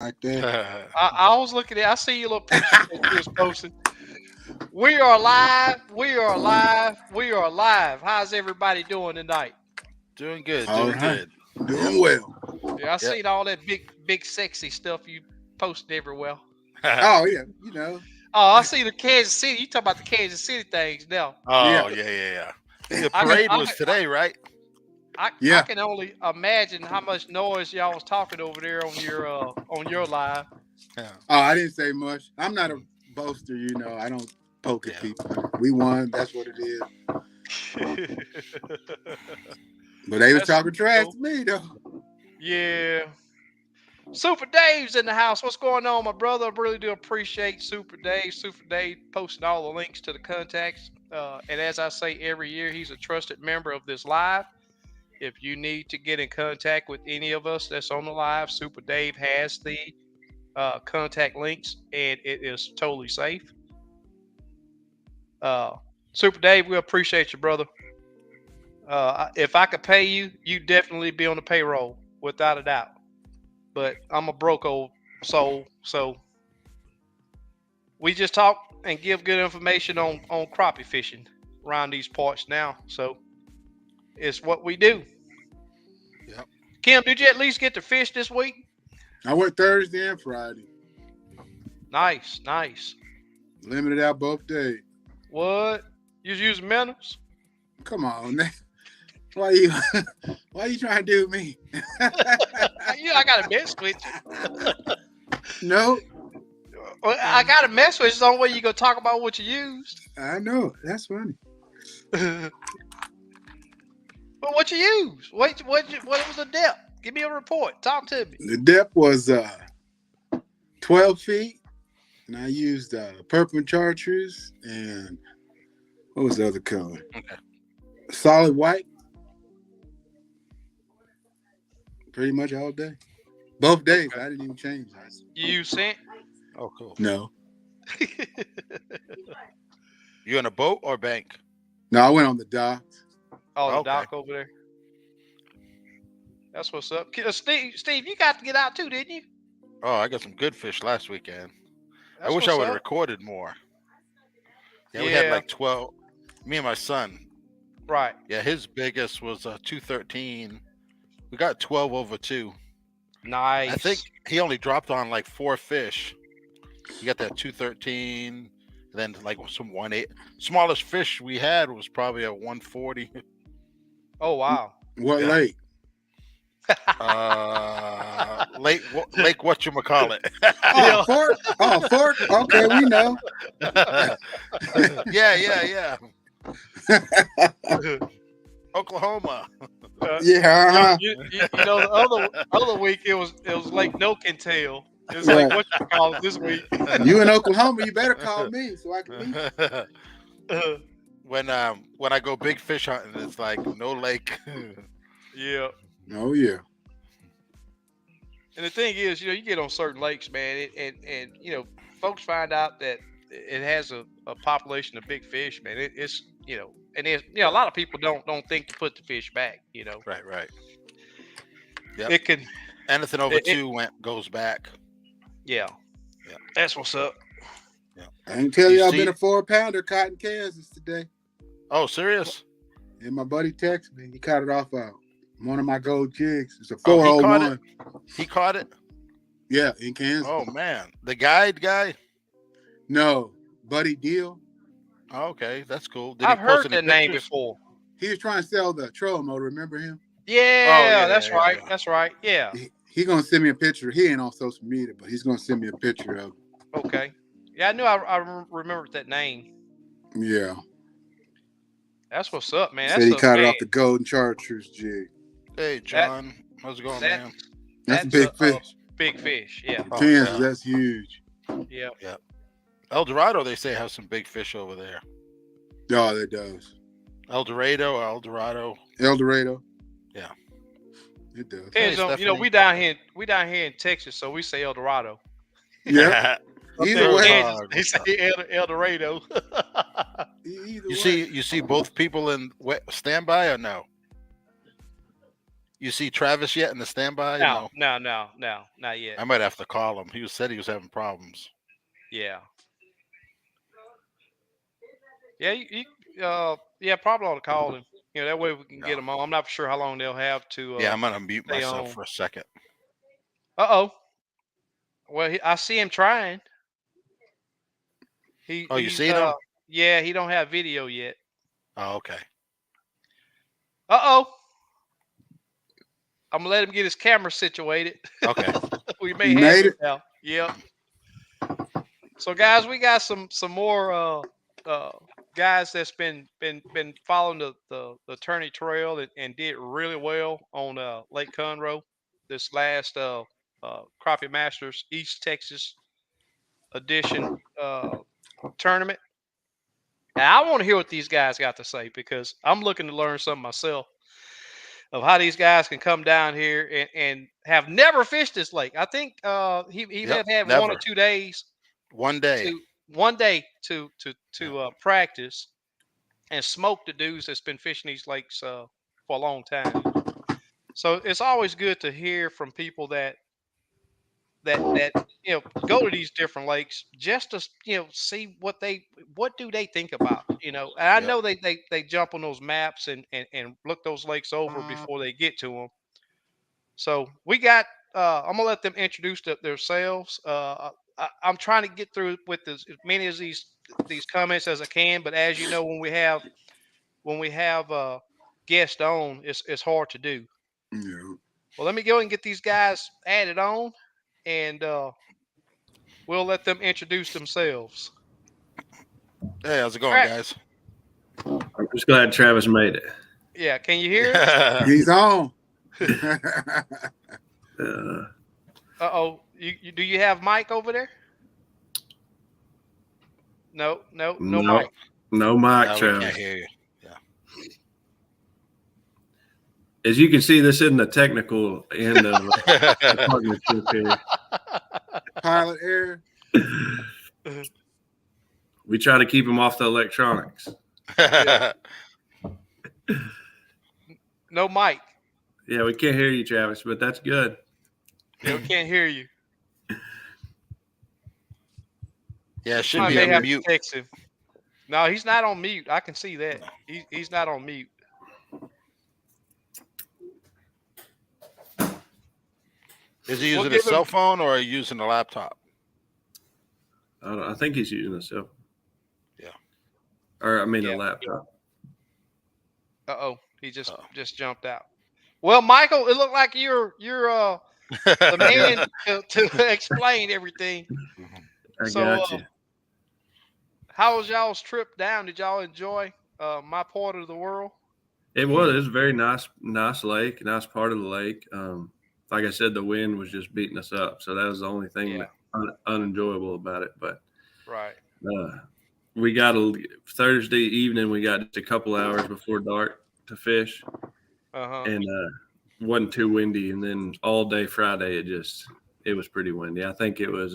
like that. I was looking at. I see your little pictures that you was posting. We are live. We are live. We are live. How's everybody doing tonight? Doing good, All doing right. good. Doing well. Yeah, I Yep. seen all that big, sexy stuff you posted everywhere. Oh yeah, you know. Oh, I see the Kansas City. You talking about the Kansas City things now? Yeah. Oh yeah. The I can, parade I was can, today, right? I Yeah. can only imagine how much noise y'all was talking over there on your live. Yeah. Oh, I didn't say much. I'm not a boaster, you know. I don't poke at Yeah. people. We won. That's what it is. But they was That's talking super trash cool. to me though. Yeah. Super Dave's in the house. What's going on, my brother? I really do appreciate Super Dave. Super Dave posting all the links to the contacts. And as I say every year, he's a trusted member of this live. If you need to get in contact with any of us that's on the live, Super Dave has the contact links, and it is totally safe. Uh, Super Dave, we appreciate you, brother. If I could pay you, you'd definitely be on the payroll, without a doubt. But I'm a broke old soul, so we just talk and give good information on crappie fishing around these parts now. So it's what we do. Yep. Kim, did you at least get to fish this week? I went Thursday and Friday. Nice, nice. Limited out both days. What? You was using minnows? Come on, man. Why you why you trying to do me? I gotta mess with you. No, Well, I gotta mess with you. It's the only way you gonna talk about what you used. I know. That's funny. But what you used? What was the depth? Give me a report. Talk to me. The depth was 12 feet, and I used purple chartreuse and what was the other color? Okay. Solid white. Pretty much all day. Both days. Okay. I didn't even change. You use scent? Oh, cool. No. You in a boat or bank? No, I went on the dock. Oh, the Okay. dock over there. That's what's up. Steve, you got to get out too, didn't you? Oh, I got some good fish last weekend. That's I wish I what's would have up. recorded more. Yeah, we had like 12. Me and my son. Right. Yeah, his biggest was 213. We got 12 over 2. Nice. I think he only dropped on like 4 fish. You got that 213, then like some 1.8. Smallest fish we had was probably a 140. Oh wow. What Yeah. lake? Lake whatchamacallit. Oh, Fork. Oh, Fork. Okay, we know. yeah. Oklahoma. Yeah. You know, the other week it was Lake No Can Tell. It's Right. like what you call it this week. You in Oklahoma, you better call me so I can meet you. When I go big fish hunting, it's like no lake. Yeah. Oh yeah. And the thing is, you get on certain lakes, man, and folks find out that it has a population of big fish, man. It's and it's a lot of people don't think to put the fish back. Right. Yep. It can. Anything over 2 goes back. Yeah. Yeah. That's what's up. Yeah. I can tell You you I've see- been a 4-pounder caught in Kansas today. Oh, serious? And my buddy texted me. He caught it off one of my gold jigs. It's a Oh, he caught 401. He caught it? Yeah, in Kansas. Oh, man. The guide guy? No, Buddy Deal. Oh, okay, that's cool. Did I've he post heard any that name pictures? before. He was trying to sell the trolling motor. Remember him? Yeah, that's yeah. right. That's right. Yeah. He gonna send me a picture. He ain't on social media, but he's gonna send me a picture of. Okay. Yeah, I knew I remembered that name. Yeah. That's what's up, man. Said That's he caught it man, off the golden chartreuse jig. Hey, John. How's it going, that- man? That's a big fish. Big fish. Yeah. Oh, Kansas, yeah. that's huge. Yeah. El Dorado, they say, has some big fish over there. Oh, that does. El Dorado or El Dorado. El Dorado. Yeah. It does. Depends Hey, on, Stephanie. we down here in Texas, so we say El Dorado. Yeah. Up Either there in way. Kansas, they say El Dorado. Either You way. see both people in standby or no? You see Travis yet in the standby? No, No. not yet. I might have to call him. Said he was having problems. Yeah, yeah, yeah, probably ought to call him. That way we can get Yeah. them on. I'm not sure how long they'll have Yeah, to I'm gonna mute stay myself on. for a second. Uh-oh. Well, I see him trying. Oh, you He's seen him? yeah, he don't have video yet. Oh, okay. Uh-oh. I'm gonna let him get his camera situated. Okay. We may You have made him it. now. Yep. So guys, we got some more guys that's been following the tourney trail and did really well on Lake Conroe this last Crappie Masters East Texas edition tournament. And I want to hear what these guys got to say because I'm looking to learn something myself of how these guys can come down here and have never fished this lake. I think he may Yep. have had Never. 1 or 2 days One day. to one day to Yeah. practice and smoke the dudes that's been fishing these lakes for a long time. So it's always good to hear from people that go to these different lakes just to see what do they think about and I Yep. know they jump on those maps and look those lakes over before they get to them. So we got I'm gonna let them introduce themselves. I'm trying to get through with as many of these comments as I can, but as you know, when we have guests on, it's hard to do. Yeah. Well, let me go and get these guys added on, and we'll let them introduce themselves. Hey, how's it going, Crack. guys? I'm just glad Travis made it. Yeah, can you hear us? He's on. Uh, Uh-oh. Do you have Mike over there? No no, Mike. no mic, No, we Travis. can't hear you. As you can see, this isn't the technical end of the partnership here. Pilot error. We try to keep him off the electronics. Yeah. No Mike. Yeah, we can't hear you, Travis, but that's good. Yeah, we can't hear you. Yeah, it should I be may on have mute. to text him. No, he's not on mute. I can see that. He's not on mute. Is he We'll using give a cell phone or using a laptop? I think he's using a cell phone. Yeah. Or, I mean, Yeah. a laptop. Uh-oh. He just jumped out. Well, Michael, it looked like you're the man to explain everything. I So, got you. how was y'all's trip down? Did y'all enjoy my part of the world? It was a very nice lake, nice part of the lake. Like I said, the wind was just beating us up, so that was the only thing unenjoyable about it. But right, we got Thursday evening. We got just a couple hours before dark to fish, and wasn't too windy. And then all day Friday, it was pretty windy. I think it was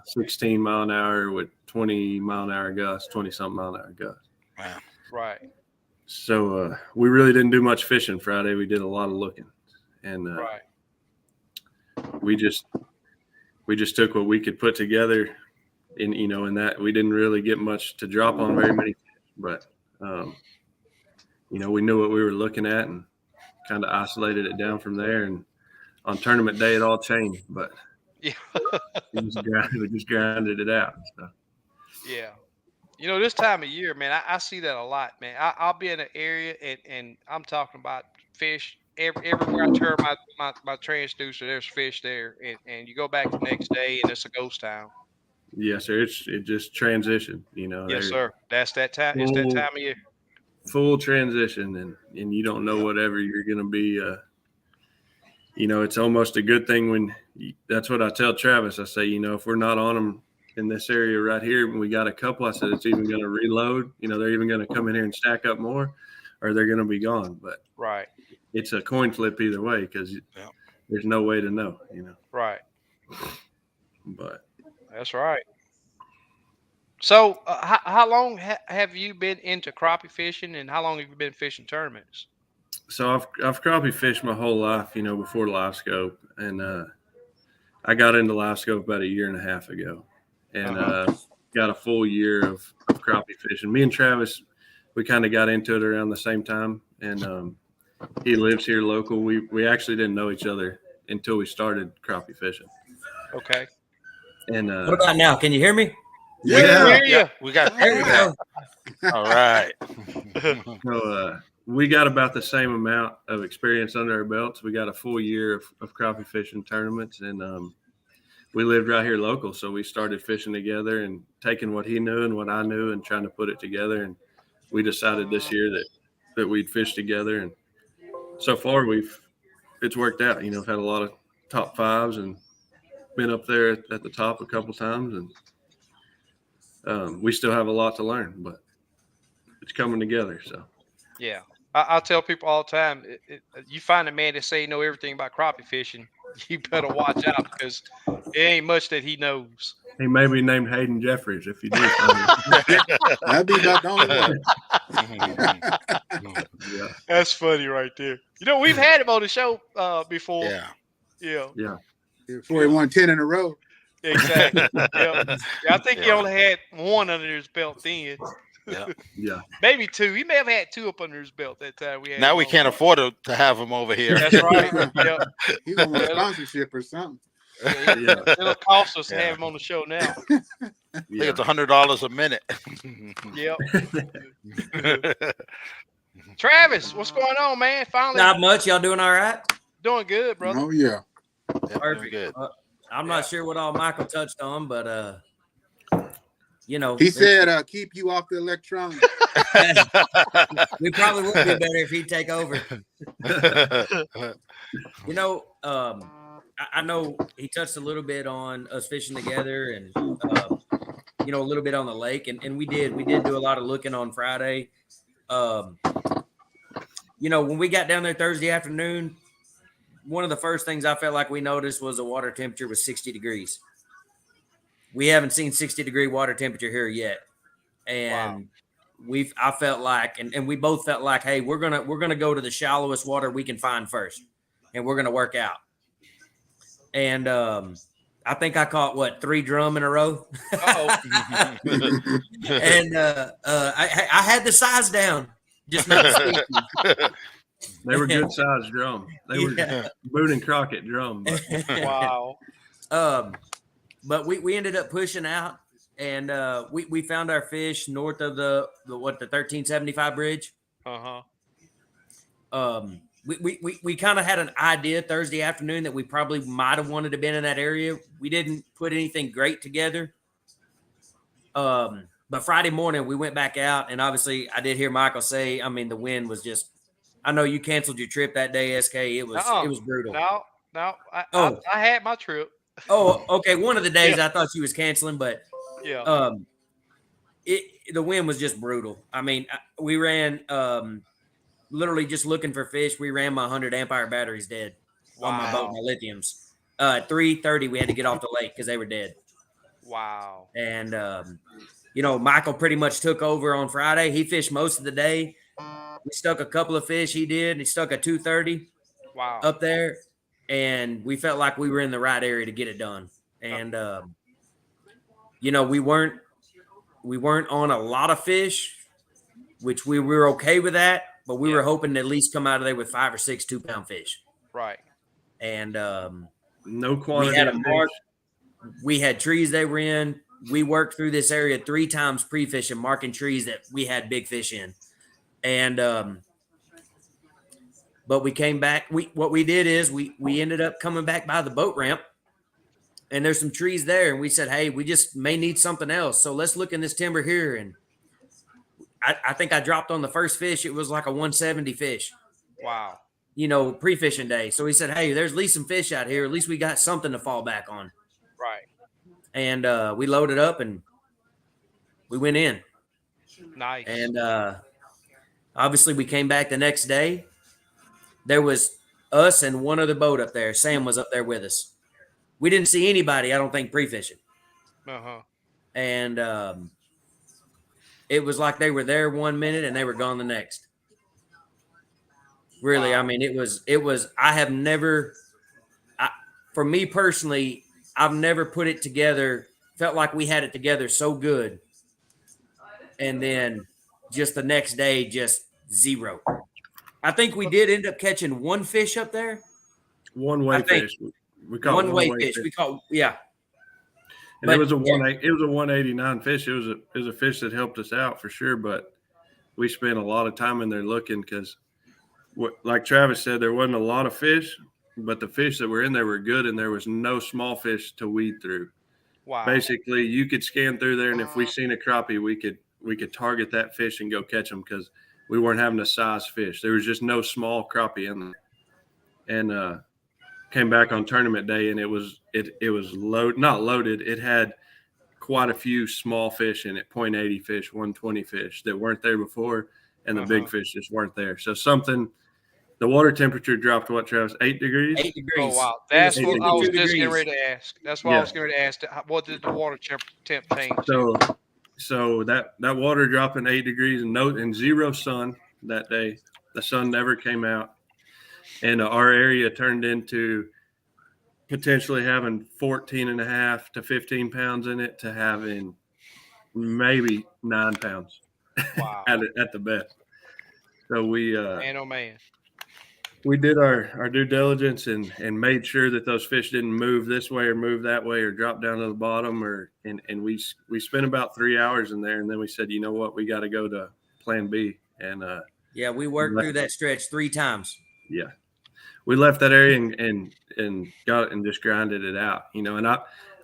16 mile an hour with 20 mile an hour gusts, 20 something mile an hour gusts. Wow. right. So we really didn't do much fishing Friday. We did a lot of looking, and Right. we just took what we could put together, and in that we didn't really get much to drop on very many fish, but we knew what we were looking at and kind of isolated it down from there. And on tournament day, it all changed, but Yeah. we just grinded it out. So. Yeah. This time of year, man, I see that a lot, man. I'll be in an area and I'm talking about fish everywhere I turn my transducer, there's fish there, and you go back the next day and it's a ghost town. Yes, sir. It just transitioned, Yes, sir. That's that time. It's that time of year. Full transition, and you don't know whatever you're going to be. It's almost a good thing when that's what I tell Travis. I say, if we're not on them in this area right here, when we got a couple, I said it's even going to reload. They're even going to come in here and stack up more, or they're going to be gone. But right, it's a coin flip either way because there's no way to know. Right. But that's right. So, how long have you been into crappie fishing, and how long have you been fishing tournaments? So I've crappie fished my whole life, before live scope, and I got into live scope about 1.5 years ago, and got a full year of crappie fishing. Me and Travis, we kind of got into it around the same time, and he lives here local. We actually didn't know each other until we started crappie fishing. Okay. And what about now? Can you hear me? Yeah. Yeah. We got There we go. all right. so we got about the same amount of experience under our belts. We got a full year of crappie fishing tournaments, and we lived right here local. So we started fishing together and taking what he knew and what I knew and trying to put it together. And we decided this year that we'd fish together. And so far it's worked out. We've had a lot of top fives and been up there at the top a couple times, and we still have a lot to learn, but it's coming together. So Yeah. I tell people all the time, you find a man that say he know everything about crappie fishing, you better watch out because it ain't much that he knows. he may be named Hayden Jeffries if you do. That'd be about the only one. Yeah. That's funny right there. We've had him on the show before. Yeah. Yeah. Before he won 10 in a row. Exactly. Yeah, I think he only had one under his belt then. Yeah. Maybe two. He may have had two up under his belt that time. Now we can't afford to have him over here. That's right. Yep. He's gonna want a sponsorship or something. Yeah. It'll cost us to have him on the show now. I think it's $100 a minute. Yep. Travis, what's going on, man? Finally Not much. Y'all doing all right? doing good, brother. Oh yeah. Perfect. Good. I'm not sure what all Michael touched on, but He said keep you off the electronics. we probably would be better if he'd take over. I know he touched a little bit on us fishing together and a little bit on the lake, and we did do a lot of looking on Friday. When we got down there Thursday afternoon, one of the first things I felt like we noticed was the water temperature was 60 degrees. We haven't seen 60-degree water temperature here yet. And I felt like, and we both felt like, hey, we're gonna go to the shallowest water we can find first, and we're gonna work out. And I think I caught 3 drum in a row. And I had the size down, just not speaking. They were good sized drum. They were Boone and Crockett drum. But. Wow. But we ended up pushing out, and we found our fish north of the 1375 bridge. We kind of had an idea Thursday afternoon that we probably might have wanted to been in that area. We didn't put anything great together. But Friday morning we went back out, and obviously I did hear Michael say, the wind was just. I know you canceled your trip that day, SK. It was brutal. No. I had my trip. Oh, okay. One of the days I thought you was canceling, but yeah. The wind was just brutal. We ran literally just looking for fish. We ran my 100 amp hour batteries dead on my boat, my lithiums. 3:30 we had to get off the lake because they were dead. Wow. And Michael pretty much took over on Friday. He fished most of the day. We stuck a couple of fish. He did. He stuck a 230 up there. And we felt like we were in the right area to get it done. And, we weren't on a lot of fish, which we were okay with that, but we were hoping to at least come out of there with 5 or 6 2-pound fish. Right. And no quantity. We had a mark. We had trees they were in. We worked through this area 3 times pre-fishing, marking trees that we had big fish in. And but we came back. What we did is we ended up coming back by the boat ramp, and there's some trees there. And we said, hey, we just may need something else. So let's look in this timber here. And I think I dropped on the first fish. It was like a 170 fish. Wow. Pre-fishing day. So we said, hey, there's at least some fish out here. At least we got something to fall back on. Right. And we loaded up and we went in. Nice. And obviously we came back the next day. There was us and one other boat up there. Sam was up there with us. We didn't see anybody, I don't think, pre-fishing. And it was like they were there 1 minute and they were gone the next. Really, Wow. I mean, it was. I have never, for me personally, I've never put it together. Felt like we had it together so good, and then just the next day, just zero. I think we did end up catching one fish up there. One way I think fish. We caught one way way fish. fish. We caught, yeah. And it But was a yeah, it was a 189 fish. It was a fish that helped us out for sure. But we spent a lot of time in there looking because, like Travis said, there wasn't a lot of fish, but the fish that were in there were good, and there was no small fish to weed through. Wow. Basically, you could scan through there, and if we seen a crappie, we could target that fish and go catch them because we weren't having to size fish. There was just no small crappie in there. And came back on tournament day, and it was not loaded. It had quite a few small fish in it, 0.80 fish, 120 fish that weren't there before, and the big fish just weren't there. So the water temperature dropped, what, Travis, 8 degrees? 8 degrees. Oh wow, that's It what was I was 52 just getting degrees. ready to ask. That's what I was getting ready to ask. What did the water temp change? So that water dropping 8 degrees and zero sun that day. The sun never came out, and our area turned into potentially having 14 and a half to 15 pounds in it to having maybe 9 pounds. Wow. at the best. So Man, oh man. we did our due diligence and made sure that those fish didn't move this way or move that way or drop down to the bottom and we spent about 3 hours in there, and then we said, you know what, we got to go to plan B. And Yeah, we worked through that stretch 3 times. yeah, we left that area and got it and just grinded it out, and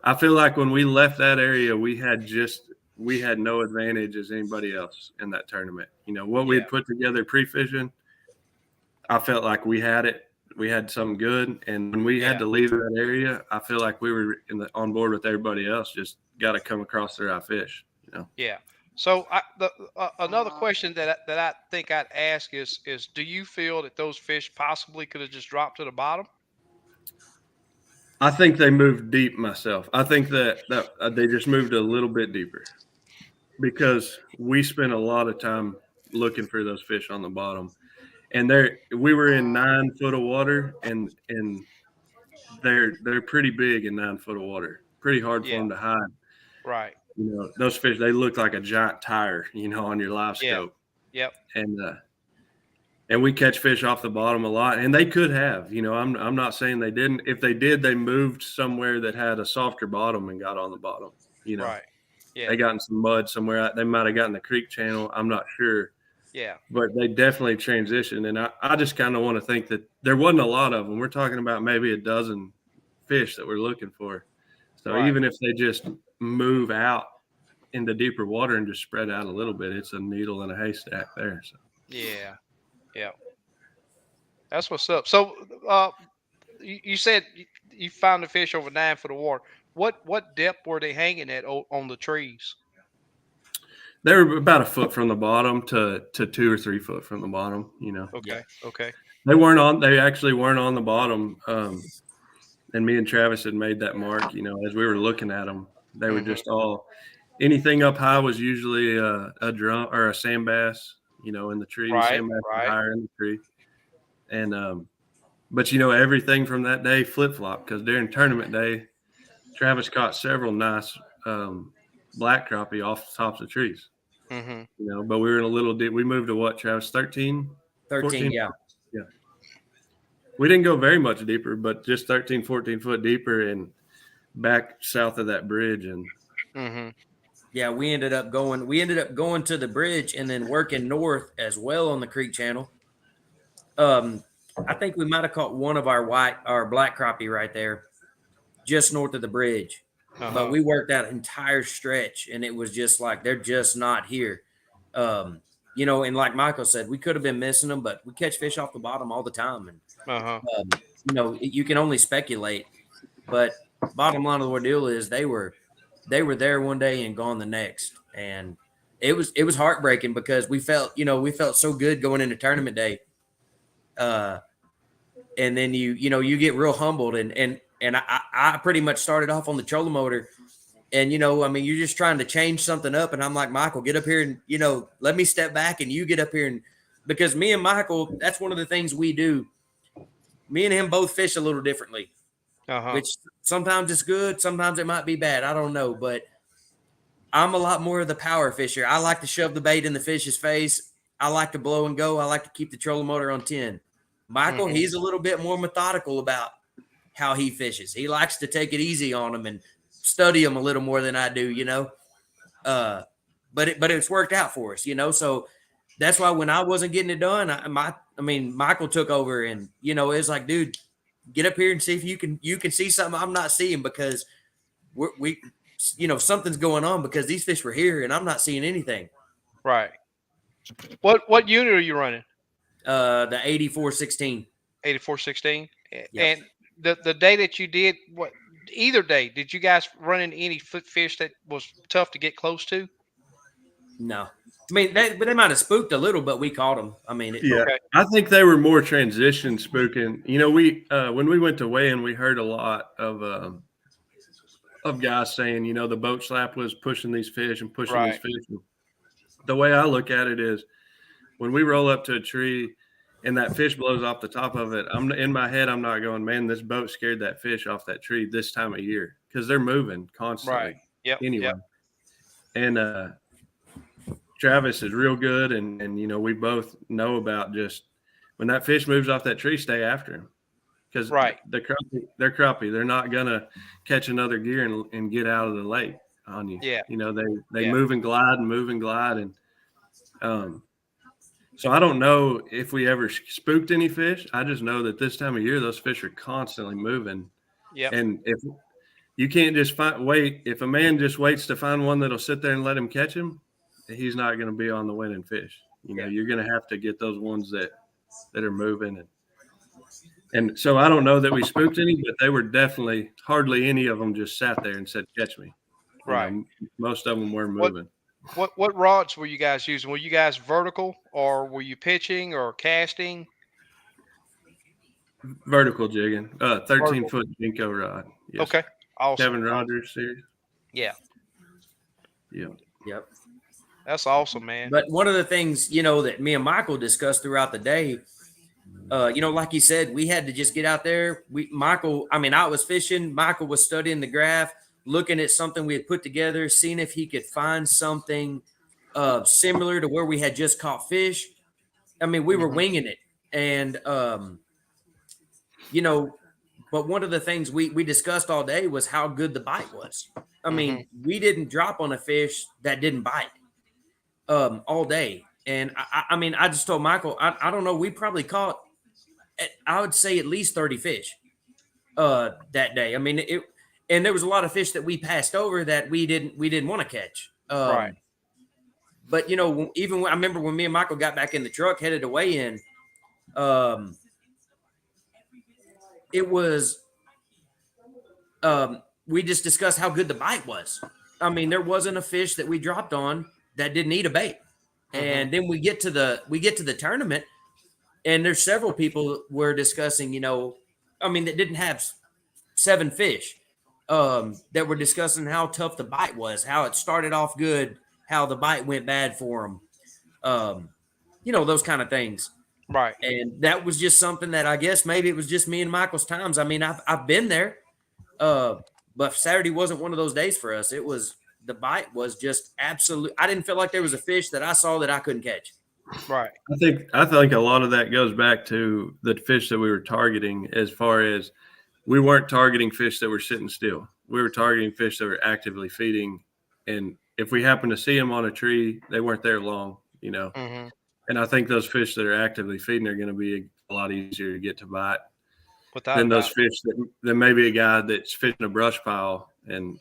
I feel like when we left that area, we had no advantage as anybody else in that tournament. What we had put together pre-fishing, I felt like we had it. We had something good, and when we had to leave that area, I feel like we were on board with everybody else. Just got to come across the right fish. Yeah. So another question that I think I'd ask is do you feel that those fish possibly could have just dropped to the bottom? I think they moved deep myself. I think that they just moved a little bit deeper because we spent a lot of time looking for those fish on the bottom. And we were in 9 foot of water, and they're pretty big in 9 foot of water. Pretty hard for them to hide. Right. Those fish, they look like a giant tire, on your live scope. Yep. And we catch fish off the bottom a lot, and they could have. I'm not saying they didn't. If they did, they moved somewhere that had a softer bottom and got on the bottom. Right. Yeah. They got in some mud somewhere. They might have gotten the creek channel. I'm not sure. Yeah. But they definitely transitioned, and I just kind of want to think that there wasn't a lot of them. We're talking about maybe a dozen fish that we're looking for. So even if they just move out into deeper water and just spread out a little bit, it's a needle in a haystack there. So yeah, that's what's up. So you said you found the fish over 9 foot of water. What depth were they hanging at on the trees? They were about a foot from the bottom to 2 or 3 foot from the bottom. Okay. They actually weren't on the bottom. And me and Travis had made that mark, as we were looking at them. They were just anything up high was usually a drum or a sand bass, in the tree. Sand bass higher in the tree. And, but everything from that day flip-flop, because during tournament day, Travis caught several nice black crappie off the tops of trees. But we were in a little deep. We moved to what, Travis? 13? 13, yeah. We didn't go very much deeper, but just 13, 14 foot deeper and back south of that bridge. And yeah, we ended up going to the bridge and then working north as well on the creek channel. I think we might have caught one of our black crappie right there, just north of the bridge. But we worked that entire stretch, and it was just like they're just not here. And like Michael said, we could have been missing them, but we catch fish off the bottom all the time. And you can only speculate. But bottom line of the ordeal is they were there one day and gone the next, and it was heartbreaking because we felt so good going into tournament day. And then you get real humbled, and I pretty much started off on the trolling motor, and you're just trying to change something up, and I'm like, Michael, get up here and let me step back, and you get up here and because me and Michael, that's one of the things we do. Me and him both fish a little differently, which sometimes it's good, sometimes it might be bad. I don't know, but I'm a lot more of the power fisher. I like to shove the bait in the fish's face. I like to blow and go. I like to keep the trolling motor on 10. Michael, he's a little bit more methodical about how he fishes. He likes to take it easy on them and study them a little more than I do, you know. But it's worked out for us, you know. So that's why when I wasn't getting it done, Michael took over, and you know, it's like, dude, get up here and see if you can see something I'm not seeing, because we you know, something's going on, because these fish were here and I'm not seeing anything. Right. What unit are you running? The 8416. 8416. Yep. And the day that you did either day, did you guys run into any fish that was tough to get close to? No. I mean, they might have spooked a little, but we caught them. I mean, okay. I think they were more transition spooking. You know, we when we went to weigh-in, we heard a lot of guys saying, you know, the boat slap was pushing these fish and pushing these fish. The way I look at it is, when we roll up to a tree and that fish blows off the top of it, I'm in my head, I'm not going, man, this boat scared that fish off that tree this time of year, because they're moving constantly. Right. Yep. Anyway. Yep. And Travis is real good, and you know, we both know about just when that fish moves off that tree, stay after him. Because they're crappie. They're not gonna catch another gear and get out of the lake on you. Yeah. You know, they move and glide and move and glide, and so I don't know if we ever spooked any fish. I just know that this time of year those fish are constantly moving. Yeah. And if you can't just if a man just waits to find one that'll sit there and let him catch him, he's not going to be on the winning fish. You know, you're going to have to get those ones that are moving. And so I don't know that we spooked any, but they were definitely, hardly any of them just sat there and said, catch me. Right. You know, most of them were moving. What rods were you guys using? Were you guys vertical, or were you pitching or casting? Vertical jigging, 13-foot Jinko rod. Yes. Okay. Awesome. Kevin Rogers series. Yeah. Yep. That's awesome, man. But one of the things, you know, that me and Michael discussed throughout the day, you know, like you said, we had to just get out there. I was fishing. Michael was studying the graph, looking at something we had put together, seeing if he could find something similar to where we had just caught fish. I mean, we were winging it. And, you know, but one of the things we discussed all day was how good the bite was. I mean, we didn't drop on a fish that didn't bite all day. And I mean, I just told Michael, I don't know, we probably caught, I would say, at least 30 fish that day. I mean, and there was a lot of fish that we passed over that we didn't want to catch. Right. But you know, I remember when me and Michael got back in the truck headed to weigh in, it was, we just discussed how good the bite was. I mean, there wasn't a fish that we dropped on that didn't eat a bait. And then we get to the tournament, and there's several people we're discussing, you know, I mean, that didn't have 7 fish, that were discussing how tough the bite was, how it started off good, how the bite went bad for them. You know, those kind of things. Right. And that was just something that I guess maybe it was just me and Michael's times. I mean, I've been there, but Saturday wasn't one of those days for us. The bite was just absolute. I didn't feel like there was a fish that I saw that I couldn't catch. Right. I think a lot of that goes back to the fish that we were targeting, as far as we weren't targeting fish that were sitting still. We were targeting fish that were actively feeding. And if we happen to see them on a tree, they weren't there long, you know. And I think those fish that are actively feeding are going to be a lot easier to get to bite than those fish that maybe a guy that's fishing a brush pile and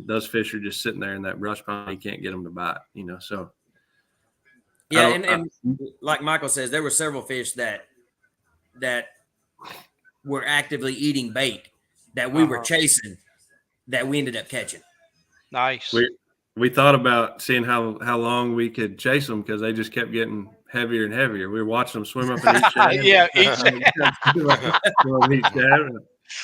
those fish are just sitting there in that brush pile. You can't get them to bite, you know. So yeah, and like Michael says, there were several fish that were actively eating bait that we were chasing that we ended up catching. Nice. We thought about seeing how long we could chase them, because they just kept getting heavier and heavier. We were watching them swim up in each shad. Yeah, each shad.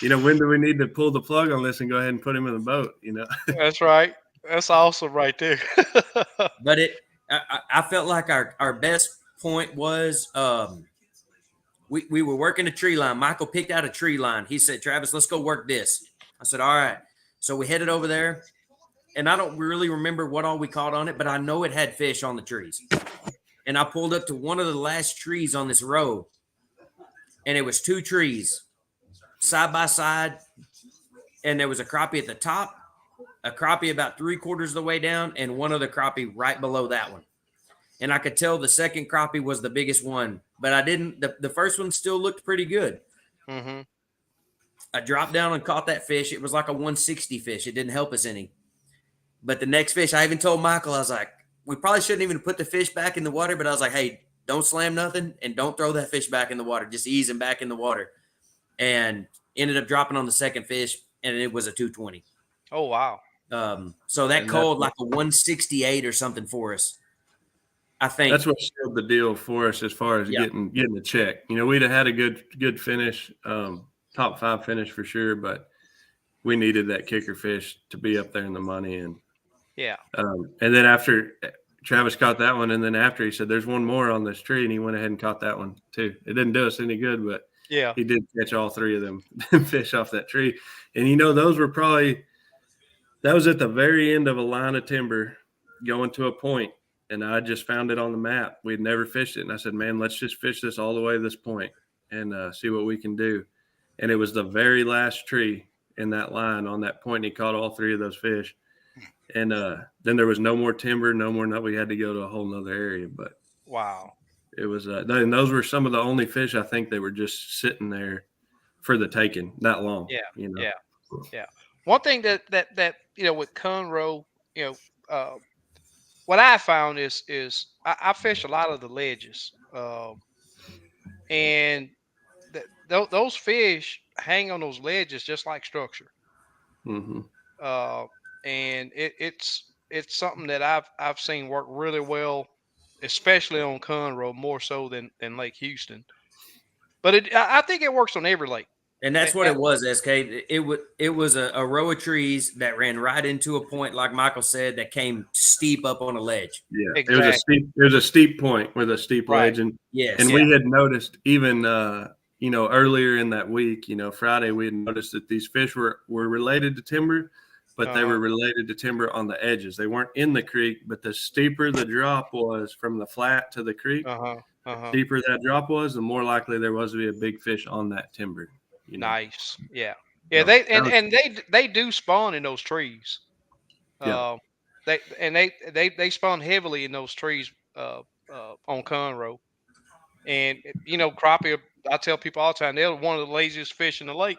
You know, when do we need to pull the plug on this and go ahead and put him in the boat? You know, that's right. That's awesome right there. But I felt like our best point was we were working a tree line. Michael picked out a tree line. He said, Travis, let's go work this. I said, all right. So we headed over there, and I don't really remember what all we caught on it, but I know it had fish on the trees. And I pulled up to one of the last trees on this row, and it was 2 trees side by side, and there was a crappie at the top, a crappie about 3/4 of the way down, and one other crappie right below that one. And I could tell the second crappie was the biggest one, but I didn't. The first one still looked pretty good. Mm-hmm. I dropped down and caught that fish. It was like a 160 fish. It didn't help us any. But the next fish, I even told Michael, I was like, we probably shouldn't even put the fish back in the water, but I was like, hey, don't slam nothing and don't throw that fish back in the water. Just ease him back in the water. And ended up dropping on the second fish, and it was a 220. Oh, wow. So that And called like a 168 or something for us. I think That's what sealed the deal for us as far as getting the check. You know, we'd have had a good finish, top 5 finish for sure, but we needed that kicker fish to be up there in the money. And Yeah. and then after Travis caught that one, and then after he said, "There's one more on this tree," and he went ahead and caught that one too. It didn't do us any good, but Yeah. he did catch all 3 of them fish off that tree. And you know, those were that was at the very end of a line of timber going to a point. And I just found it on the map. We'd never fished it. And I said, man, let's just fish this all the way to this point and see what we can do. And it was the very last tree in that line on that point. And he caught all 3 of those fish. And then there was no more timber, we had to go to a whole nother area. But Wow. it was, and those were some of the only fish I think they were just sitting there for the taking that long. Yeah. You know? Yeah. One thing that with Conroe, what I found is I fish a lot of the ledges, and those fish hang on those ledges just like structure. Mm-hmm. And it's something that I've seen work really well, especially on Conroe, more so than Lake Houston. But I think it works on every lake. And that's what it was, SK. It was a row of trees that ran right into a point, like Michael said, that came steep up on a ledge. Yeah, Exactly. it was a steep point with a steep Right. ledge, and Yes. and we had noticed even earlier in that week, Friday, we had noticed that these fish were related to timber, but they were related to timber on the edges. They weren't in the creek, but the steeper the drop was from the flat to the creek, the steeper that drop was, the more likely there was to be a big fish on that timber. Nice. Yeah. So They do spawn in those trees. Yeah. They spawn heavily in those trees on Conroe. And crappie, I tell people all the time, they're one of the laziest fish in the lake.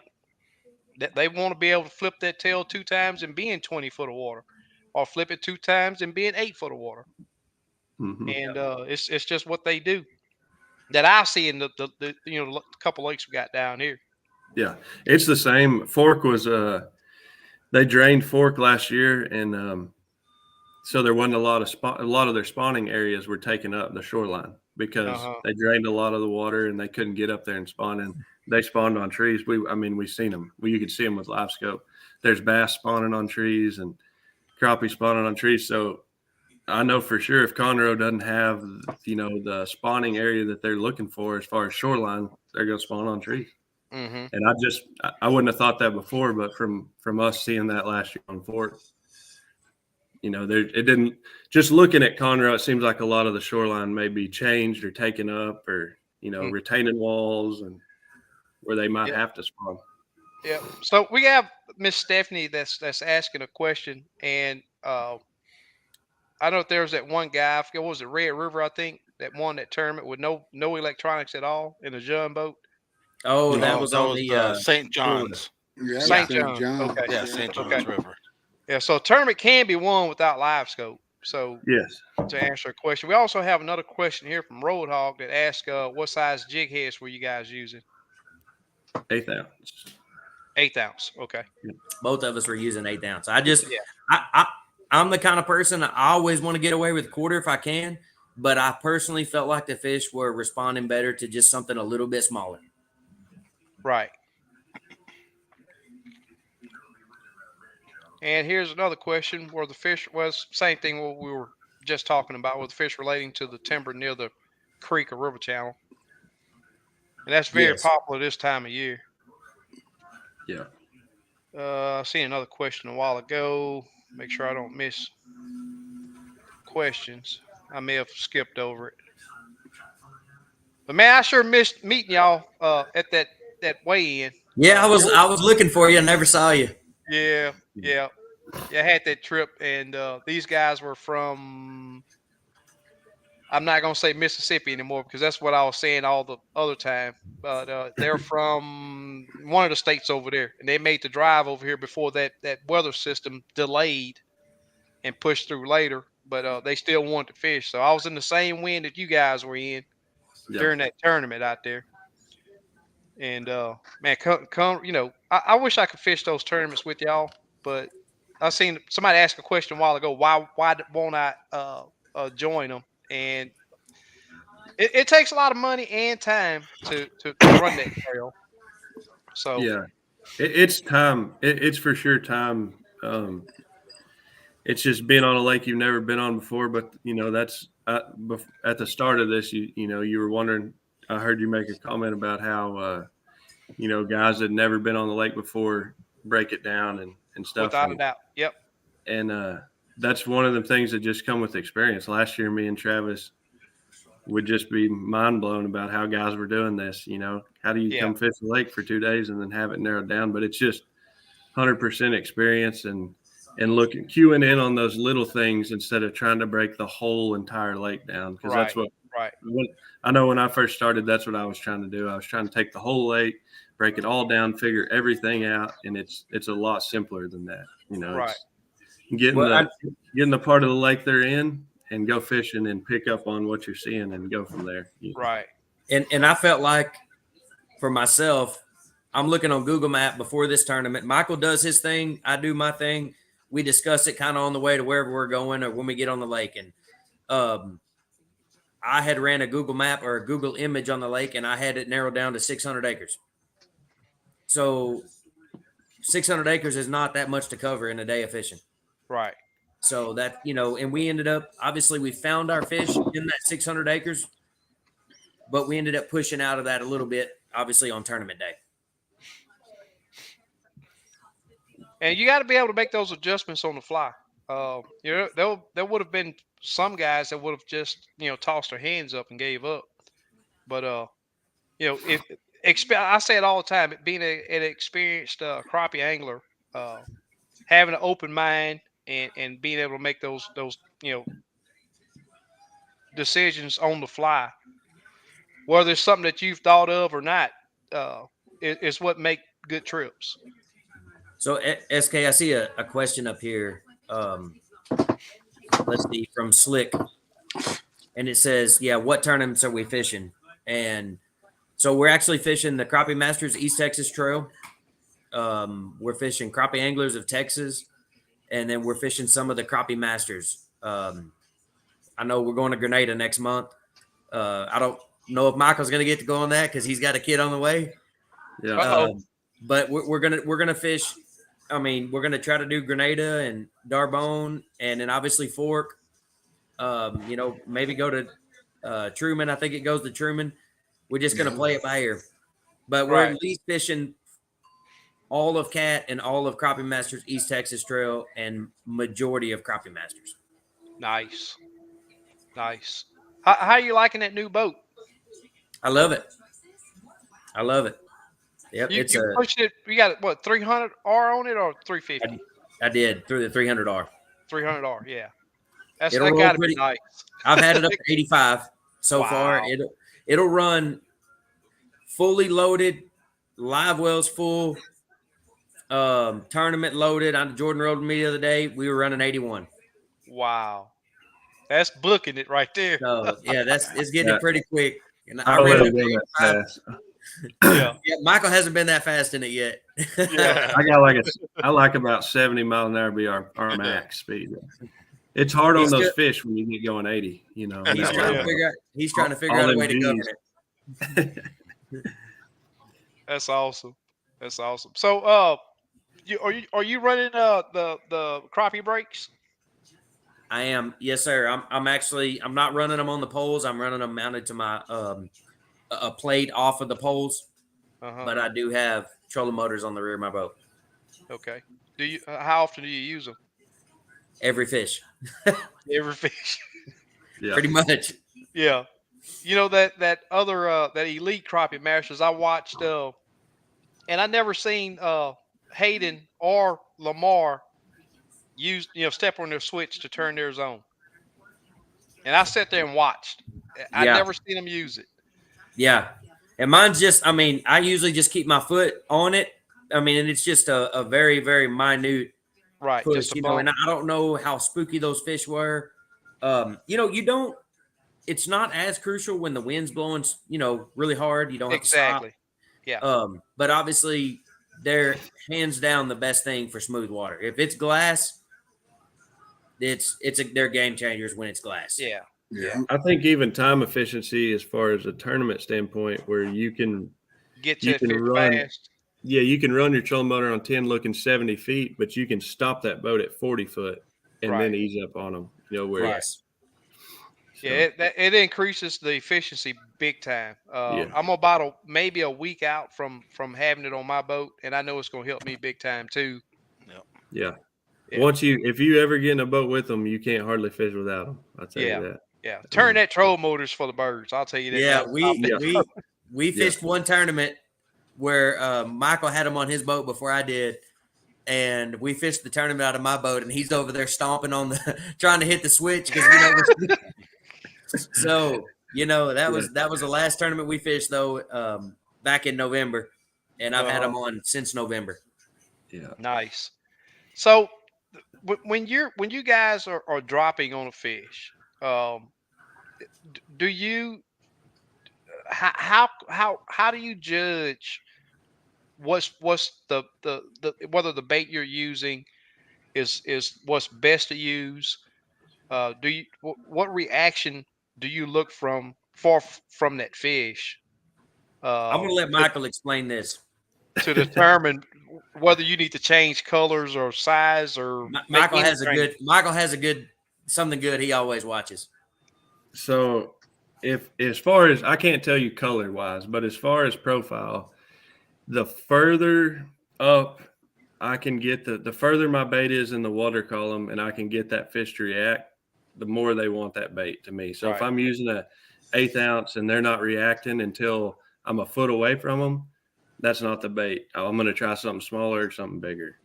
That they want to be able to flip that tail 2 times and be in 20 foot of water, or flip it 2 times and be in 8 foot of water. Mm-hmm. And it's just what they do. That I see in the couple lakes we got down here. Yeah, it's the same. Fork was they drained Fork last year, and so there wasn't a lot of their spawning areas were taken up the shoreline because they drained a lot of the water and they couldn't get up there and spawn. And they spawned on trees. We seen them. You could see them with live scope. There's bass spawning on trees and crappie spawning on trees. So I know for sure if Conroe doesn't have the spawning area that they're looking for as far as shoreline, they're going to spawn on trees. Mm-hmm. And I wouldn't have thought that before, but from us seeing that last year on Fork, it didn't. Just looking at Conroe, it seems like a lot of the shoreline may be changed or taken up, or retaining walls and where they might have to spawn. Yeah. So we have Miss Stephanie that's asking a question, and I don't know if there was that one guy. I forget, what was it, Red River? I think that won that tournament with no electronics at all in a John boat. Oh, that was on the St. John's. Yeah, St. John's. Okay. Yeah, St. John's River. Yeah, so a tournament can be won without live scope. So Yes. to answer a question, we also have another question here from Roadhog that asks, what size jig heads were you guys using? 1/8 ounce. 1/8 ounce. Okay. both of us were using 1/8 ounce. I'm the kind of person, I always want to get away with a quarter if I can, but I personally felt like the fish were responding better to just something a little bit smaller. Right. And here's another question where the fish was same thing what we were just talking about, with the fish relating to the timber near the creek or river channel, and that's very Yes. popular this time of year. Yeah. I seen another question a while ago. Make sure I don't miss questions. I may have skipped over it. But man, I sure missed meeting y'all at that weigh-in. Yeah, I was looking for you. I never saw you. Yeah. I had that trip, and these guys were from. I'm not gonna say Mississippi anymore because that's what I was saying all the other time. But they're from one of the states over there, and they made the drive over here before that weather system delayed and pushed through later. But they still wanted to fish, so I was in the same wind that you guys were in Yeah. during that tournament out there. And man, come, I wish I could fish those tournaments with y'all, but I seen somebody ask a question a while ago. Why won't I join them? And it takes a lot of money and time to run that trail. So Yeah. It's time. It's for sure time. It's just being on a lake you've never been on before. But that's at the start of this. You were wondering. I heard you make a comment about how guys that never been on the lake before break it down and stuff. without a doubt, yep. And that's one of the things that just come with experience. Last year, me and Travis would just be mind blown about how guys were doing this. How do you come fish the lake for 2 days and then have it narrowed down? But it's just 100% experience and queuing in on those little things instead of trying to break the whole entire lake down. Because that's what I know when I first started, that's what I was trying to do. I was trying to take the whole lake, break it all down, figure everything out. And it's a lot simpler than that. It's getting the part of the lake they're in and go fishing and pick up on what you're seeing and go from there. Right. And I felt like for myself, I'm looking on Google Map before this tournament. Michael does his thing. I do my thing. We discuss it kind of on the way to wherever we're going or when we get on the lake. And I had ran a Google map or a Google image on the lake, and I had it narrowed down to 600 acres. So 600 acres is not that much to cover in a day of fishing. Right. So that, and we ended up, obviously we found our fish in that 600 acres, but we ended up pushing out of that a little bit, obviously on tournament day. And you got to be able to make those adjustments on the fly. There would have been some guys that would have just, tossed their hands up and gave up. But, I say it all the time, being an experienced crappie angler, having an open mind and being able to make those decisions on the fly, whether it's something that you've thought of or not, is what make good trips. So, SK, I see a question up here. Let's see, from Slick. And it says, what tournaments are we fishing? And so we're actually fishing the Crappie Masters East Texas Trail. We're fishing Crappie Anglers of Texas. And then we're fishing some of the Crappie Masters. I know we're going to Grenada next month. I don't know if Michael's going to get to go on that because he's got a kid on the way. Yeah. But we're gonna fish. I mean, we're gonna try to do Grenada and Darbone, and then obviously Fork. Maybe go to Truman. I think it goes to Truman. We're just gonna play it by ear, but we're at least fishing all of Cat and all of Crappie Masters East Texas Trail and majority of Crappie Masters. Nice. How are you liking that new boat? I love it. Yep, you pushed it. You got what, 300R on it or 350? I did through the 300R. 300R, yeah. That It'll got to be nice. I've had it up to 85 so far. It'll run fully loaded, live wells full, tournament loaded. On Jordan rode me the other day. We were running 81. Wow, that's booking it right there. So it's getting it pretty quick. And I ran it that fast. Yeah, Michael hasn't been that fast in it yet. Yeah. I like about 70 miles an hour be our max speed. It's hard on those fish when you get going 80. He's trying to figure out a way to govern it. That's awesome. So, are you running the crappie breaks? I am. Yes, sir. I'm not running them on the poles. I'm running them mounted to my a plate off of the poles. But I do have trolling motors on the rear of my boat. Okay. Do you? How often do you use them? Every fish, Every fish. Yeah. pretty much. Yeah. You know that other that elite crappie masters I watched and I never seen Hayden or Lamar use step on their switch to turn theirs on. And I sat there and watched. I Yeah. never seen them use it. Yeah. And mine's just, I mean, I usually just keep my foot on it. I mean, and it's just a very, very minute Right. push, Just a you know, bump. and I don't know how spooky those fish were. It's not as crucial when the wind's blowing, really hard. You don't have to stop. Exactly. Yeah. But obviously they're hands down the best thing for smooth water. If it's glass, they're game changers when it's glass. Yeah. Yeah. I think even time efficiency, as far as a tournament standpoint, where you can Get You to can fish run- fast. you can run your trolling motor on 10 looking 70 feet, but you can stop that boat at 40 foot and Right. then ease up on them. Where Yes. Yeah, it increases the efficiency big time. Yeah. I'm about maybe a week out from having it on my boat, and I know it's going to help me big time too. Yeah. Yeah. If you ever get in a boat with them, you can't hardly fish without them. I'll tell you that. Yeah, turn that troll motors for the birds. I'll tell you that. Yeah, now. we fished one tournament where Michael had him on his boat before I did, and we fished the tournament out of my boat, and he's over there stomping on the trying to hit the switch because so that was the last tournament we fished though back in November, and I've had him on since November. Yeah. Nice. So when you guys are dropping on a fish, do you how do you judge what's the whether the bait you're using is what's best to use? What reaction do you look from that fish? I'm gonna let Michael explain this. To determine whether you need to change colors or size or Michael has a good something good he always watches. So as far as I can't tell you color wise, but as far as profile, the further up I can get the further my bait is in the water column and I can get that fish to react, the more they want that bait to me. So if I'm using a 1/8 ounce and they're not reacting until I'm a foot away from them, that's not the bait. I'm going to try something smaller or something bigger.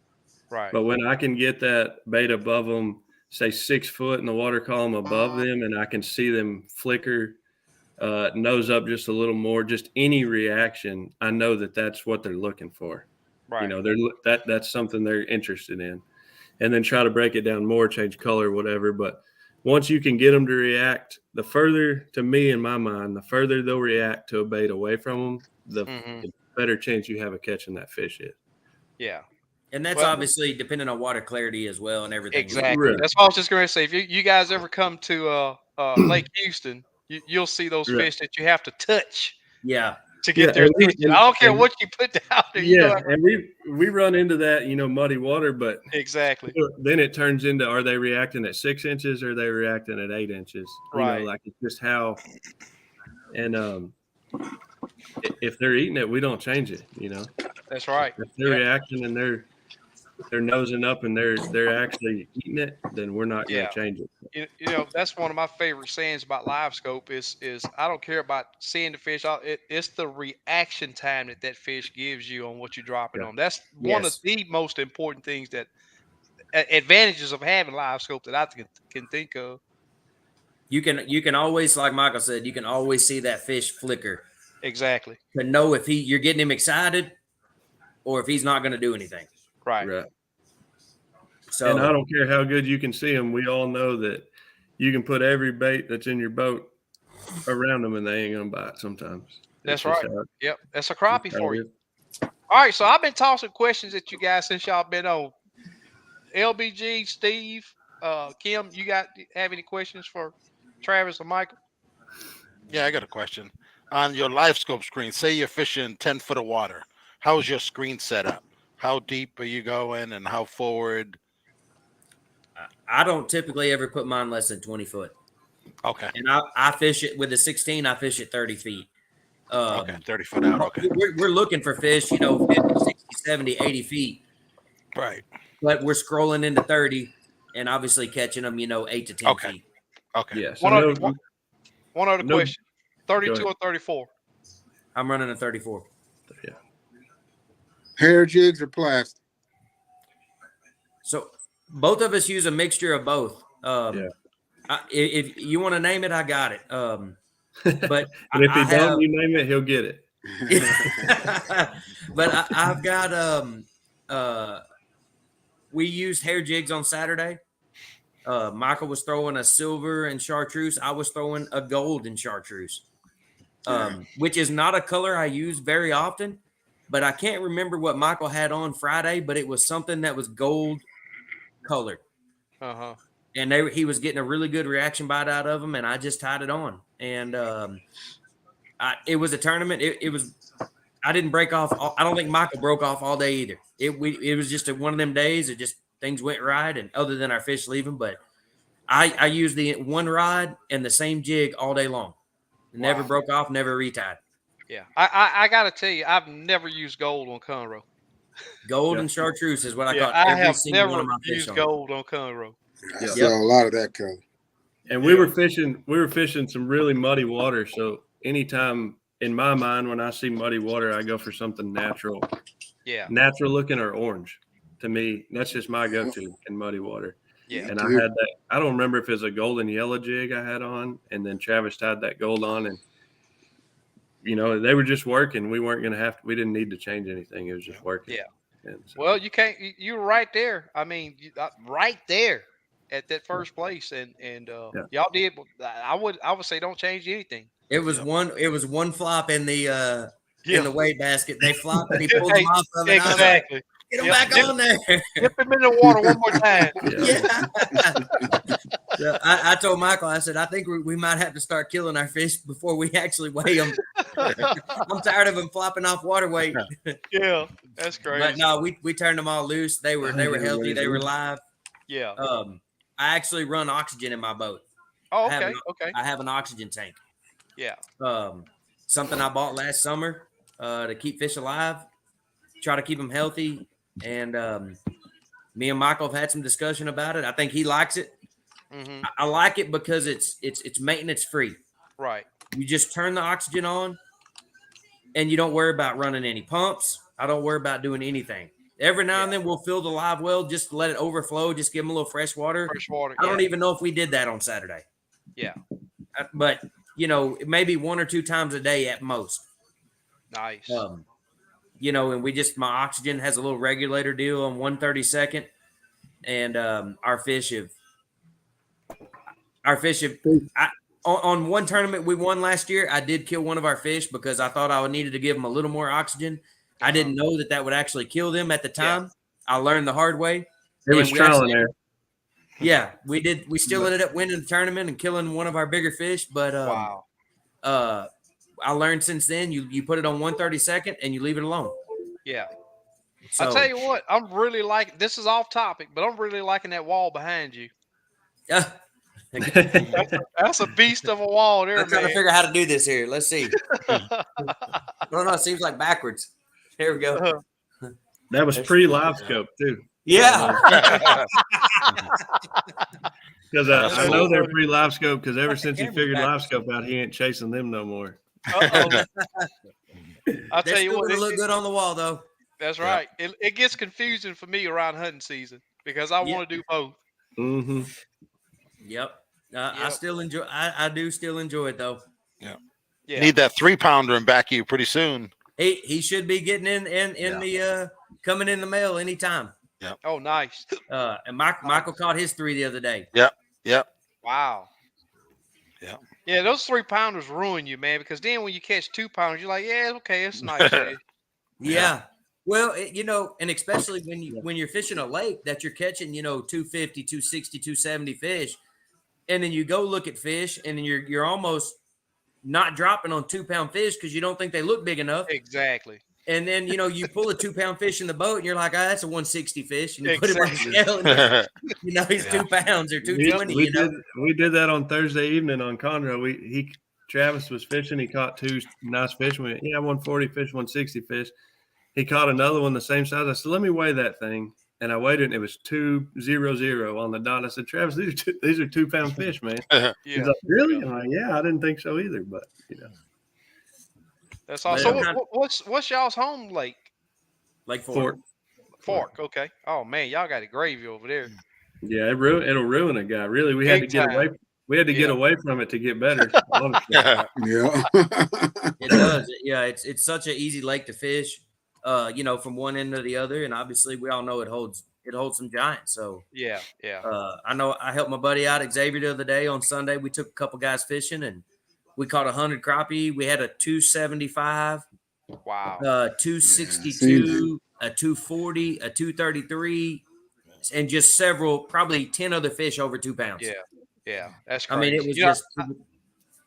Right. But when I can get that bait above them, say 6 foot in the water column above them, and I can see them flicker, nose up just a little more, just any reaction, I know that that's what they're looking for. Right. That's something they're interested in. And then try to break it down more, change color, whatever. But once you can get them to react, the further, to me in my mind, the further they'll react to a bait away from them, the better chance you have of catching that fish is. Yeah. And that's obviously depending on water clarity as well and everything. Exactly. Right. That's what I was just going to say. If you guys ever come to Lake Houston, you'll see those fish that you have to touch. Yeah. To get their attention. I don't care what you put down there. Yeah, and we run into that, muddy water, but exactly. Then it turns into, are they reacting at 6 inches or are they reacting at 8 inches? Right. Like it's just how. And if they're eating it, we don't change it. That's right. If they're reacting and they're nosing up and they're actually eating it, then we're not going to change it. That's one of my favorite sayings about live scope is I don't care about seeing the fish. It's the reaction time that fish gives you on what you're dropping on. That's one of the most important things that advantages of having live scope that I can think of. You can always, like Michael said, you can always see that fish flicker. Exactly. To know if you're getting him excited or if he's not going to do anything. Right. So, and I don't care how good you can see them. We all know that you can put every bait that's in your boat around them and they ain't going to bite sometimes. That's right. Yep. That's a crappie for you. All right. So I've been tossing questions at you guys since y'all been on. LBG, Steve, Kim, have any questions for Travis or Michael? Yeah, I got a question. On your live scope screen, say you're fishing 10 foot of water. How's your screen set up? How deep are you going and how forward? I don't typically ever put mine less than 20 foot. Okay. And I fish it with a 16. I fish at 30 feet. Okay. 30 foot out. Okay. We're looking for fish, 50, 60, 70, 80 feet. Right. But we're scrolling into 30 and obviously catching them, 8 to 10 feet. Okay. Yeah. So One other question. 32 or 34? I'm running a 34. Yeah. Hair jigs or plastic? So both of us use a mixture of both. If you want to name it, I got it. But And if he don't, you name it, he'll get it. But I've got we used hair jigs on Saturday. Michael was throwing a silver and chartreuse. I was throwing a gold and chartreuse, which is not a color I use very often. But I can't remember what Michael had on Friday, but it was something that was gold colored. Uh-huh. And he was getting a really good reaction bite out of them, and I just tied it on. And it was a tournament. It was. I didn't break off. I don't think Michael broke off all day either. It was just one of them days. It just things went right, and other than our fish leaving, but I used the one rod and the same jig all day long. Never broke off. Never retied. Yeah, I got to tell you, I've never used gold on Conroe. Gold and chartreuse is what I caught I every have single never one of my fish used on. gold on Conroe. I saw a lot of that color. And we were fishing some really muddy water. So anytime in my mind, when I see muddy water, I go for something natural. Yeah. Natural looking or orange. To me, that's just my go-to in muddy water. Yeah. And I had that. I don't remember if it was a gold and yellow jig I had on, and then Travis tied that gold on, and they were just working. We weren't going to we didn't need to change anything. It was just working. Yeah. And so, Well, you can't. You were right there. I mean, right there at that first place, and y'all did. I would say don't change anything. It was one flop in the in the weight basket. They flopped and he pulled them off of it. Exactly. Get them back on there. Dip them in the water one more time. Yeah. So I told Michael, I said, I think we might have to start killing our fish before we actually weigh them. I'm tired of them flopping off water weight. Yeah, that's crazy. But no, we turned them all loose. They were healthy. They were live. Yeah. I actually run oxygen in my boat. Oh, okay. Okay. I have an oxygen tank. Yeah. Something I bought last summer to keep fish alive, try to keep them healthy. And me and Michael have had some discussion about it. I think he likes it. Mm-hmm. I like it because it's maintenance free. Right. You just turn the oxygen on, and you don't worry about running any pumps. I don't worry about doing anything. Every now and then we'll fill the live well just to let it overflow, just give them a little fresh water. Fresh water. I don't even know if we did that on Saturday. Yeah. But, maybe 1 or 2 times a day at most. Nice. And my oxygen has a little regulator deal on 1/32, and our fish have on one tournament we won last year. I did kill one of our fish because I thought I needed to give them a little more oxygen. I didn't know that would actually kill them at the time. Yeah. I learned the hard way. It was trial and error. Yeah, we did. We still ended up winning the tournament and killing one of our bigger fish. But I learned since then you put it on 1/32 and you leave it alone. Yeah. So, I'll tell you what, I'm really liking. This is off topic, but I'm really liking that wall behind you. That's a beast of a wall there, I'm trying to figure out how to do this here. Let's see. No, it seems like backwards. Here we go. That was pre-live scope too. Yeah. Because I know they're pre-live scope because ever since he figured live scope out, he ain't chasing them no more. I'll tell you what, it look good on the wall though. That's right. It gets confusing for me around hunting season because I want to do both. Mm-hmm. Yep. I still enjoy. I do still enjoy it though. Yeah. You need that 3-pounder in back of you pretty soon. He should be getting in the coming in the mail anytime. Yeah. Oh, nice. And Michael caught his 3 the other day. Yep. Wow. Yeah. Yeah, those 3-pounders ruin you, man, because then when you catch 2 pounders, you're like, yeah, okay, it's nice. Yeah. Well, and especially when you're fishing a lake that you're catching, 250, 260, 270 fish, and then you go look at fish and then you're almost not dropping on 2-pound fish because you don't think they look big enough. Exactly. And then, you pull a 2-pound fish in the boat and you're like, that's a 160 fish. And you put him on the Exactly. scale and he's Yeah. 2 pounds or 220, We did that on Thursday evening on Conroe. Travis was fishing. He caught 2 nice fish. We went, 140 fish, 160 fish. He caught another one the same size. I said, let me weigh that thing. And I weighed it, and it was 200 on the dot. I said, Travis, these are 2-pound fish, man. He's like, really? I'm like, yeah, I didn't think so either. But That's all. Well, So what's y'all's home lake? like Fork. Fork. Okay. Oh man, y'all got a gravy over there. Yeah, it'll ruin a guy. Really, we had to get away. We had to get away from it to get better. Honestly. Yeah. It does. Yeah, it's such an easy lake to fish. From one end to the other, and obviously we all know it holds some giants. So Yeah. I know I helped my buddy out, Xavier, the other day on Sunday. We took a couple guys fishing and we caught 100 crappie. We had a 275, Wow. 262, a 240, a 233, and just probably 10 other fish over 2 pounds. Yeah. That's crazy. I mean, it was just.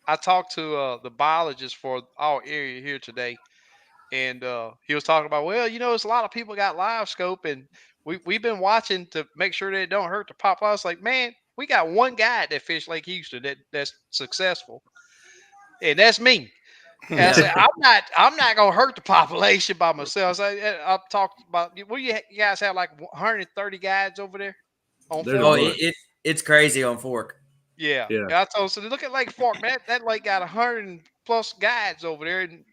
I talked to the biologist for our area here today, and he was talking about, it's a lot of people got live scope, and we've been watching to make sure that it don't hurt the pop. I was like, man, we got one guy at that fish Lake Houston that's successful, and that's me. And I said, I'm not gonna hurt the population by myself. So I've talked about. What do you guys have, like 130 guides over there on Fork? Oh, it's crazy on Fork. Yeah. I told so look at Lake Fork, man. That lake got 100+ guides over there, and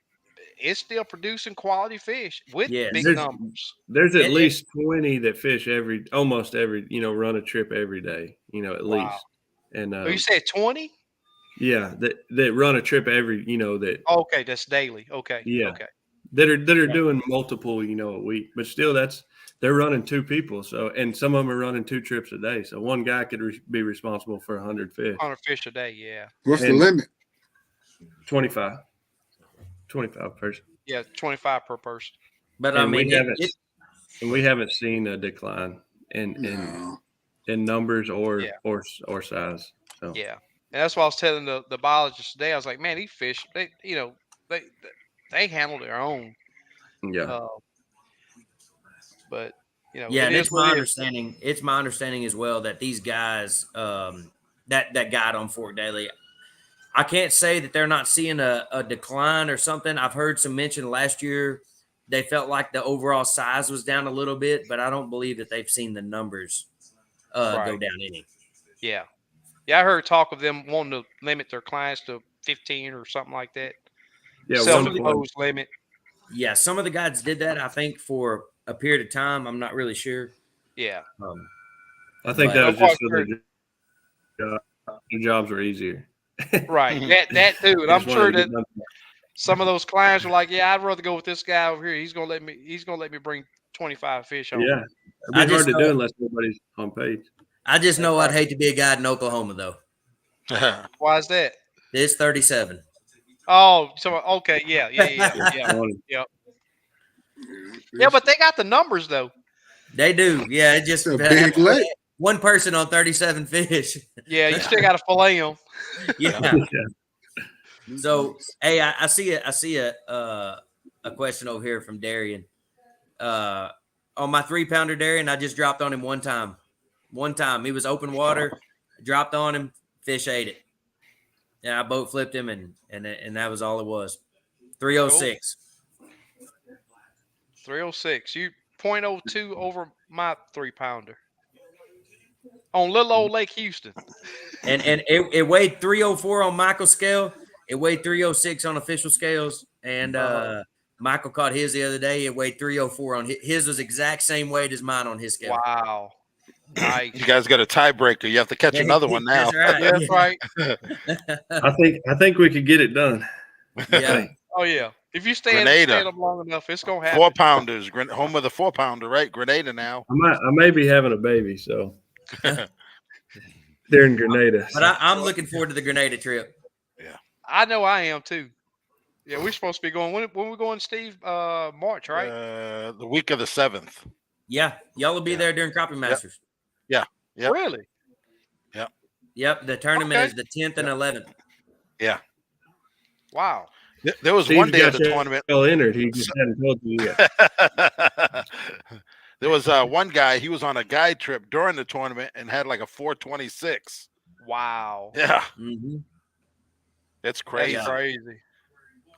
it's still producing quality fish with big numbers. There's at least 20 that fish almost every, run a trip every day, at least. And you said 20? Yeah, that run a trip every, that. Okay, that's daily. Okay. Yeah. Okay. That are doing multiple, a week, but still they're running 2 people. So, and some of them are running 2 trips a day. So one guy could be responsible for 100 fish. 100 fish a day. Yeah. What's the limit? 25 person. Yeah, 25 per person. But and we haven't seen a decline in numbers or size. So. Yeah, and that's why I was telling the biologist today. I was like, man, these fish, they handle their own. Yeah. But and it's my understanding. It's my understanding as well that these guys, that guide on Fork Daily, I can't say that they're not seeing a decline or something. I've heard some mention last year they felt like the overall size was down a little bit, but I don't believe that they've seen the numbers go down any. Yeah, I heard talk of them wanting to limit their clients to 15 or something like that. Yeah, self-imposed limit. Yeah, some of the guys did that, I think, for a period of time. I'm not really sure. Yeah. I think that was just so their jobs were easier. Right. That too. And I'm sure that some of those clients were like, yeah, I'd rather go with this guy over here. He's gonna let me bring 25 fish home. Yeah. It'd be hard to do unless nobody's on page. I just know I'd hate to be a guide in Oklahoma though. Why is that? It's 37. Oh, so okay, yeah. Yeah, but they got the numbers though. They do. Yeah, it just a big lake. One person on 37 fish. Yeah, you still got to fillet them. Yeah. So, hey, I see a question over here from Darian. On my 3-pounder, Darian, I just dropped on him one time. He was open water, dropped on him, fish ate it. Yeah, I boat flipped him, and that was all it was. 306. 306. You 0.02 over my 3-pounder. On little old Lake Houston. And it weighed 304 on Michael's scale. It weighed 306 on official scales. And Michael caught his the other day. It weighed 304 on his was exact same weight as mine on his scale. Wow. Nice. You guys got a tiebreaker. You have to catch another one now. That's right. Yeah, that's right. I think we could get it done. Yeah. Oh yeah. If you stand up long enough, it's gonna happen. 4-pounders, home of the 4-pounder, right? Grenada now. I may be having a baby, so they're in Grenada. But I'm looking forward to the Grenada trip. Yeah, I know I am too. Yeah, we're supposed to be going. When we going, Steve? March, right? The week of the 7th. Yeah, y'all will be there during Crappie Masters. Yeah. Really? Yep. The tournament is the 10th and 11th. Yeah. Wow. There was Steve's one day got at the you tournament. all entered. He just hadn't told you yet. There was one guy. He was on a guide trip during the tournament and had like a 426. Wow. Yeah, Mm-hmm. it's That's crazy. crazy.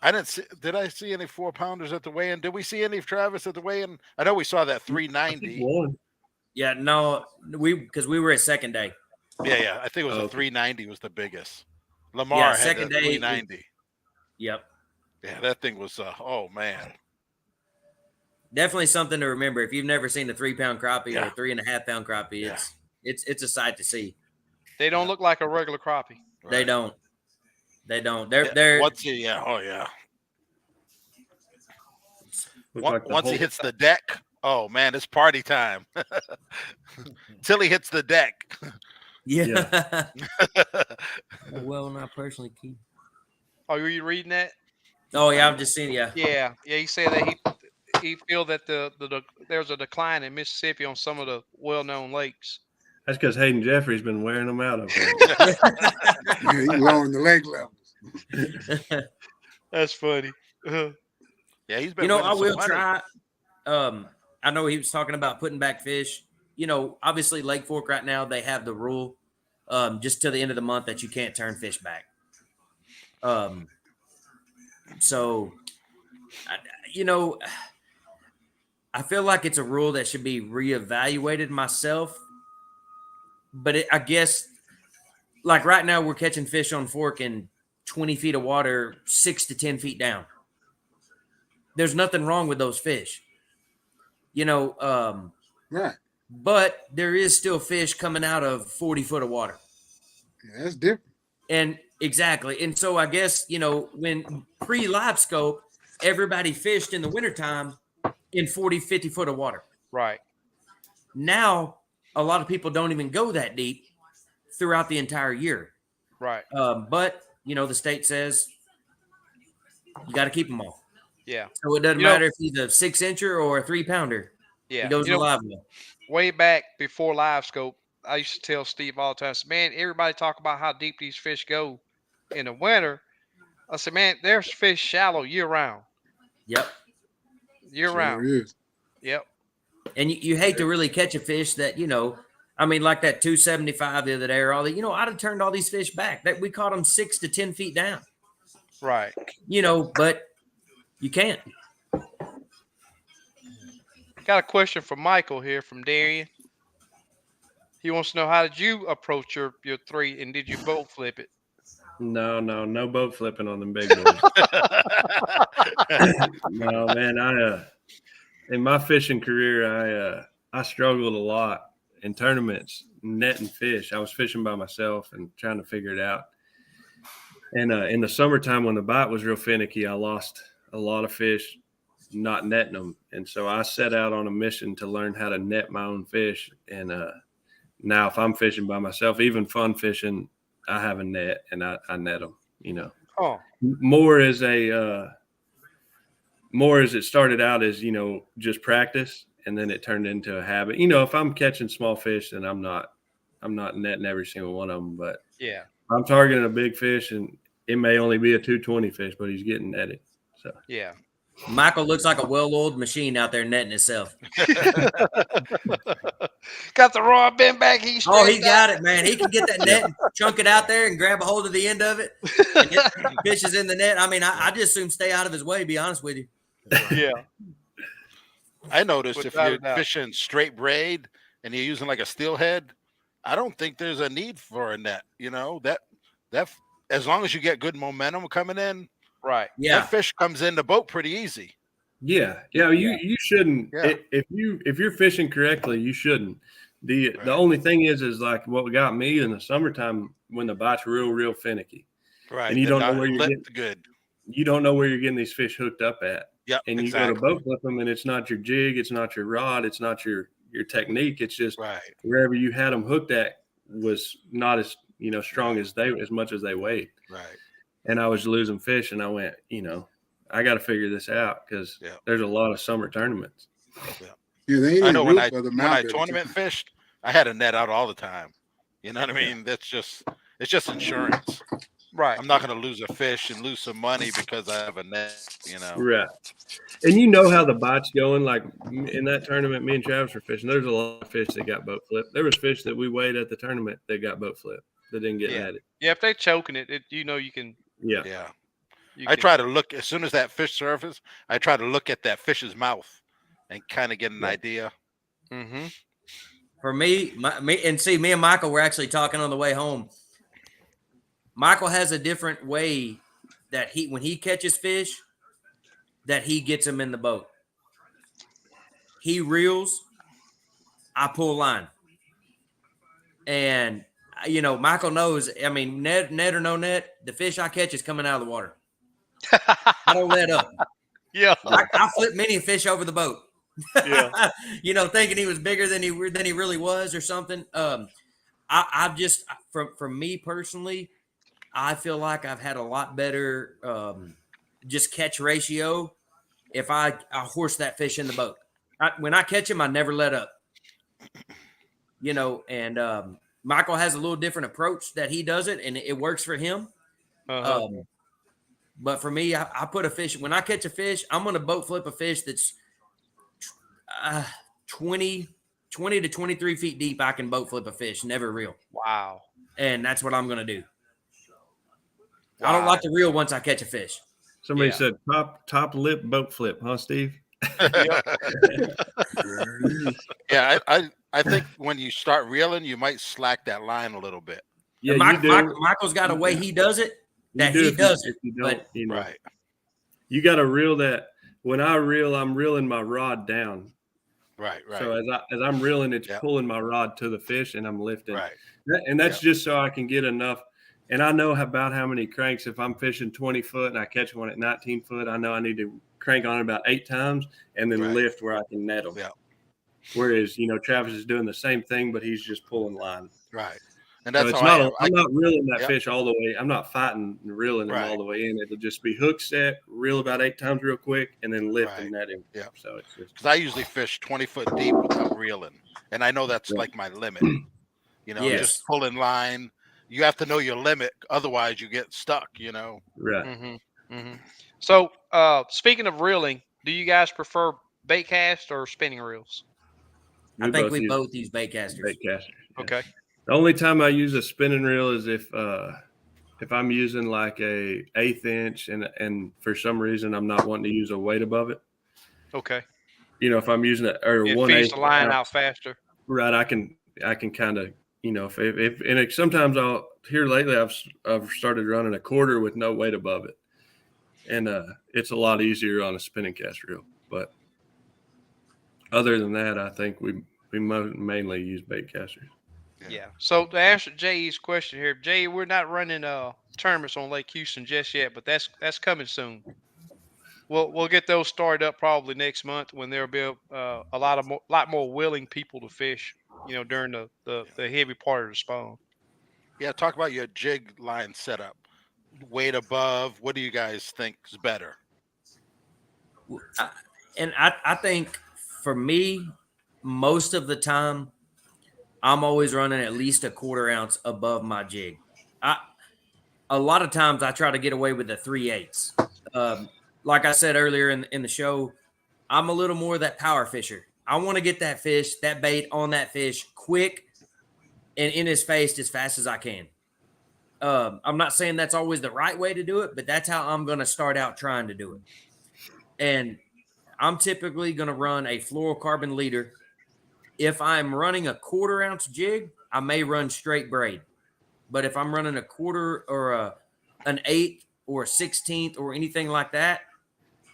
I didn't see. Did I see any 4-pounders at the weigh-in? Did we see any of Travis at the weigh-in? I know we saw that I think 390. one. Yeah, no, because we were at second day. Yeah. I think it was a Okay. 390 was the biggest. Lamar had second the day. 390. Yep. Yeah, that thing was. Oh man. Definitely something to remember. If you've never seen a 3-pound crappie Yeah. or 3.5-pound crappie, Yeah. it's a sight to see. They don't look like a regular crappie. They Right. don't. They don't. Yeah, They're once he, yeah, oh yeah. Looked like the Once he whole- hits the deck, oh man, it's party time. Till he hits the deck. yeah. Well, not personally key. Oh, were you reading that? Oh yeah, I've just seen. Yeah. Yeah. He said that he feel that the there's a decline in Mississippi on some of the well-known lakes. That's because Hayden Jeffrey's been wearing them out. Okay. He lowering the lake levels. That's funny. Yeah, he's been. You know, winning I some will money. try. I know he was talking about putting back fish. You know, obviously Lake Fork right now they have the rule, just till the end of the month that you can't turn fish back. So, I feel like it's a rule that should be reevaluated myself. But I guess, like right now, we're catching fish on Fork in 20 feet of water, 6 to 10 feet down. There's nothing wrong with those fish, Right. but there is still fish coming out of 40 foot of water. Yeah, that's different. And exactly. And so I guess, when pre-live scope, everybody fished in the wintertime in 40, 50 foot of water. Right. Now, a lot of people don't even go that deep throughout the entire year. Right. But, the state says you got to keep them all. Yeah. So it doesn't matter if he's a 6-incher or a 3-pounder. Yeah. He goes to live well. Way back before live scope, I used to tell Steve all the time, I said, man, everybody talk about how deep these fish go in the winter. I said, man, there's fish shallow year round. Yep. Year Sure round. is. Yep. And you hate to really catch a fish that, like that 275 the other day or all that, I'd have turned all these fish back. That we caught them 6 to 10 feet down. Right. But you can't. Got a question from Michael here from Darien. He wants to know, how did you approach your 3 and did you boat flip it? No boat flipping on them big boys. No, man. In my fishing career, I struggled a lot in tournaments, netting fish. I was fishing by myself and trying to figure it out. And in the summertime, when the bite was real finicky, I lost a lot of fish not netting them. And so I set out on a mission to learn how to net my own fish. And now if I'm fishing by myself, even fun fishing, I have a net and I net them, Oh. more as it started out as, just practice. And then it turned into a habit. If I'm catching small fish, then I'm not netting every single one of them, but Yeah. I'm targeting a big fish and it may only be a 220 fish, but he's getting netted. So Yeah. Michael looks like a well-oiled machine out there netting himself. Got the rod bent back. He got it, man. He can get that net and chunk it out there and grab a hold of the end of it. And get fishes in the net. I mean, I just assume stay out of his way, be honest with you. Yeah. I noticed if Without you're a doubt. fishing straight braid and you're using like a steelhead, I don't think there's a need for a net. That as long as you get good momentum coming in, Right. Yeah. that fish comes in the boat pretty easy. yeah, you shouldn't. Yeah. If you're fishing correctly, you shouldn't. The only thing is like what got me in the summertime when the bite's real finicky. Right. And you They're don't know not where you're lit getting- good. You don't know where you're getting these fish hooked up at. Yeah. And you exactly. go to boat flip them and it's not your jig, it's not your rod, it's not your technique. It's just Right. wherever you had them hooked at was not as strong as much as they weighed. Right. And I was losing fish and I went, I got to figure this out because Yeah. there's a lot of summer tournaments. Yeah, they I ain't know root when for them I out there. tournament fished, I had a net out all the time. You know what I mean? It's just insurance. Right. I'm not going to lose a fish and lose some money because I have a net, you know. Right. And you know how the bite's going. Like in that tournament, me and Travis were fishing. There's a lot of fish that got boat flip. There was fish that we weighed at the tournament that got boat flip that didn't get netted. Yeah, if they're choking it, you know you can. Yeah. Yeah. You I can- try to look as soon as that fish surfaces. I try to look at that fish's mouth and kind of get an idea. Mhm. For me, me and Michael were actually talking on the way home. Michael has a different way that when he catches fish, that he gets them in the boat. He reels, I pull line. And, you know, Michael knows, I mean, net or no net, the fish I catch is coming out of the water. I don't let up. Yeah. I flip many a fish over the boat. Yeah. You know, thinking he was bigger than he really was or something. I've just, for me personally, I feel like I've had a lot better just catch ratio if I horse that fish in the boat. When I catch him, I never let up. You know, and Michael has a little different approach that he does it, and it works for him. Uh-huh. But for me, I put a fish. When I catch a fish, I'm going to boat flip a fish that's 20 to 23 feet deep. I can boat flip a fish, never reel. Wow. And that's what I'm going to do. I don't like to reel once I catch a fish. Somebody said top lip boat flip, huh, Steve? Yeah, I think when you start reeling, you might slack that line a little bit. Yeah, you do. Michael's got a way he does it that You do he does if it. you don't, But you know, Right. you got to reel that. When I reel, I'm reeling my rod down. Right. So as I'm reeling, it's Yep. pulling my rod to the fish, and I'm lifting. Right. And that's just so I can get enough. And I know about how many cranks. If I'm fishing 20 foot and I catch one at 19 foot, I know I need to crank on it about 8 times and then lift where I can net them. Yeah. Whereas, you know, Travis is doing the same thing, but he's just pulling line. Right. And that's So it's how not. I'm not reeling that Yep. fish all the way. I'm not fighting and reeling him all the way in. It'll just be hook set, reel about 8 times real quick, and then lift and net him. Yeah. So it's just because I usually fish 20 foot deep without reeling, and I know that's like my limit. You know, just pulling line. You have to know your limit, otherwise you get stuck. You know. Right. Mm-hmm. Mm-hmm. So, speaking of reeling, do you guys prefer bait cast or spinning reels? I think we both use bait casters. Bait casters. Yeah. Okay. The only time I use a spinning reel is if I'm using like a 1/8 inch and for some reason I'm not wanting to use a weight above it. Okay. You know, if I'm using it or It 1/8 feeds the line out faster. Right. I can kind of, you know, if sometimes here lately I've started running a quarter with no weight above it, and it's a lot easier on a spinning cast reel. But other than that, I think we mainly use bait casters. Yeah. So to answer Jay's question here, Jay, we're not running tournaments on Lake Houston just yet, but that's coming soon. We'll get those started up probably next month when there'll be a lot more willing people to fish. You know, during the heavy part of the spawn. Yeah. Talk about your jig line setup. Weight above. What do you guys think is better? I think for me, most of the time, I'm always running at least a 1/4 ounce above my jig. A lot of times I try to get away with the 3/8. Like I said earlier in the show, I'm a little more that power fisher. I want to get that fish, that bait on that fish quick and in his face as fast as I can. I'm not saying that's always the right way to do it, but that's how I'm going to start out trying to do it. And I'm typically going to run a fluorocarbon leader. If I'm running a 1/4 ounce jig, I may run straight braid. But if I'm running a 1/4 or an 1/8 or a 1/16 or anything like that,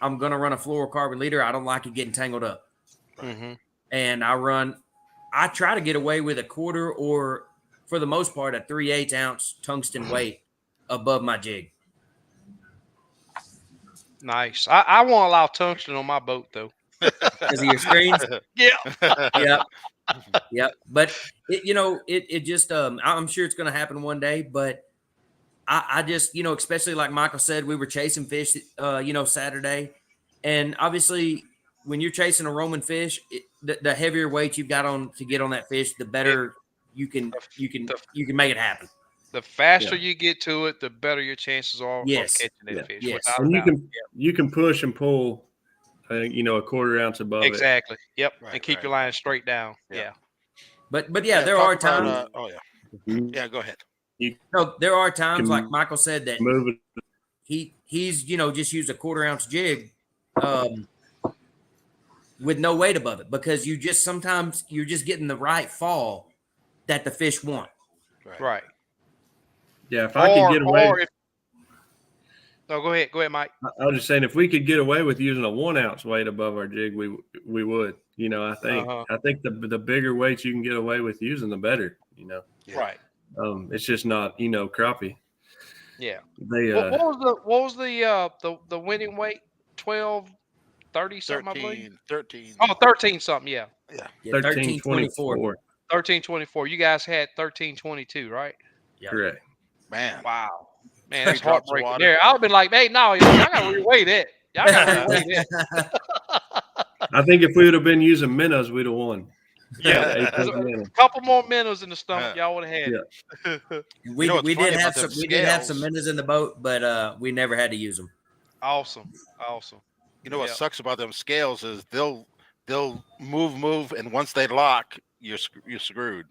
I'm going to run a fluorocarbon leader. I don't like it getting tangled up. Mm-hmm. And I try to get away with a 1/4 or, for the most part, a 3/8 ounce tungsten weight above my jig. Nice. I won't allow tungsten on my boat though. Because of your screens? Yeah. Yep. But it just I'm sure it's going to happen one day. But I just, you know, especially like Michael said, we were chasing fish, Saturday, and obviously when you're chasing a Roman fish, the heavier weight you've got on to get on that fish, the better you can make it happen. The faster you get to it, the better your chances are of catching that fish. Yes. Without And a doubt. you can push and pull, a quarter ounce above it. Exactly. Yep. Right, and keep right. your line straight down. Yeah. But there are times. Yeah, go ahead. There are times, like Michael said, that Move it. he's just used a quarter ounce jig with no weight above it, because sometimes you're just getting the right fall that the fish want. Right. Yeah, if I could get away. No, go ahead, Mike. I was just saying, if we could get away with using a 1 ounce weight above our jig, we would. I think the bigger weights you can get away with using, the better. Right. It's just not crappie. Yeah. They what was the winning weight? 12, 30 something, I believe. 13. Oh, 13 something. Yeah. 13.24. 13.24. You guys had 13.22, right? Yeah. Correct. Man. Wow. Man, that's 3 drops of heartbreaking water. there. I've been like, hey, no, y'all gotta reweigh that. Y'all gotta reweigh that. I think if we would have been using minnows, we'd have won. Yeah, a couple more minnows in the stomach, y'all would have had it. We did have some minnows in the boat, but we never had to use them. Awesome. You know what sucks about them scales is they'll move, and once they lock, you're screwed.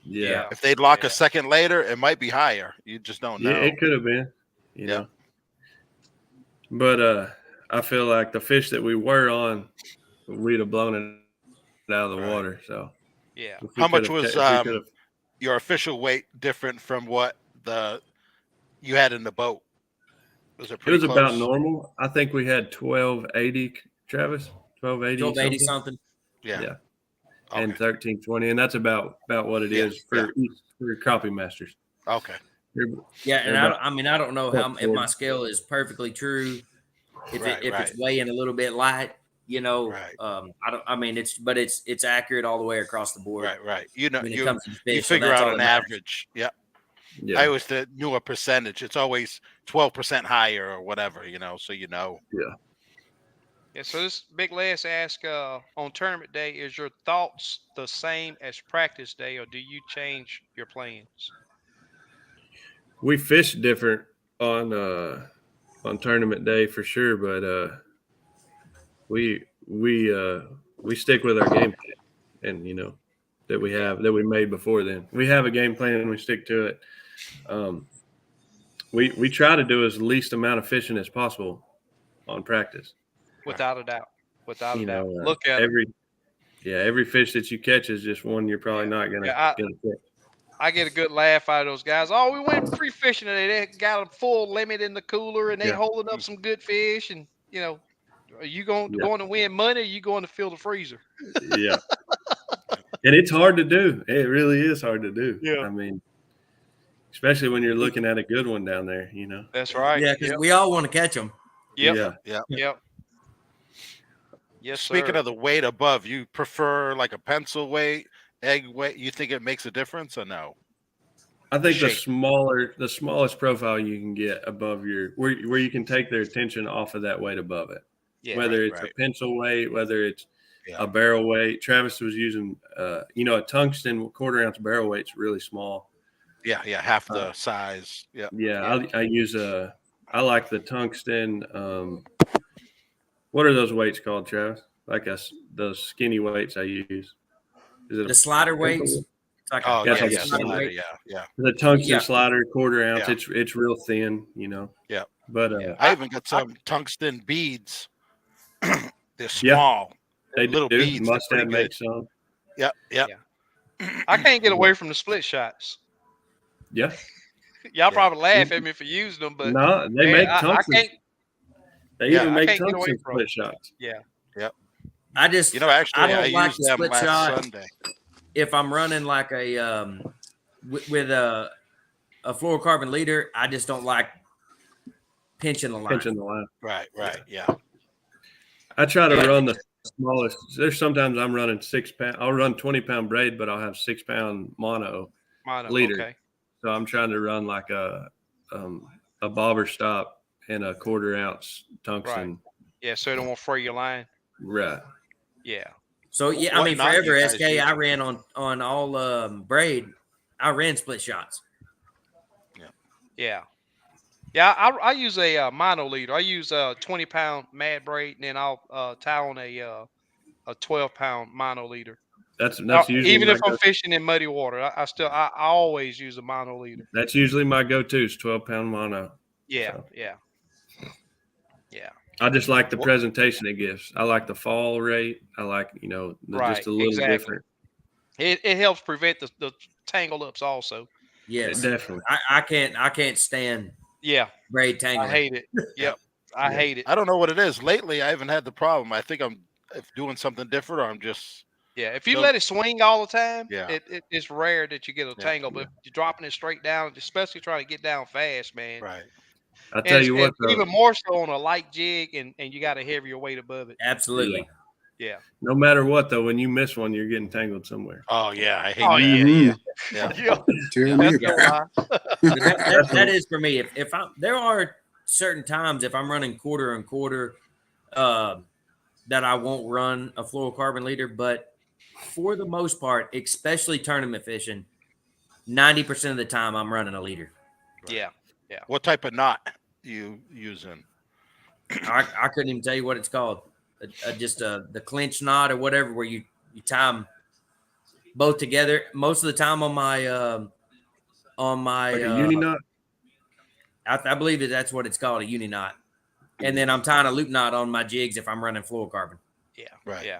Yeah. If they'd lock a second later, it might be higher. You just don't know. Yeah, it could have been. You know. But I feel like the fish that we were on, we'd have blown it out of the water. So yeah. How much was your official weight different from what you had in the boat? It was about normal. I think we had 1280, Travis. 1280 something. Yeah. Okay. And 1320, and that's about what it is for Crappie Masters. Okay. Yeah, and I don't know if my scale is perfectly true. If it's weighing a little bit light, it's accurate all the way across the board. Right. When it comes to fish, you figure out an average. Yeah. Yeah. I always knew a percentage. It's always 12% higher or whatever, so you know. Yeah. Yeah, so this Big Les asked on tournament day, is your thoughts the same as practice day, or do you change your plans? We fish different on tournament day for sure, but we stick with our game plan, and that we made before then. We have a game plan and we stick to it. We try to do as least amount of fishing as possible on practice. Without a doubt. Look at every fish that you catch is just one you're probably not gonna catch. I get a good laugh out of those guys. Oh, we went free fishing today. They got a full limit in the cooler, and they holding up some good fish. And are you going to win money? Or you going to fill the freezer? Yeah, and it's hard to do. It really is hard to do. Yeah, I mean, especially when you're looking at a good one down there. That's right. Yeah, because we all want to catch them. Yep. Yes, Speaking of the weight above, you prefer like a pencil weight, egg weight? You think it makes a difference or no? I think the smallest profile you can get above where you can take their attention off of that weight above it. Yeah, whether it's a pencil weight, whether it's a barrel weight. Travis was using a tungsten quarter ounce barrel weight's really small. Yeah, half the size. Yeah. I like the tungsten. What are those weights called, Travis? Like those skinny weights I use. Is it the slider weights? It's like slider, yeah. The tungsten slider, quarter ounce. Yeah. It's real thin, Yeah. But I even got some tungsten beads. They're small. They little do. beads. Mustang makes some. Yeah. I can't get away from the split shots. Yeah. Y'all probably laugh at me for using them, but no, they make tungsten. They even make tungsten split shots. Yeah. I just actually I don't like used the them split last shot. Sunday. If I'm running like a with a fluorocarbon leader, I just don't like pinching the line. Right. Yeah. I try to run the smallest. There's sometimes I'm running 6 pound. I'll run 20-pound braid, but I'll have 6 pound mono leader. Okay. So I'm trying to run like a bobber stop and a quarter ounce tungsten. Right. Yeah, so it don't want to fray your line. Right. Yeah. So forever SK I ran on all braid. I ran split shots. Yeah. I use a mono leader. I use a 20-pound mad braid, and then I'll tie on a 12-pound mono leader. That's usually Even my if I'm fishing in muddy water, I always use a mono leader. That's usually my go-to is 12-pound mono. Yeah, So. yeah. I just like the presentation it gives. I like the fall rate. I like, just a little different. It helps prevent the tangle ups also. Yes, definitely. I can't stand braid tangling. I hate it. Yep. I hate it. I don't know what it is. Lately, I haven't had the problem. I think I'm doing something different, or I'm just. Yeah, if you let it swing all the time, Yeah. it's rare that you get a tangle. But if you're dropping it straight down, especially trying to get down fast, man. Right. I'll tell you what, though, even more so on a light jig, and you got a heavier weight above it. Absolutely. Yeah. No matter what, though, when you miss one, you're getting tangled somewhere. Oh yeah, I hate that. Yeah. That's no lie. that is for me. If there are certain times if I'm running quarter and quarter, that I won't run a fluorocarbon leader, but for the most part, especially tournament fishing, 90% of the time I'm running a leader. Yeah. Yeah. What type of knot you using? I couldn't even tell you what it's called. Just the clinch knot or whatever, where you tie them both together. Most of the time on my Like a uni knot. I believe that's what it's called, a uni knot. And then I'm tying a loop knot on my jigs if I'm running fluorocarbon. Yeah. Right. Yeah.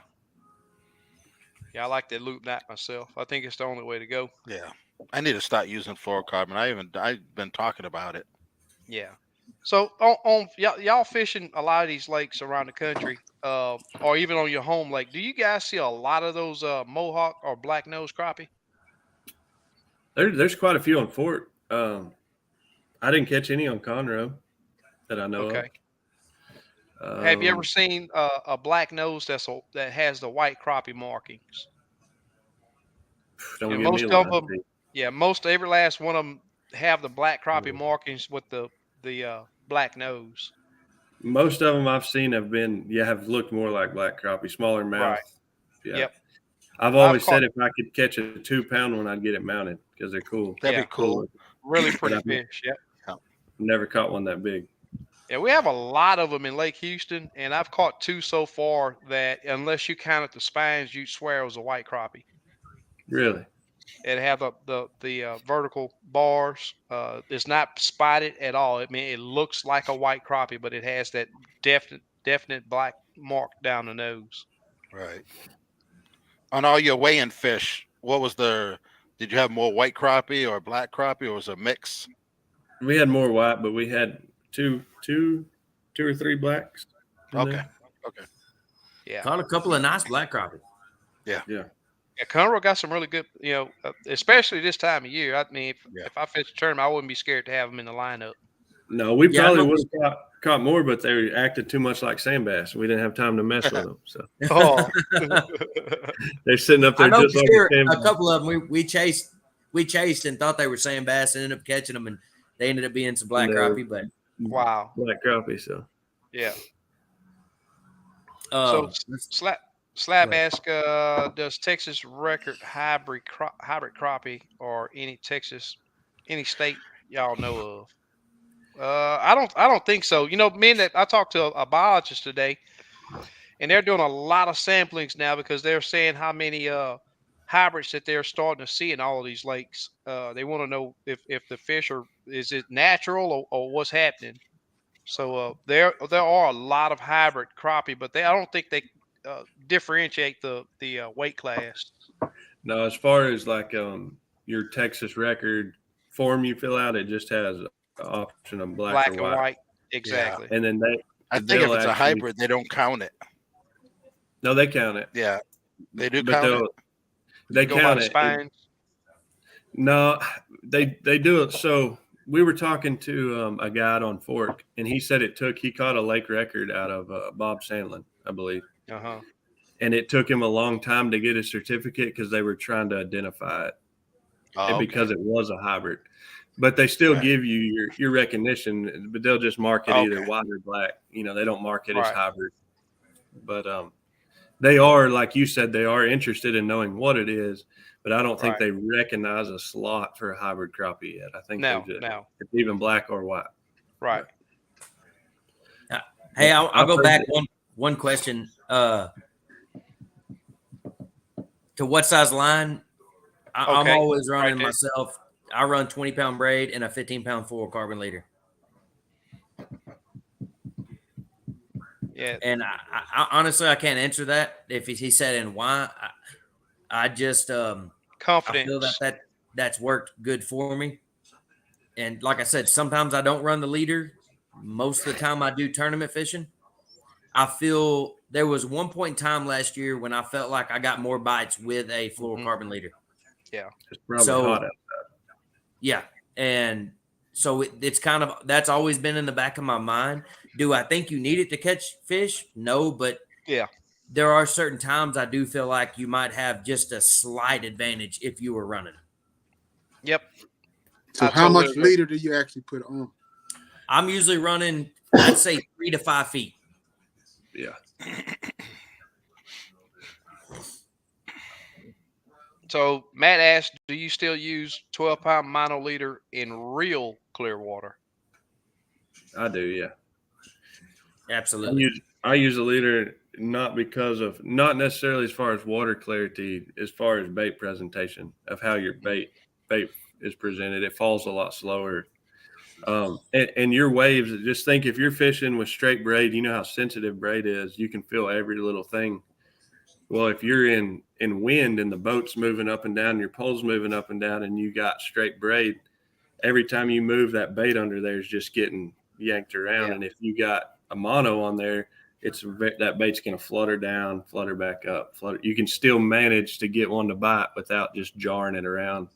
Yeah, I like that loop knot myself. I think it's the only way to go. Yeah. I need to start using fluorocarbon. I've been talking about it. Yeah. So on y'all fishing a lot of these lakes around the country, or even on your home lake, do you guys see a lot of those mohawk or black nose crappie? There's quite a few on Fort. I didn't catch any on Conroe that I know of. Have you ever seen a black nose that has the white crappie markings? Don't Most of them, most every last one of them have the black crappie markings with the black nose. Most of them I've seen have looked more like black crappie, smaller mouth. Right. Yeah. Yep. I've always said if I could catch a 2-pound one, I'd get it mounted because they're cool. That'd be cool. Really pretty fish. Yep. Never caught one that big. Yeah, we have a lot of them in Lake Houston, and I've caught 2 so far that, unless you counted the spines, you'd swear it was a white crappie. Really? It have the vertical bars. It's not spotted at all. It looks like a white crappie, but it has that definite black mark down the nose. Right. On all your weighing fish, did you have more white crappie or black crappie, or was it a mix? We had more white, but we had two or three blacks. Okay. Yeah. Caught a couple of nice black crappie. Yeah. Yeah, Conroe got some really good, especially this time of year. I mean, if I fish a tournament, I wouldn't be scared to have them in the lineup. No, we probably would have caught more, but they acted too much like sand bass. We didn't have time to mess with them. So they're sitting up there. I know just like a couple of them we chased and thought they were sand bass and ended up catching them, and they ended up being some black crappie. But wow, black crappie. So yeah. So Slab ask, does Texas record hybrid crappie or any state y'all know of? I don't think so. I talked to a biologist today, and they're doing a lot of samplings now because they're saying how many hybrids that they're starting to see in all of these lakes. They want to know if the fish is it natural or what's happening. So there are a lot of hybrid crappie, but I don't think they differentiate the weight class. No, as far as like your Texas record form you fill out, it just has an option of black and or white. Exactly. Yeah. And then I think if it's a hybrid, they don't count it. No, they count it. Yeah, they do count it. They count it. Spines. No, they do it. So we were talking to a guide on Fork, and he said he caught a lake record out of Bob Sandlin, I believe. Uh-huh. And it took him a long time to get his certificate because they were trying to identify it because it was a hybrid. But they still give you your recognition, but they'll just mark it either white or black. They don't mark it as hybrid. But they are, like you said, they are interested in knowing what it is. but I don't think Right. they recognize a slot for a hybrid crappie yet. I think No, they just no. it's even black or white. Right. Hey, I'll I've go heard back that- one question. To what size line? I'm Okay, always running right there. myself. I run 20-pound braid and a 15-pound fluorocarbon leader. Yeah. And I honestly I can't answer that. If he said and why, I just I Confidence. feel that's worked good for me. And like I said, sometimes I don't run the leader. Most of the time I do tournament fishing. I feel there was one point in time last year when I felt like I got more bites with a fluorocarbon leader. It's probably So- hot out. Yeah. And so it's kind of that's always been in the back of my mind. Do I think you need it to catch fish? No, but Yeah. there are certain times I do feel like you might have just a slight advantage if you were running. Yep. So I how totally much agree. leader do you actually put on? I'm usually running, I'd say 3 to 5 feet. Yeah. So Matt asked, do you still use 12-pound mono leader in real clear water? I do, yeah. Absolutely. I use a leader not necessarily as far as water clarity, as far as bait presentation of how your bait is presented. It falls a lot slower. And your waves, just think if you're fishing with straight braid, you know how sensitive braid is. You can feel every little thing. Well, if you're in wind and the boat's moving up and down, your pole's moving up and down, and you got straight braid, every time you move, that bait under there is just getting yanked around. Yeah. And if you got a mono on there, that bait's going to flutter down, flutter back up, flutter. You can still manage to get one to bite without just jarring it around.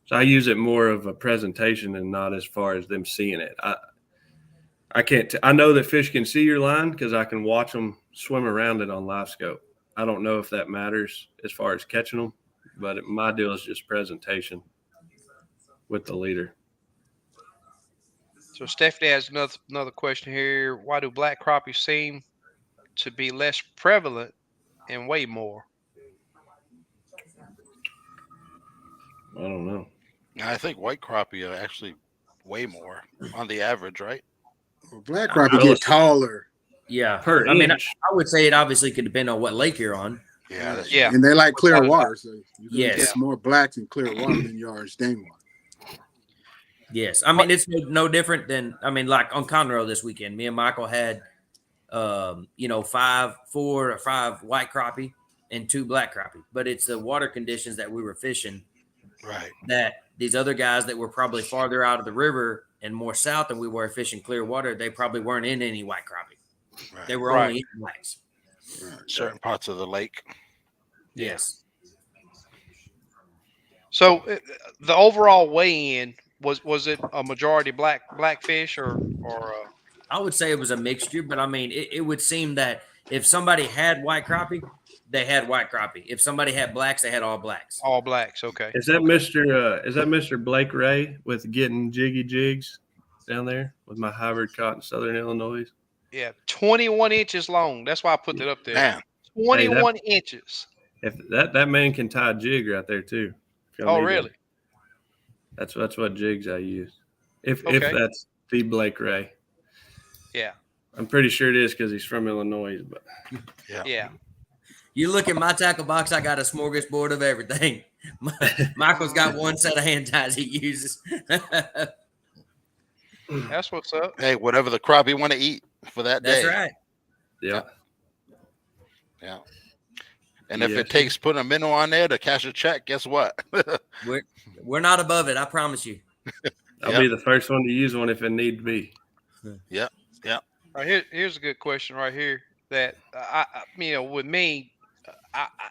So I use it more of a presentation and not as far as them seeing it. I can't. I know that fish can see your line because I can watch them swim around it on live scope. I don't know if that matters as far as catching them, but my deal is just presentation with the leader. So Stephanie has another question here. Why do black crappie seem to be less prevalent and weigh more? I don't know. I think white crappie are actually way more on the average, right? Well, black crappie get taller, Yeah. Per I mean, inch. I would say it obviously could depend on what lake you're on. Yeah. That's Yeah. and they like clear Without a water. So you're gonna Yes. get more blacks in clear water than you are in stain water. Yes. I mean, it's no different than, I mean, like on Conroe this weekend, me and Michael had, 4 or 5 white crappie and 2 black crappie. But it's the water conditions that we were fishing right. that these other guys that were probably farther out of the river and more south than we were fishing clear water, they probably weren't in any white crappie. Right. They were Right. only in blacks. Certain parts of the lake. Yes. So the overall weigh-in was it a majority blackfish or I would say it was a mixture, but I mean, it would seem that if somebody had white crappie, they had white crappie. If somebody had blacks, they had all blacks. all blacks? Okay. Is that Mr. Blake Ray with getting jiggy jigs down there with my hybrid caught in Southern Illinois? Yeah, 21 inches long. That's why I put that up there. Man, 21 inches. If that man can tie a jig right there too. If y'all Oh, need really? That's what jigs I use. If Okay. that's the Blake Ray. Yeah. I'm pretty sure it is because he's from Illinois, but Yeah. You look at my tackle box, I got a smorgasbord of everything. Michael's got one set of hand ties he uses. That's what's up. hey, whatever the crappie want to eat for that That's day. right. yeah. Yeah. And if Yeah. it takes putting a minnow on there to cash a check, guess what? We're not above it, I promise you. I'll be the first one to use one if it need be. Right here's a good question right here. That I with me,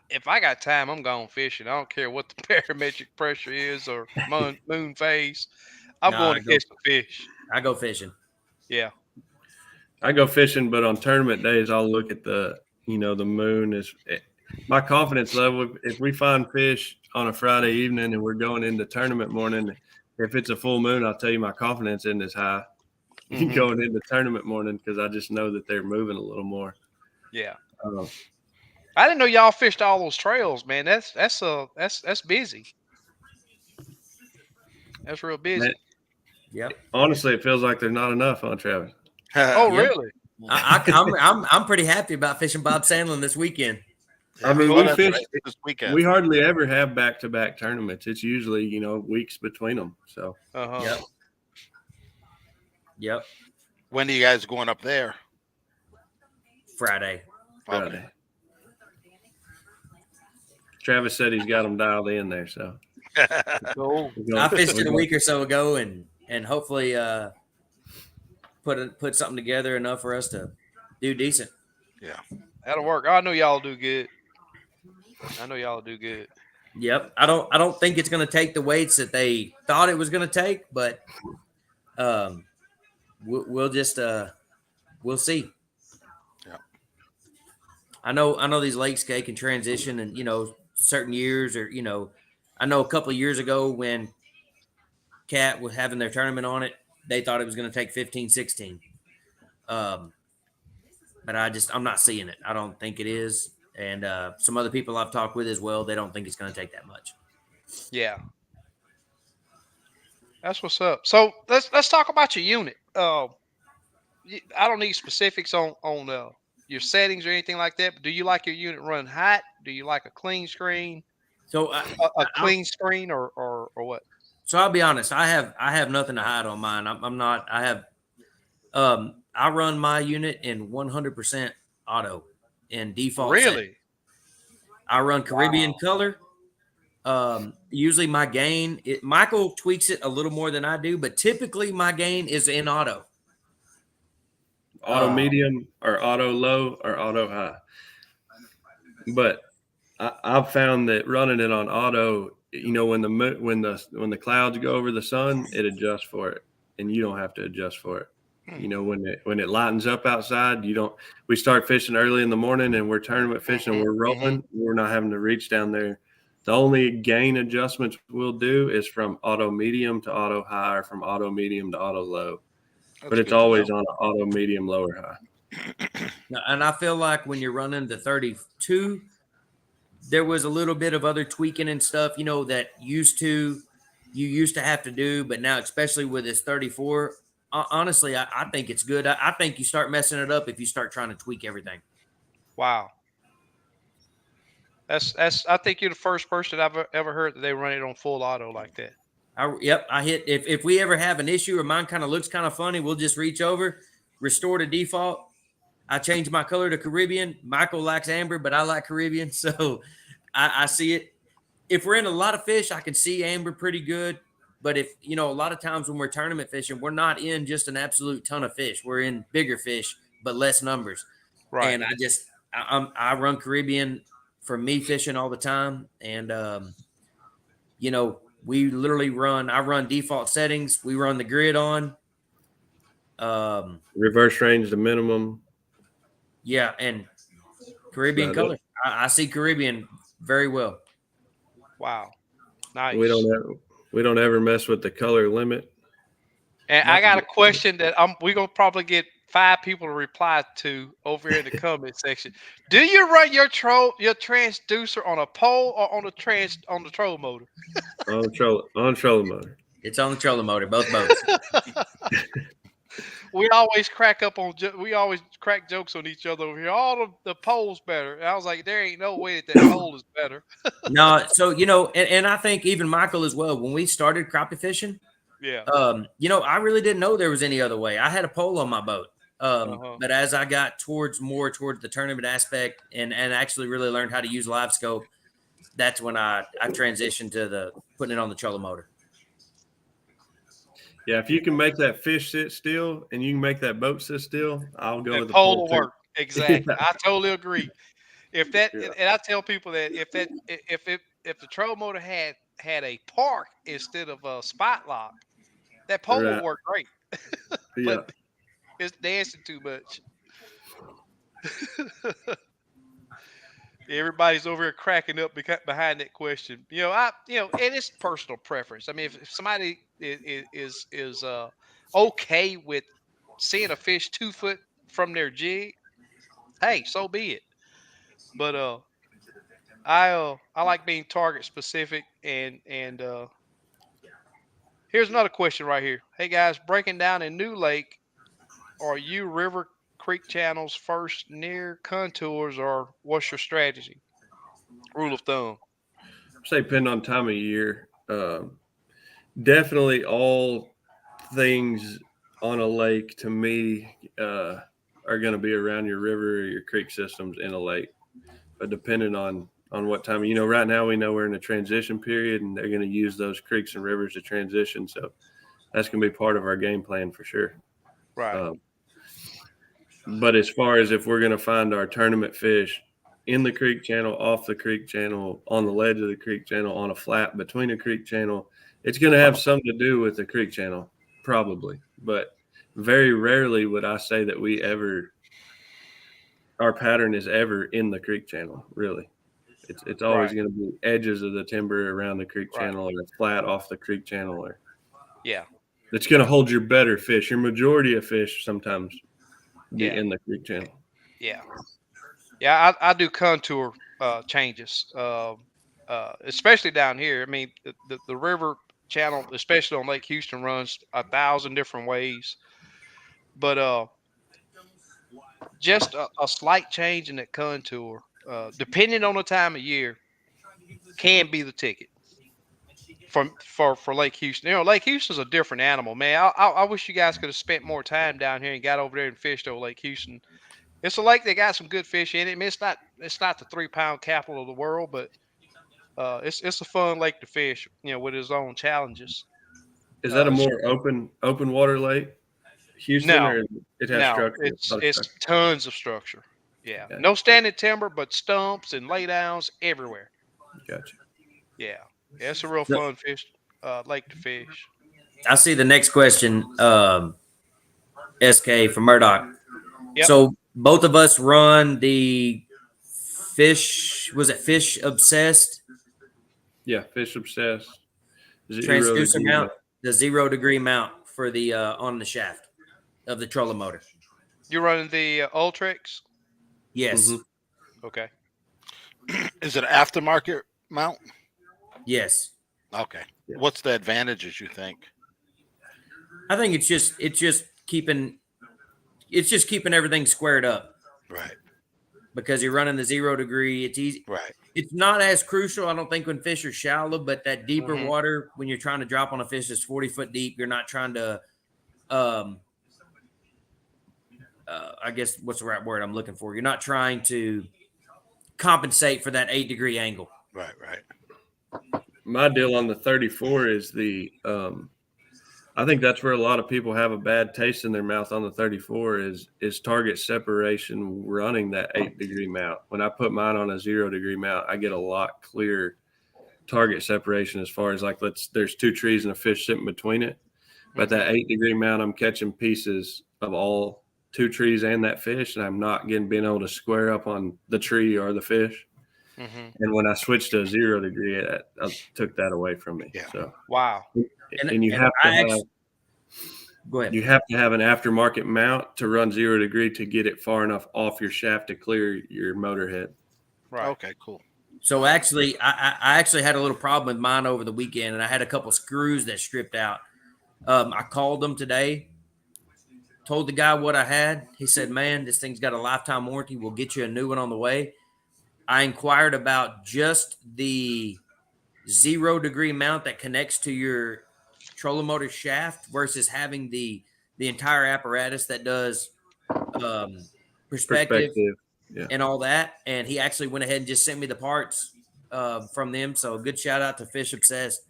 if I got time, I'm going fishing. I don't care what the barometric pressure is or moon phase. I'm Nah, going to catch the fish. I go fishing. Yeah. I go fishing, but on tournament days, I'll look at the moon. My confidence level. If we find fish on a Friday evening and we're going into tournament morning, if it's a full moon, I'll tell you my confidence isn't as high Mhm. going into tournament morning because I just know that they're moving a little more. Yeah. I didn't know y'all fished all those trails, man. That's busy. That's real busy. Man, Yep. honestly, it feels like there's not enough, huh, Travis? Oh, Yep. really? I'm pretty happy about fishing Bob Sandlin this weekend. I mean, well, we that's fish right, this weekend. We hardly ever have back-to-back tournaments. It's usually, weeks between them. So Uh-huh. Yep. When are you guys going up there? Friday. Friday. Travis said he's got them dialed in there. So Cool. I fished it a week or so ago, and hopefully put something together enough for us to do decent. Yeah. That'll work. I know y'all do good. Yep. I don't think it's going to take the weights that they thought it was going to take, but we'll just we'll see. Yeah. I know these lakes can transition, and certain years, or I know a couple of years ago when Cat was having their tournament on it, they thought it was going to take 15, 16. But I'm not seeing it. I don't think it is. And some other people I've talked with as well, they don't think it's going to take that much. Yeah. That's what's up. So let's talk about your unit. I don't need specifics on your settings or anything like that. But do you like your unit run hot? Do you like a clean screen? So a clean screen or what? So I'll be honest. I have nothing to hide on mine. I'm not. I have. I run my unit in 100% auto in default. Really? Setting. I run Caribbean color. Usually my gain. Michael tweaks it a little more than I do, but typically my gain is in auto. Auto medium or auto low or auto high. But I've found that running it on auto, when the clouds go over the sun, it adjusts for it, and you don't have to adjust for it. When it lightens up outside, we start fishing early in the morning and we're tournament fishing and we're rolling. We're not having to reach down there. The only gain adjustments we'll do is from auto medium to auto high, or from auto medium to auto low. But it's always on an auto medium, lower high. And I feel like when you're running the 32, there was a little bit of other tweaking and stuff, that you used to have to do, but now, especially with this 34, honestly, I think it's good. I think you start messing it up if you start trying to tweak everything. Wow. I think you're the first person I've ever heard that they run it on full auto like that. I hit, if we ever have an issue or mine kind of looks kind of funny, we'll just reach over, restore to default. I change my color to Caribbean. Michael likes amber, but I like Caribbean. So I see it. If we're in a lot of fish, I can see amber pretty good. But if, a lot of times when we're tournament fishing, we're not in just an absolute ton of fish. We're in bigger fish, but less numbers. Right. And I run Caribbean for me fishing all the time. And, we literally I run default settings. We run the grid on. Reverse range to minimum. Yeah, and Caribbean color. I see Caribbean very well. Wow, nice. We don't ever mess with the color limit. And I got a question that we're gonna probably get 5 people to reply to over here in the comment section. Do you run your transducer on a pole or on the trolling motor? On trolling motor. It's on the trolling motor, both boats. We always crack jokes on each other over here. All the pole's better. And I was like, there ain't no way that pole is better. No, so and I think even Michael as well. When we started crappie fishing, yeah, I really didn't know there was any other way. I had a pole on my boat, but as I got more towards the tournament aspect and actually really learned how to use live scope, that's when I transitioned to putting it on the trolling motor. Yeah, if you can make that fish sit still and you can make that boat sit still, I'll go with the pole pole will work. Exactly. Yeah. I totally agree. If that, and I tell people that if the trolling motor had a park instead of a spot lock, that pole will work great. But it's dancing too much. Everybody's over here cracking up behind that question. And it's personal preference. I mean, if somebody is okay with seeing a fish 2 foot from their jig, hey, so be it. But I like being target specific, and here's another question right here. Hey guys, breaking down a new lake, are you river creek channels first near contours, or what's your strategy? Rule of thumb. Say, depending on time of year. Definitely all things on a lake to me are going to be around your river or your creek systems in a lake. But depending on what time, right now we know we're in a transition period and they're going to use those creeks and rivers to transition. So that's going to be part of our game plan for sure. Right. But as far as if we're going to find our tournament fish in the creek channel, off the creek channel, on the ledge of the creek channel, on a flat between a creek channel, it's going to have something to do with the creek channel, probably. But very rarely would I say that our pattern is ever in the creek channel, really. It's always going to be edges of the timber around the creek channel, or flat off the creek channel, or it's going to hold your better fish. Your majority of fish sometimes be in the creek channel. Yeah, I do contour changes, especially down here. I mean, the river channel, especially on Lake Houston, runs 1,000 different ways. But just a slight change in that contour, depending on the time of year, can be the ticket for Lake Houston. Lake Houston's a different animal, man. I wish you guys could have spent more time down here and got over there and fished over Lake Houston. It's a lake that got some good fish in it. I mean, it's not the 3-pound capital of the world, but it's a fun lake to fish, with its own challenges. Is that a more open water lake, Houston, or it has structure? It's tons of structure. Yeah, no standing timber, but stumps and laydowns everywhere. Gotcha. Yeah, it's a real fun lake to fish. I see the next question, SK from Murdoch. Yep. So both of us run the fish. Was it Fish Obsessed? Yeah, Fish Obsessed. Transducer mount, the 0 degree mount for the on the shaft of the trolling motor. You're running the Ultrex? Yes. Mm-hmm. Okay. Is it an aftermarket mount? Yes. Okay. Yeah. What's the advantages you think? I think it's just keeping everything squared up. Right. Because you're running the 0 degree, it's easy. Right. It's not as crucial, I don't think, when fish are shallow, but that deeper water, when you're trying to drop on a fish that's 40 foot deep, you're not trying to, I guess, what's the right word I'm looking for? You're not trying to compensate for that 8 degree angle. Right. My deal on the 34 is I think that's where a lot of people have a bad taste in their mouth on the 34 is target separation running that 8 degree mount. When I put mine on a 0 degree mount, I get a lot clearer target separation as far as there's 2 trees and a fish sitting between it. But that 8 degree mount, I'm catching pieces of all 2 trees and that fish, and I'm not being able to square up on the tree or the fish. Mm-hmm. And when I switched to a 0 degree, I took that away from me. Yeah. So wow. And you have to have. Go ahead. You have to have an aftermarket mount to run 0 degree to get it far enough off your shaft to clear your motor head. Right. Okay, cool. So actually, I actually had a little problem with mine over the weekend, and I had a couple screws that stripped out. I called them today, told the guy what I had. He said, man, this thing's got a lifetime warranty. We'll get you a new one on the way. I inquired about just the 0 degree mount that connects to your trolling motor shaft versus having the entire apparatus that does perspective. And all that. And he actually went ahead and just sent me the parts from them. So good shout out to Fish Obsessed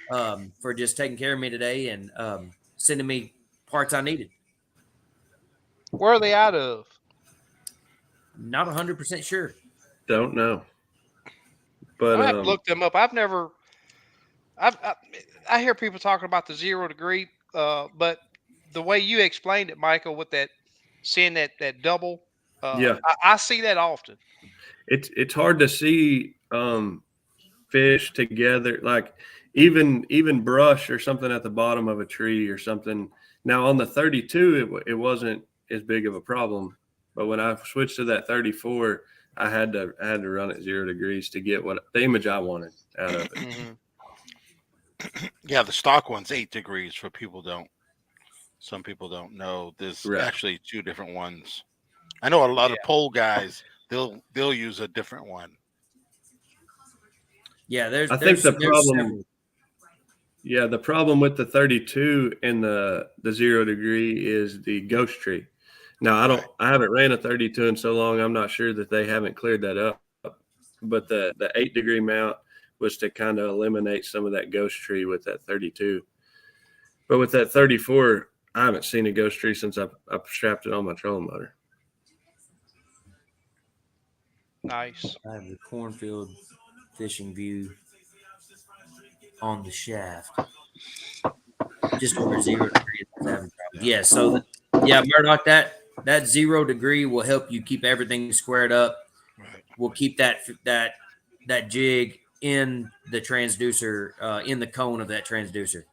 for just taking care of me today and sending me parts I needed. Where are they out of? Not 100% sure. Don't know. But I have to look them up. I hear people talking about the 0 degree, but the way you explained it, Michael, with seeing that double, I see that often. It's hard to see fish together, like even brush or something at the bottom of a tree or something. Now on the 32, it wasn't as big of a problem, but when I switched to that 34, I had to run at 0 degrees to get the image I wanted out of it. Mhm. Yeah, the stock one's 8 degrees for some people don't know. There's Right. actually 2 different ones. I know a lot of Yeah. pole guys, they'll use a different one. Yeah, there's I think the there's problem. several. Yeah, the problem with the 32 and the 0 degree is the ghost tree. Now I haven't ran a 32 in so long. I'm not sure that they haven't cleared that up. But the 8 degree mount was to kind of eliminate some of that ghost tree with that 32. But with that 34, I haven't seen a ghost tree since I strapped it on my trolling motor. Nice. I have the cornfield fishing view on the shaft. Just where 0 degree is having problems. Yeah, so Murdoch, that 0 degree will help you keep everything squared up. Right. We'll keep that jig in the transducer, in the cone of that transducer.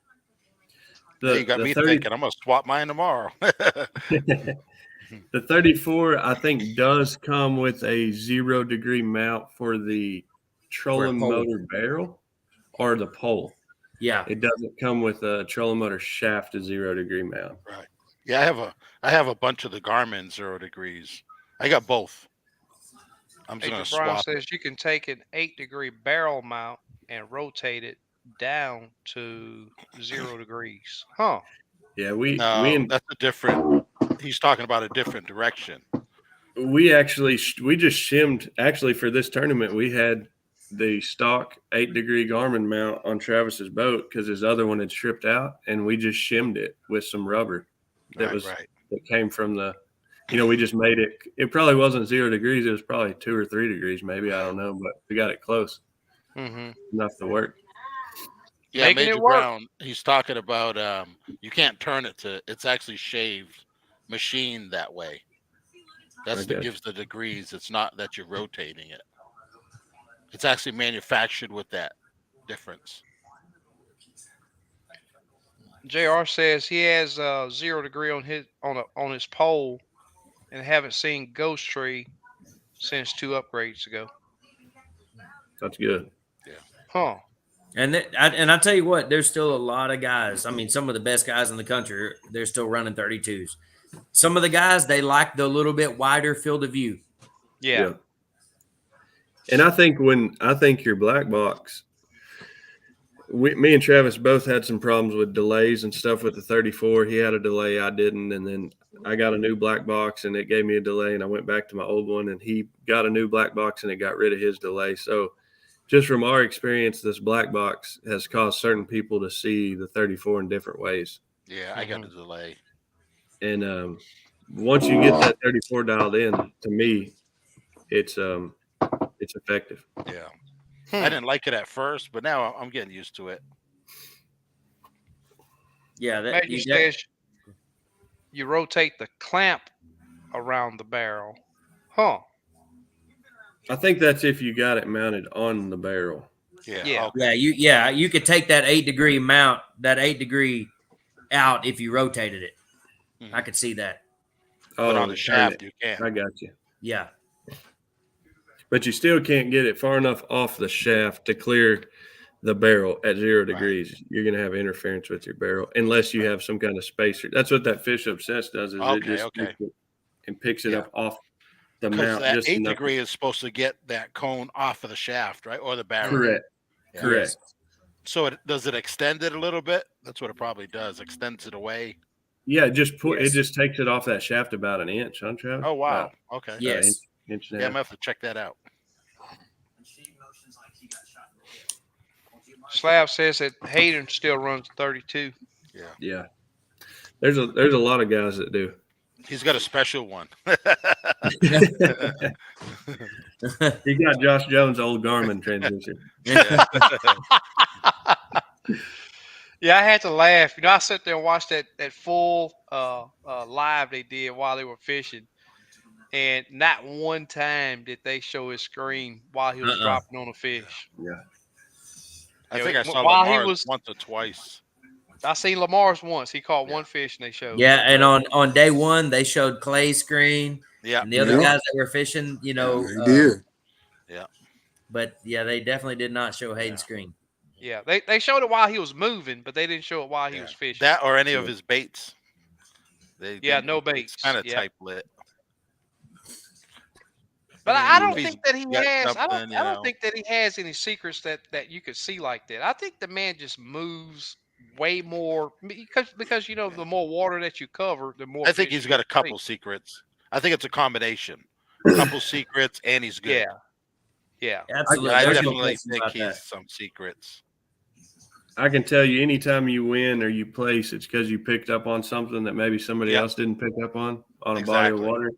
You got me thinking I'm gonna swap mine tomorrow. The 34, I think, does come with a 0 degree mount for the trolling pole. motor barrel or the pole. Yeah. It doesn't come with a trolling motor shaft to 0 degree mount. Right. Yeah, I have a bunch of the Garmin 0 degrees. I got both. I'm just gonna Agent Brown swap. says you can take an 8 degree barrel mount and rotate it down to 0 degrees. Huh. Yeah, That's a different. He's talking about a different direction. we just shimmed. Actually, for this tournament, we had the stock 8 degree Garmin mount on Travis's boat because his other one had stripped out, and we just shimmed it with some rubber that came from the. We just made it. It probably wasn't 0 degrees. It was probably 2 or 3 degrees, maybe. I don't know, but we got it close enough to work. Yeah, Making Major it work. Brown. He's talking about you can't turn it to. It's actually shaved, machined that way. That's that gives the degrees. It's not that you're rotating it. It's actually manufactured with that difference. JR says he has 0 degree on his pole and haven't seen ghost tree since 2 upgrades ago. That's good. Yeah. Huh. And I tell you what, there's still a lot of guys. I mean, some of the best guys in the country, they're still running 32s. Some of the guys, they like the little bit wider field of view. Yeah. And I think your black box, me and Travis both had some problems with delays and stuff with the 34. He had a delay, I didn't, and then I got a new black box and it gave me a delay, and I went back to my old one, and he got a new black box and it got rid of his delay. So just from our experience, this black box has caused certain people to see the 34 in different ways. Yeah, I got a delay. And once you get that 34 dialed in, to me, it's effective. Yeah. I didn't like it at first, but now I'm getting used to it. Yeah, Major says you rotate the clamp around the barrel. Huh. I think that's if you got it mounted on the barrel. Yeah. Okay. You could take that 8 degree mount, that 8 degree out if you rotated it. I could see that. But on the shaft, you can. I got you. Yeah. But you still can't get it far enough off the shaft to clear the barrel at 0 degrees. Right. You're going to have interference with your barrel unless you have some kind of spacer. That's what that Fish Obsessed does. Is it just picks it up off the mount. That just 8 degree is supposed to get that cone off of the shaft, right, or the barrel. Correct. Yeah. Correct. So does it extend it a little bit? That's what it probably does. Extends it away. Yeah, it just takes it off that shaft about an inch, huh, Travis? Oh wow. Okay. Yes. Inch and I'm gonna have to check that out. Slab says that Hayden still runs 32. Yeah. Yeah. There's a lot of guys that do. He's got a special one. He got Josh Jones' old Garmin transmission. Yeah, I had to laugh. I sat there and watched that full live they did while they were fishing, and not one time did they show his screen while he was dropping on a fish. Yeah, I think I saw while Lamar's once or twice. I seen Lamar's once. He caught one fish and they showed. Yeah, and on day one they showed Clay's screen. Yeah. And the other Yeah. guys that were fishing, They did. Yeah. But yeah, they definitely did not show Hayden's screen. Yeah, they showed it while he was moving, but they didn't show it while he was fishing. That or any of his baits. No baits. It's kind of Yeah. type lit. But I mean, I don't if he's think that he got has. I something, don't think that he has any secrets that you could see like that. I think the man just moves way more because the more water that you cover, the more. I think fish he's you got a can couple see. secrets. I think it's a combination. Couple secrets, and he's good. Yeah. Absolutely. I There's no definitely question think about he's that. some secrets. I can tell you anytime you win or you place, it's because you picked up on something that maybe somebody else didn't pick up on a body of water.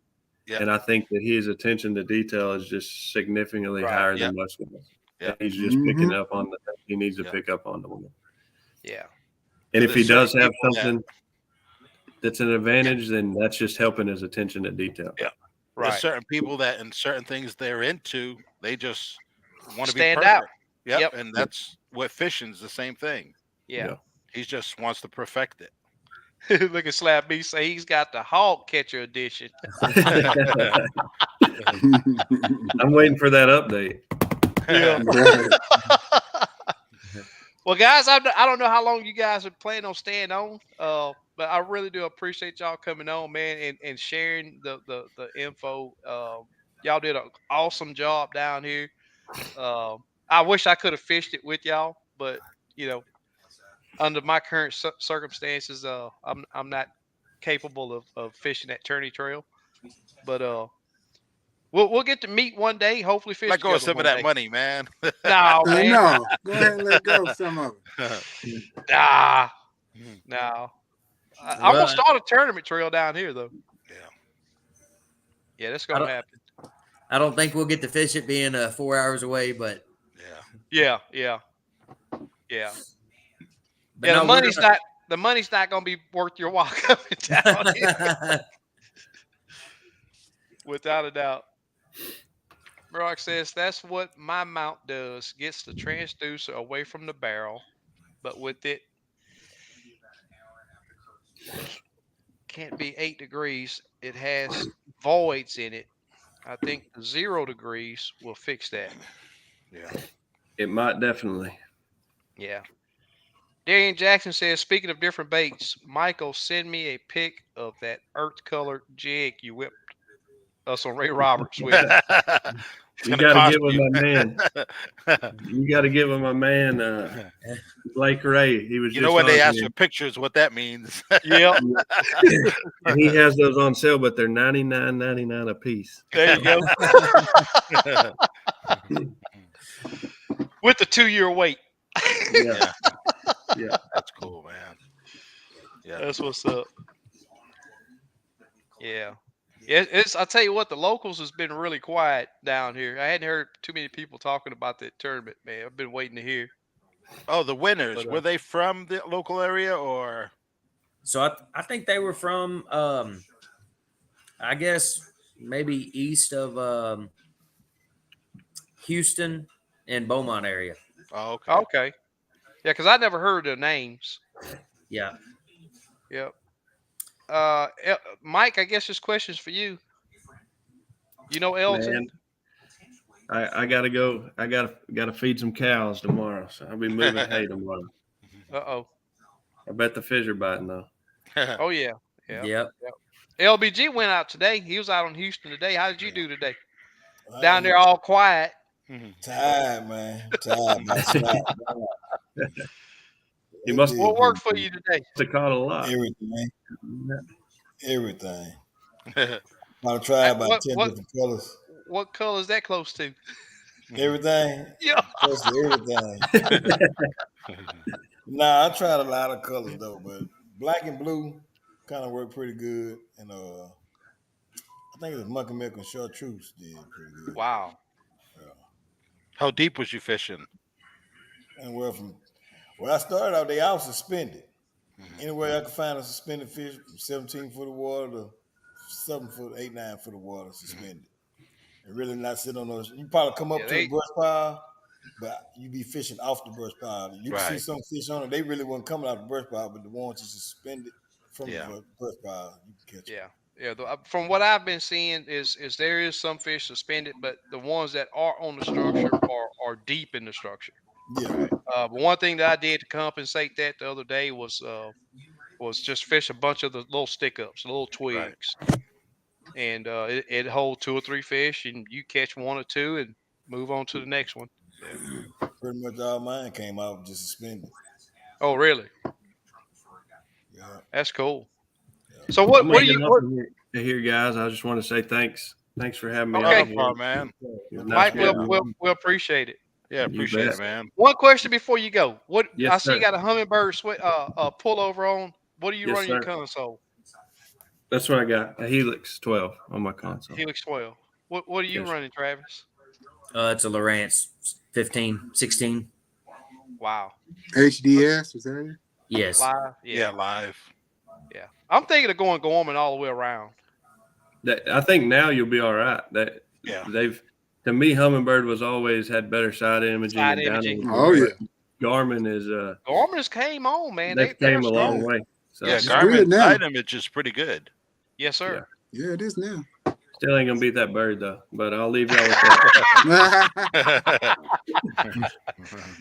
Yep. And I think that his attention to detail is just significantly higher than most of us. Yep. He's just picking up on the thing he needs to pick up on the one. Yeah. And if he does have people something that's an advantage, then that's just helping his attention to detail. Yeah. Right. There's certain people that in certain things they're into, they just want to be Stand perfect. out. Yep. And that's what fishing's the same thing. Yeah. He just wants to perfect it. Look at Slab B say he's got the hog catcher edition. I'm waiting for that update. Yeah. Right. Well, guys, I don't know how long you guys are planning on staying on, but I really do appreciate y'all coming on, man, and sharing the info. Y'all did an awesome job down here. I wish I could have fished it with y'all, but under my current circumstances, I'm not capable of fishing that Tourney Trail. But we'll get to meet one day. Hopefully, fish Let go of together some of one that day. money, man. No, man. No, go ahead and let go of some of it. No. I'm gonna start a tournament trail down here, though. Yeah, that's gonna happen. I don't think we'll get to fish it being 4 hours away, but Yeah. But Yeah, no, the money's not gonna be worth your while coming down here. Without a doubt. Brock says that's what my mount does. Gets the transducer away from the barrel, but with it can't be 8 degrees. It has voids in it. I think 0 degrees will fix that. Yeah. It might definitely. Yeah. Darian Jackson says, speaking of different baits, Michael, send me a pic of that earth-colored jig you whipped us on Ray Roberts with. You got to get with my man. You got to get with my man, Blake Ray. He was. You know when they ask for pictures, what that means. Yep. He has those on sale, but they're $99.99 a piece. There you go. With the 2-year wait. Yeah. That's cool, man. Yeah. That's what's up. Yeah. It's. I tell you what, the locals has been really quiet down here. I hadn't heard too many people talking about that tournament, man. I've been waiting to hear. Oh, the winners. But, were they from the local area or? So I think they were from, I guess, maybe east of Houston and Beaumont area. Oh, okay. Okay. Yeah, because I never heard their names. Yeah. Yep. Mike, I guess this question's for you. You know Elton? Man, I gotta go. I gotta feed some cows tomorrow, so I'll be moving hay tomorrow. Uh-oh. I bet the fish are biting though. Oh, yeah. Yep. LBG went out today. He was out on Houston today. How did you do today? Down there all quiet. Tired, man. Tired. He must. What worked for you today? have caught a lot. Everything. I'll try about 10 different colors. What color is that close to? Everything. Yeah. Close to everything. Nah, I tried a lot of colors though, but black and blue kind of worked pretty good, and I think it was monkey milk and chartreuse did pretty good. Wow. How deep was you fishing? Anywhere from I started out, I was suspended. Anywhere I could find a suspended fish from 17 foot of water to 7 foot, 8, 9 foot of water suspended. And really not sit on those. You probably come up to the brush pile, but you be fishing off the brush pile. You can see some fish on it. They really weren't coming out the brush pile, but the ones you suspended from the brush pile, you can catch them. Yeah, from what I've been seeing is there is some fish suspended, but the ones that are on the structure are deep in the structure. Yeah. But one thing that I did to compensate that the other day was just fish a bunch of the little stick ups, little twigs, and it hold 2 or 3 fish, and you catch 1 or 2 and move on to the next one. Yeah. Pretty much all mine came out just suspended. Oh, really? Yeah. That's cool. Yeah. So I'm what gonna do get you? off of here, guys. I just want to say thanks. Thanks for having me Okay. on here. man. It was Mike, nice meeting you. we'll appreciate it. Yeah, You appreciate bet. it, man. One question before you go. What Yes, I see you sir. got a hummingbird pullover on. What are you Yes, running your sir. console? That's what I got. A Helix 12 on my console. Helix 12. What are you Yes. running, Travis? It's a Lowrance 15, 16. Wow. HDS, is that it? Yes. Live. Yeah, live. Yeah. I'm thinking of going Gorman all the way around. I think now you'll be all right. Yeah. To me, Humminbird was always had better side imaging. Side and down imaging. Oh, yeah. Garmin is Gorman's came on, man. they've They're came a strong. long way. So Yeah, It's Garmin good now. side image is pretty good. Yes, sir. Yeah, it is now. still ain't gonna beat that bird though. But I'll leave y'all with that.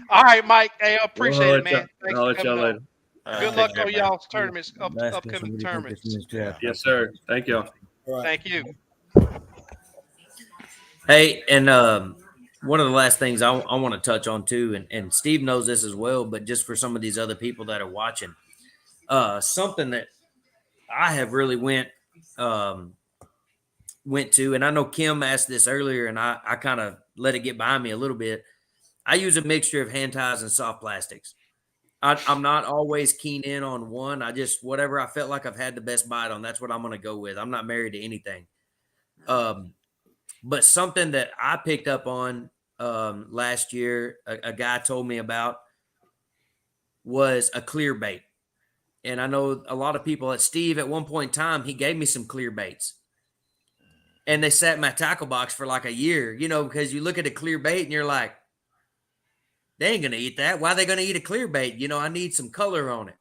All right, Mike. Hey, I appreciate Well, it, man. Thanks I'll for let y'all coming on. later. Good luck on y'all's tournaments, upcoming tournaments. Yes, sir. Thank y'all. All right. Thank you. Hey, and one of the last things I want to touch on too, and Steve knows this as well, but just for some of these other people that are watching, something that I have really went to, and I know Kim asked this earlier, and I kind of let it get behind me a little bit. I use a mixture of hand ties and soft plastics. I'm not always keen in on one. I just, whatever I felt like I've had the best bite on, that's what I'm going to go with. I'm not married to anything. But something that I picked up on last year, a guy told me about, was a clear bait. And I know a lot of people, Steve, at one point in time, he gave me some clear baits. And they sat in my tackle box for like a year, because you look at a clear bait and you're like, they ain't going to eat that. Why are they going to eat a clear bait? I need some color on it.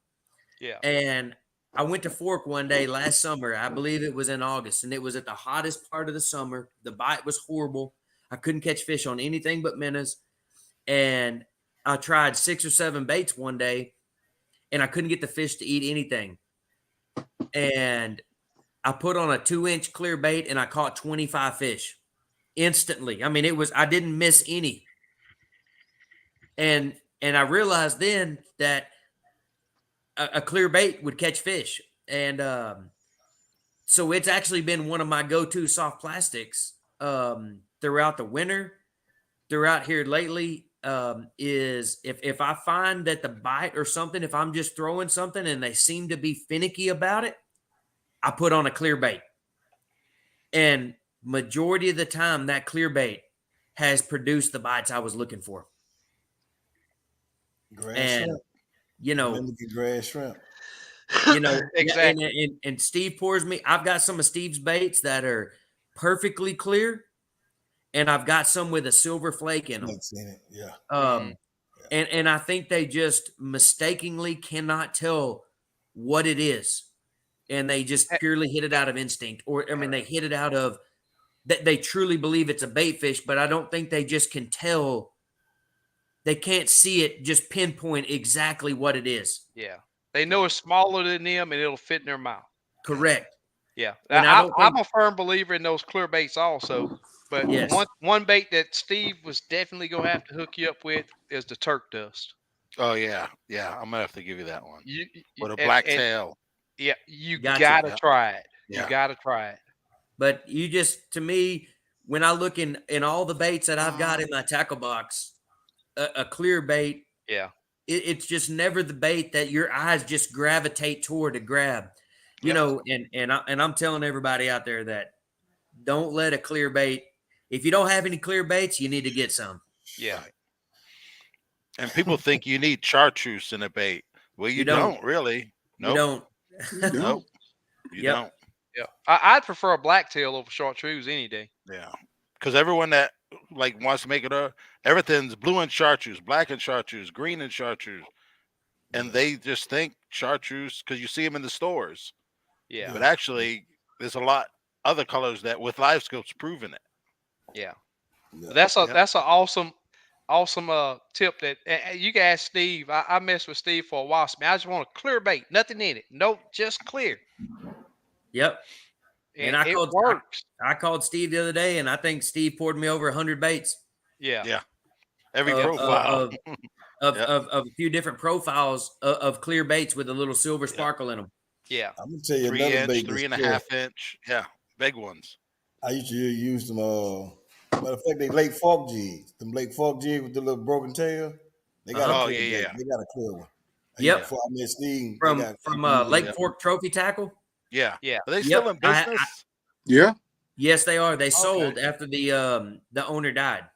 Yeah. And I went to Fork one day last summer. I believe it was in August, and it was at the hottest part of the summer. The bite was horrible. I couldn't catch fish on anything but minnows. And I tried 6 or 7 baits one day, and I couldn't get the fish to eat anything. And I put on a 2-inch clear bait, and I caught 25 fish instantly. I mean, I didn't miss any. And I realized then that a clear bait would catch fish. And so it's actually been one of my go-to soft plastics throughout the winter, throughout here lately, is if I find that the bite or something, if I'm just throwing something and they seem to be finicky about it, I put on a clear bait. And majority of the time, that clear bait has produced the bites I was looking for. Grass And, shrimp. Remember the grass shrimp. Exactly. And Steve pours me. I've got some of Steve's baits that are perfectly clear, and I've got some with a silver flake in them. Flakes in it. Yeah. And I think they just mistakenly cannot tell what it is, and they just purely hit it out of instinct, they hit it out of that they truly believe it's a bait fish, but I don't think they just can tell. They can't see it, just pinpoint exactly what it is. Yeah. They know it's smaller than them and it'll fit in their mouth. Correct. Yeah. And I'm a firm believer in those clear baits also. But Yes. one bait that Steve was definitely going to have to hook you up with is the turk dust. Oh yeah, I'm gonna have to give you that one with a and- black and- tail. Yeah, you Gotcha. gotta try it. Yeah. You gotta try it. But you just, to me, when I look in all the baits that I've got in my tackle box, a clear bait, Yeah. it's just never the bait that your eyes just gravitate toward to grab. And I'm telling everybody out there that don't let a clear bait. If you don't have any clear baits, you need to get some. Yeah. Right. And people think you need chartreuse in a bait. Well, you don't really. You Nope. don't. Nope. You Yep. don't. Yeah. I'd prefer a blacktail over chartreuse any day. Yeah. Because everyone that wants to make it up, everything's blue and chartreuse, black and chartreuse, green and chartreuse. And they just think chartreuse because you see them in the stores. Yeah. But actually, there's a lot other colors that with live scopes proving it. Yeah. Yeah. That's an awesome tip that you can ask Steve. I messed with Steve for a while. Man, I just want a clear bait, nothing in it. No, just clear. Yep. And I it called works. I called Steve the other day, and I think Steve poured me over 100 baits. Yeah. Yeah. Every Of- profile. of Yep. a few different profiles of clear baits with a little silver sparkle in them. Yeah. I'm gonna tell you 3 another inch, bait. 3.5 inch. Yeah. Big ones. I used to use them. Matter of fact, they Lake Fork jigs. Them Lake Fork jigs with the little broken tail. They got Oh, a clear yeah, bait. They got a clear one. Yep. Before I met Steve, From Lake Fork Trophy Tackle. Yeah. Yeah. Are they Yep. still in business? Yeah. Yes, they are. They Okay. sold after the owner died.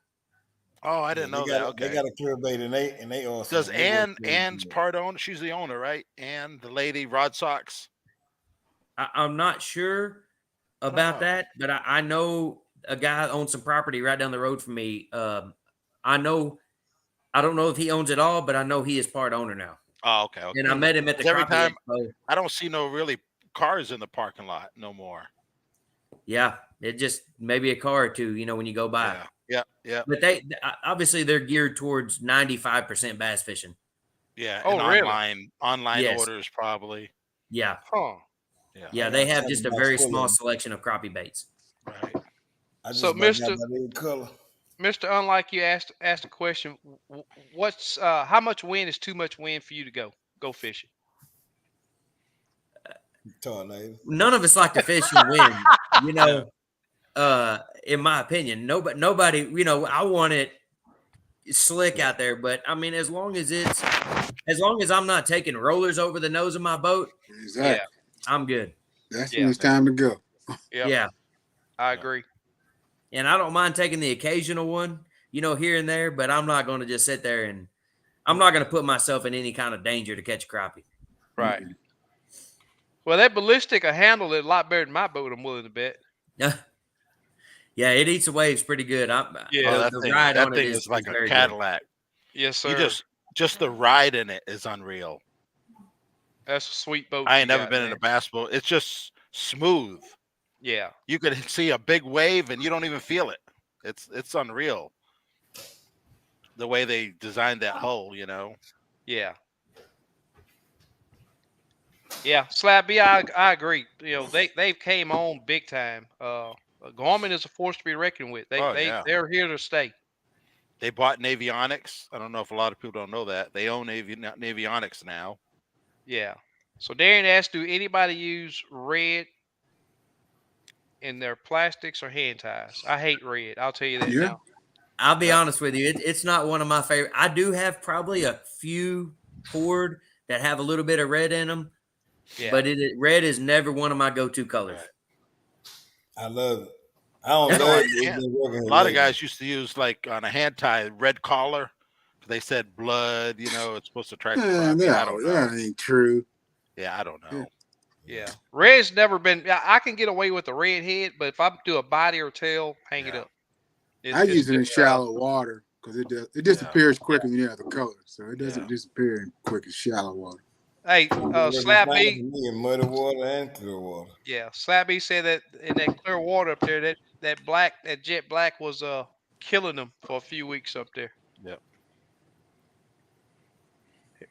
Oh, I didn't know that. Okay. They got a clear bait, and they also Does Ann's part owner? She's the owner, right? Ann, the lady, Rod Sox. I'm not sure about that, but I know a guy owns some property right down the road from me. I don't know if he owns it all, but I know he is part owner now. Oh, okay. And I met him at the Every Crappie time Expo. I don't see no really cars in the parking lot no more. Yeah, it just maybe a car or two, when you go by. Yeah. But obviously they're geared towards 95% bass fishing. Yeah. Oh, and really? online Yes. orders probably. Yeah. Huh. Yeah, they have just a very small selection of crappie baits. Right. So, Mr. Unlike you asked a question, what's how much wind is too much wind for you to go fishing? None of us like to fish in wind, in my opinion. Nobody, I want it slick out there, but I mean, as long as I'm not taking rollers over the nose of my boat, Exactly. I'm good. That's when it's time to go. Yeah. I agree. And I don't mind taking the occasional one, here and there, but I'm not going to just sit there and I'm not going to put myself in any kind of danger to catch a crappie. Right. Well, that ballistic will handle it a lot better than my boat, I'm willing to bet. Yeah, it eats the waves pretty good. That thing is like a Cadillac. Good. Yes, sir. Just the ride in it is unreal. That's a sweet boat. I ain't never been in a bass boat. It's just smooth. Yeah. You could see a big wave and you don't even feel it. It's unreal. The way they designed that hull, Yeah. Yeah, Slab B, I agree. They came on big time. Garmin is a force to be reckoned with. They're here to stay. They bought Navionics. I don't know if a lot of people don't know that. They own Navionics now. Yeah. So Darren asked, do anybody use red in their plastics or hand ties? I hate red. I'll tell you that now. I'll be honest with you. It's not one of my favorite. I do have probably a few poured that have a little bit of red in them. Yeah. But red is never one of my go-to colors. I love it. I don't know. A lot of guys used to use like on a hand tie red collar. They said blood. It's supposed to attract. That ain't true. Yeah, I don't know. Yeah, red's never been. I can get away with a red head, but if I do a body or tail, hang it up. I use it in shallow water because it disappears quicker than the other colors, so it doesn't disappear quick as shallow water. Hey, Slab B. In muddy water and clear water. Yeah, Slab B said that in that clear water up there, that jet black was killing them for a few weeks up there. Yep.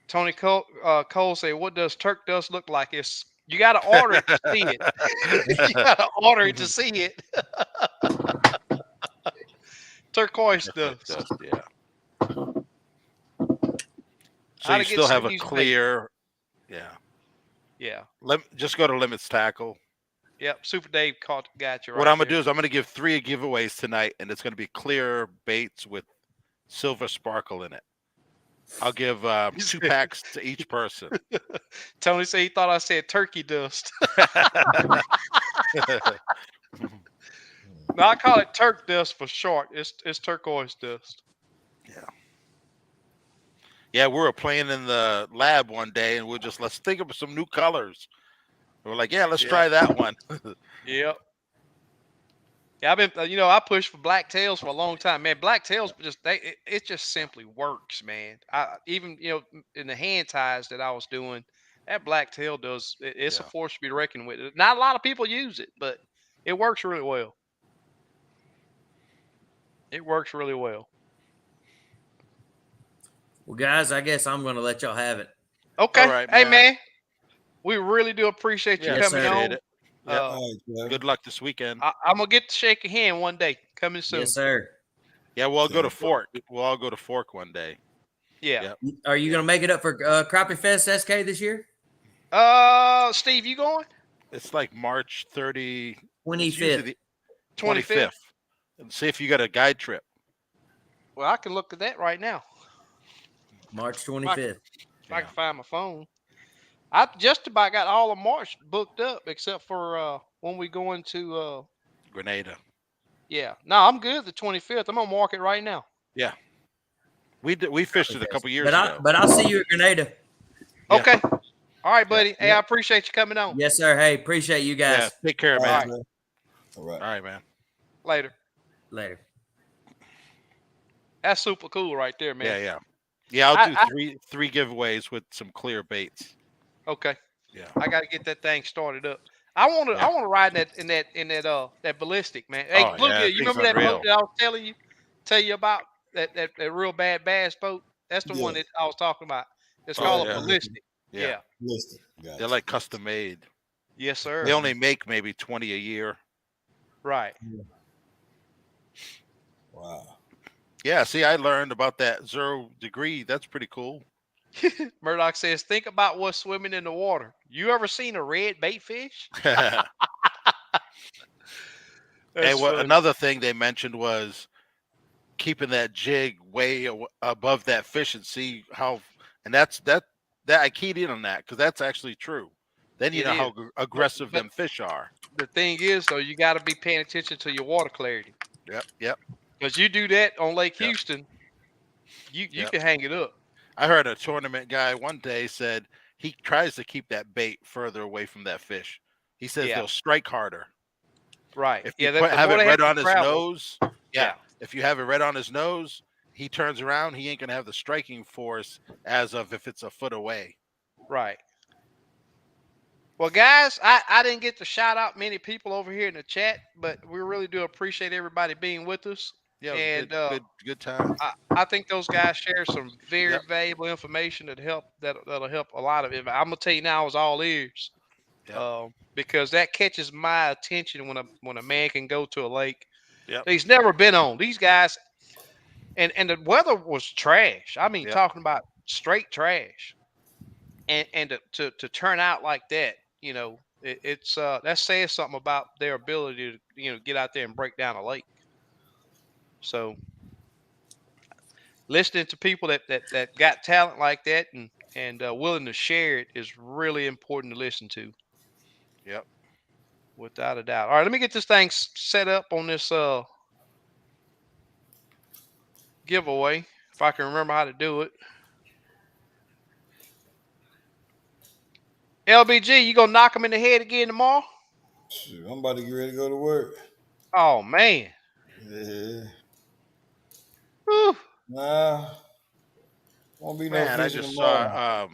Tony Cole said, "What does Turk dust look like? You got to order it to see it. You got to order it to see it." Turquoise dust. Yeah. So you still have a clear. Yeah. Just go to Limits Tackle. Yep. Super Dave got you right. What I'm going to do is I'm going to give 3 giveaways tonight, and it's going to be clear baits with silver sparkle in it. I'll give 2 packs to each person. Tony said he thought I said turkey dust. No, I call it Turk dust for short. It's turquoise dust. Yeah. Yeah, we were playing in the lab one day, and let's think of some new colors. We're like, let's try that one. Yep. Yeah, I've been, I pushed for black tails for a long time, man. Black tails it just simply works, man. Even in the hand ties that I was doing, That blacktail does. It's a Yeah. force to be reckoned with. Not a lot of people use it, but it works really well. It works really well. Well, guys, I guess I'm going to let y'all have it. Okay. right, Hey, man. man. We really do appreciate you Yeah, Yes, coming sir. appreciate on. it. Yep. Uh, All right, Travis. Good luck this weekend. I'm gonna get to shake your hand one day. Coming soon. Yes, sir. Yeah, we'll all go to Sounds Fork. We'll all go to Fork one day. Yeah. Yep. Are you going to make it up for Crappie Fest SK this year? Steve, you going? It's like March 30. It's 25th. usually the 25th. And see if you got a guide trip. Well, I can look at that right now. March 25th. If I Yeah. can find my phone. I just about got all of March booked up except for when we go into Grenada. yeah. No, I'm good the 25th. I'm gonna mark it right now. Yeah. We fished it a couple years ago. But I'll see you at Grenada. Yeah. Okay. All right, buddy. Yeah. Hey, I appreciate you coming on. Yes, sir. Hey, appreciate you guys. Yeah. Take care, All man. right, man. All right. All right, man. Later. Later. That's super cool right there, man. Yeah, yeah. Yeah, I'll I- do three giveaways with some clear baits. Okay. Yeah. I got to get that thing started up. I want to. Yeah. I want to ride in that ballistic, man. Hey, Oh, Bluegill, yeah, you thing's remember that unreal. boat that I was tell you about that real bad bass boat? That's the one Yeah. that I was talking about. It's Oh, called yeah. a ballistic. Yeah. Yeah. Listen, guys. They're like custom made. Yes, sir. They only make maybe 20 a year. Right. Wow. Yeah, see, I learned about that 0 degree. That's pretty cool. Murdoch says, think about what's swimming in the water. You ever seen a red bait fish? Hey, That's funny. another thing they mentioned was keeping that jig way above that fish and see how, and that I keyed in on that because that's actually true. Then you It know is. how aggressive But- them fish are. The thing is, though, you got to be paying attention to your water clarity. Yep. Because you do that on Lake Yep. Houston, you Yep. can hang it up. I heard a tournament guy one day said he tries to keep that bait further away from that fish. He says Yeah. they'll strike harder. Right. If you the have more it they right to on his travel- nose, yeah. If you have it right on his nose, he turns around, he ain't gonna have the striking force as of if it's a foot away. Right. Well, guys, I didn't get to shout out many people over here in the chat, but we really do appreciate everybody being with us. Yeah, it was And, good time. I think those guys share some very Yep. valuable information that'll help a lot of it. I'm gonna tell you now, I was all ears, Yep. because that catches my attention when a man can go to a lake Yep. that he's never been on. These guys, and the weather was trash. I mean, Yep. talking about straight trash, and to turn out like that, it's that says something about their ability to get out there and break down a lake. So listening to people that got talent like that and willing to share it is really important to listen to. Yep. Without a doubt. All right, let me get this thing set up on this giveaway if I can remember how to do it. LBG, you gonna knock him in the head again tomorrow? Shoot, I'm about to get ready to go to work. Oh man. Yeah. Whew. Nah. Won't be no Man, I fishing just tomorrow. saw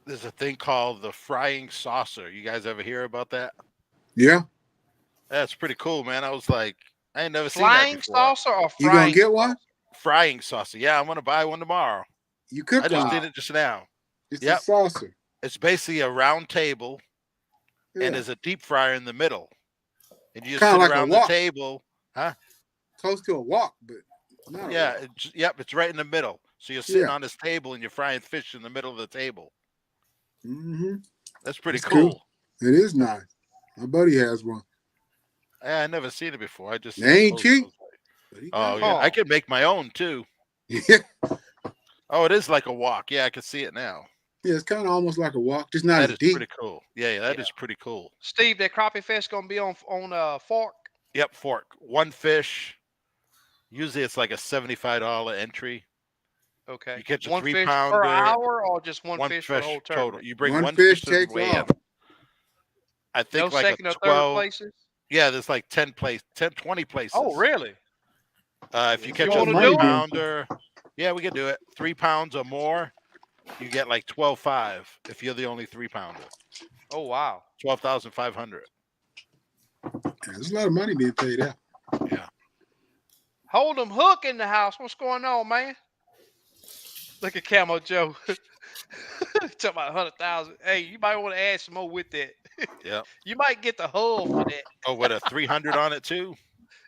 there's a thing called the frying saucer. You guys ever hear about that? Yeah. That's pretty cool, man. I was like, I ain't never seen Flying that before. saucer or You frying? gonna get one? Frying saucer. Yeah, I'm gonna buy one tomorrow. You cook I just one. did it just now. It's Yep. a saucer. It's basically a round table Yeah. and there's a deep fryer in the middle. And you just Kinda sit like a around the wok. table. Close to a wok, but not Yeah, a wok. it's right in the middle. So you're sitting Yeah. on this table and you're frying fish in the middle of the table. Mm-hmm. That's pretty That's cool. cool. It is nice. My buddy has one. Yeah, I never seen it before. I just They ain't oh, cheap. But he Oh got yeah, Oh. I could make my own too. it. Yeah. Oh, it is like a wok. Yeah, I can see it now. Yeah, it's kind of almost like a wok, just not That as is deep. pretty cool. Yeah, that Yeah. is pretty cool. Steve, that crappie fest gonna be on Fork. Yep, fork. One fish. Usually it's like a $75 entry. Okay. You catch a one fish per 3-pounder. hour or just one, One fish fish for the whole total. tournament? You bring One one fish fish to the takes weigh-in. off. I think No like second a or third 12. places? Yeah, there's like 10, 20 places. Oh, really? If you You catch a wanna do it? 3-pounder, yeah, we can do it. 3 pounds or more. you get like 12.5 if you're the only 3-pounder. Oh wow. 12,500. There's a lot of money being paid out. Yeah. Hold 'em Hook in the house. What's going on, man? Look at Camo Joe. Talking about 100,000. Hey, you might want to add some more with that. Yeah. You might get the hull for that. Oh, with a 300 on it too.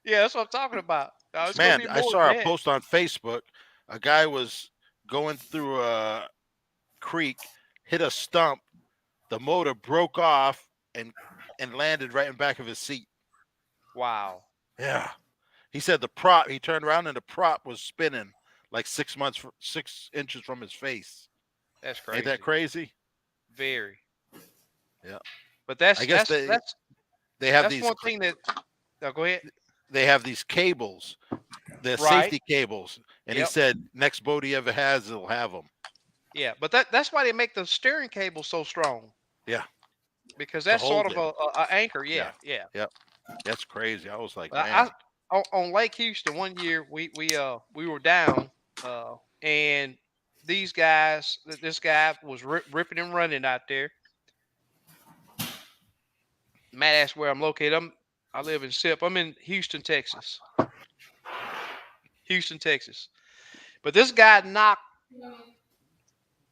Yeah, that's what I'm talking about. It's gonna Man, be I more saw than a that. post on Facebook. A guy was going through a creek, hit a stump, the motor broke off and landed right in back of his seat. Wow. Yeah. He said the prop, he turned around and the prop was spinning like 6 inches from his face. That's crazy. Ain't that crazy? Very. Yeah. But that's I guess they have that's these one thing that go ahead. they have these cables. They're Right. safety cables. And Yep. he said next boat he ever has, he'll have them. Yeah, but that's why they make the steering cable so strong. Yeah. Because that's sort hold of a anchor. Yeah. Yep. That's crazy. I was like, Well, man. On Lake Houston one year we were down and this guy was ripping and running out there. Matt asked where I'm located. I live in SIP. I'm in Houston, Texas. Houston, Texas. But this guy knocked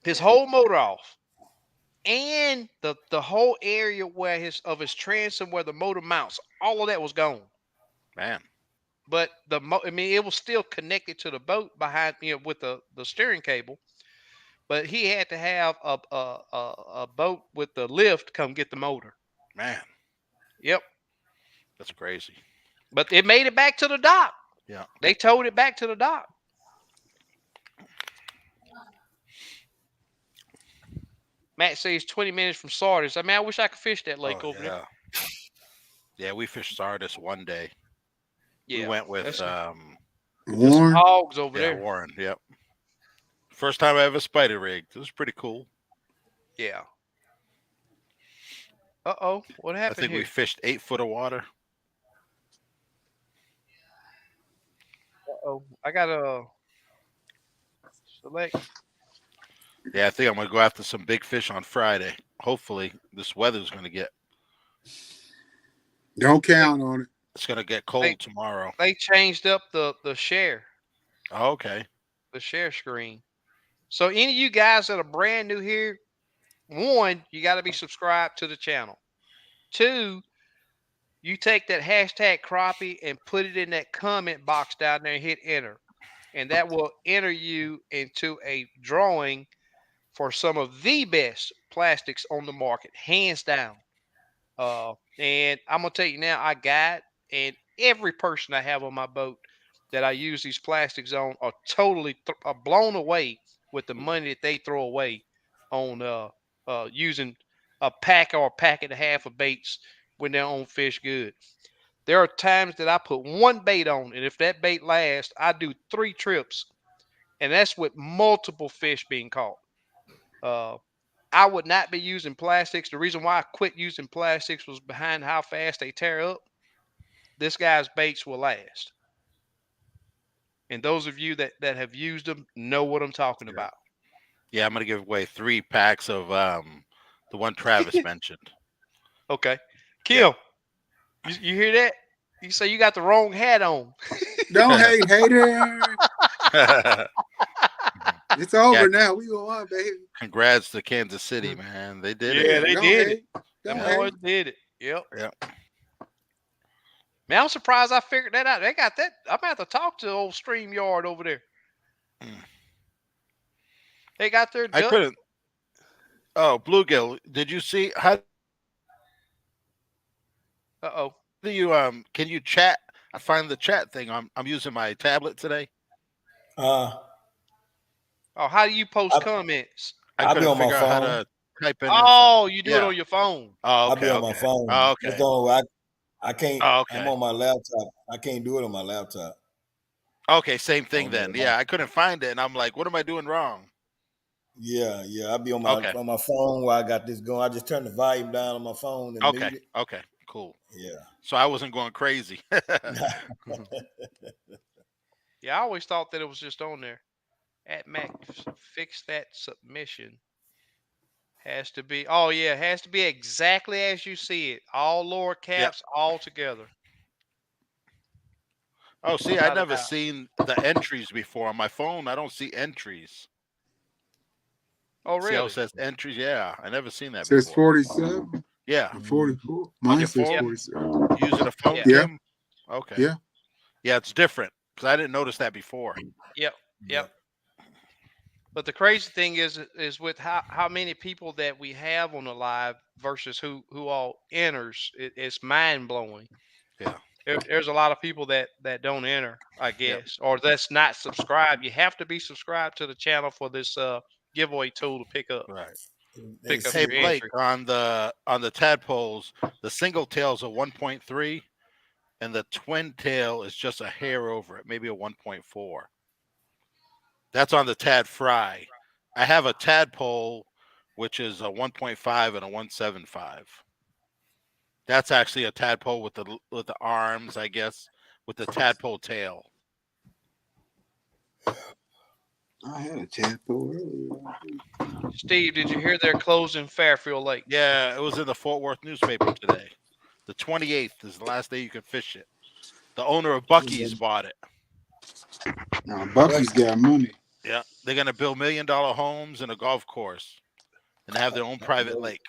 his whole motor off. And the whole area where his transom where the motor mounts, all of that was gone. Man. But it was still connected to the boat behind with the steering cable. But he had to have a boat with the lift come get the motor. Man. Yep. That's crazy. But it made it back to the dock. Yeah. They towed it back to the dock. Matt says 20 minutes from Sardis. I mean, I wish I could fish that lake over there. Yeah, we fished Sardis one day. Yeah. We went with there's some Warren. hogs over there. Warren. Yep. First time I ever spider rigged. It was pretty cool. Yeah. Uh-oh. What happened I think here? we fished 8 foot of water. Uh-oh. I got to select. Yeah, I think I'm going to go after some big fish on Friday. Hopefully, this weather's going to get... Don't count on it. It's going to get cold tomorrow. They changed up the share. Oh, okay. The share screen. So any of you guys that are brand new here, 1, you got to be subscribed to the channel. 2, you take that hashtag crappie and put it in that comment box down there and hit enter. And that will enter you into a drawing for some of the best plastics on the market, hands down. And I'm going to tell you now, I got, and every person I have on my boat that I use these plastics on are totally blown away with the money that they throw away on using a pack or a pack and a half of baits when they're on fish good. There are times that I put one bait on, and if that bait lasts, I do 3 trips, and that's with multiple fish being caught. I would not be using plastics. The reason why I quit using plastics was behind how fast they tear up. This guy's baits will last. And those of you that have used them know what I'm talking about. Yeah, I'm going to give away 3 packs of the one Travis mentioned. Okay. Kim, you hear that? You say you got the wrong hat on. Don't hate, hater. It's over now. We go on, baby. Congrats to Kansas City, man. They did it. Yeah, they did it. Don't Them hate. boys did it. Yep. Yep. Man, I'm surprised I figured that out. They got that. I'm going to have to talk to the old StreamYard over there. They got their I couldn't. Oh, Bluegill, did you see how Uh-oh. do you can you chat? I find the chat thing. I'm using my tablet today. Oh, how do you post comments? I I'll be couldn't on my figure out how phone. to type in. Oh, you do it Yeah. on your phone. Oh, okay. I'll be on my phone. Oh, okay. That's the only way I can't. Oh, okay. I'm on my laptop. I can't do it on my laptop. Okay, same thing Oh, then. yeah. Yeah, I couldn't find it, and I'm like, what am I doing wrong? Yeah. I'll be on my phone while I got this going. I just turn the volume down on my phone and mute Okay. it. Okay. Cool. Yeah. So I wasn't going crazy. Yeah, I always thought that it was just on there. At Mac, fix that submission. Has to be. Oh yeah, has to be exactly as you see it. All lower caps, all together. Oh, see, I Without a never doubt. seen the entries before on my phone. I don't see entries. Oh See how really? it says entries? Yeah, I never seen that It says before. 47 Yeah, or 44. On Mine your says phone? 47. using a phone, Yeah. Yeah. Kim. Okay. Yeah. Yeah, it's different because I didn't notice that before. Yep. But the crazy thing is with how many people that we have on the live versus who all enters. It's mind blowing. Yeah. There's a lot of people that don't enter, I guess, or that's not subscribed. You have to be subscribed to the channel for this giveaway tool to pick up Right. up Hey your Blake, entry. on the tadpoles, the single tail's a 1.3, and the twin tail is just a hair over it, maybe a 1.4. That's on the tad fry. I have a tadpole, which is a 1.5 and a 1.75. That's actually a tadpole with the arms, I guess, with the tadpole tail. I had a tadpole earlier. Steve, did you hear they're closing Fairfield Lake? Yeah, it was in the Fort Worth newspaper today. The 28th is the last day you can fish it. The owner of Bucky's bought it. Now, Bucky's got money. Yeah, they're gonna build $1 million homes and a golf course, and have their own private lake.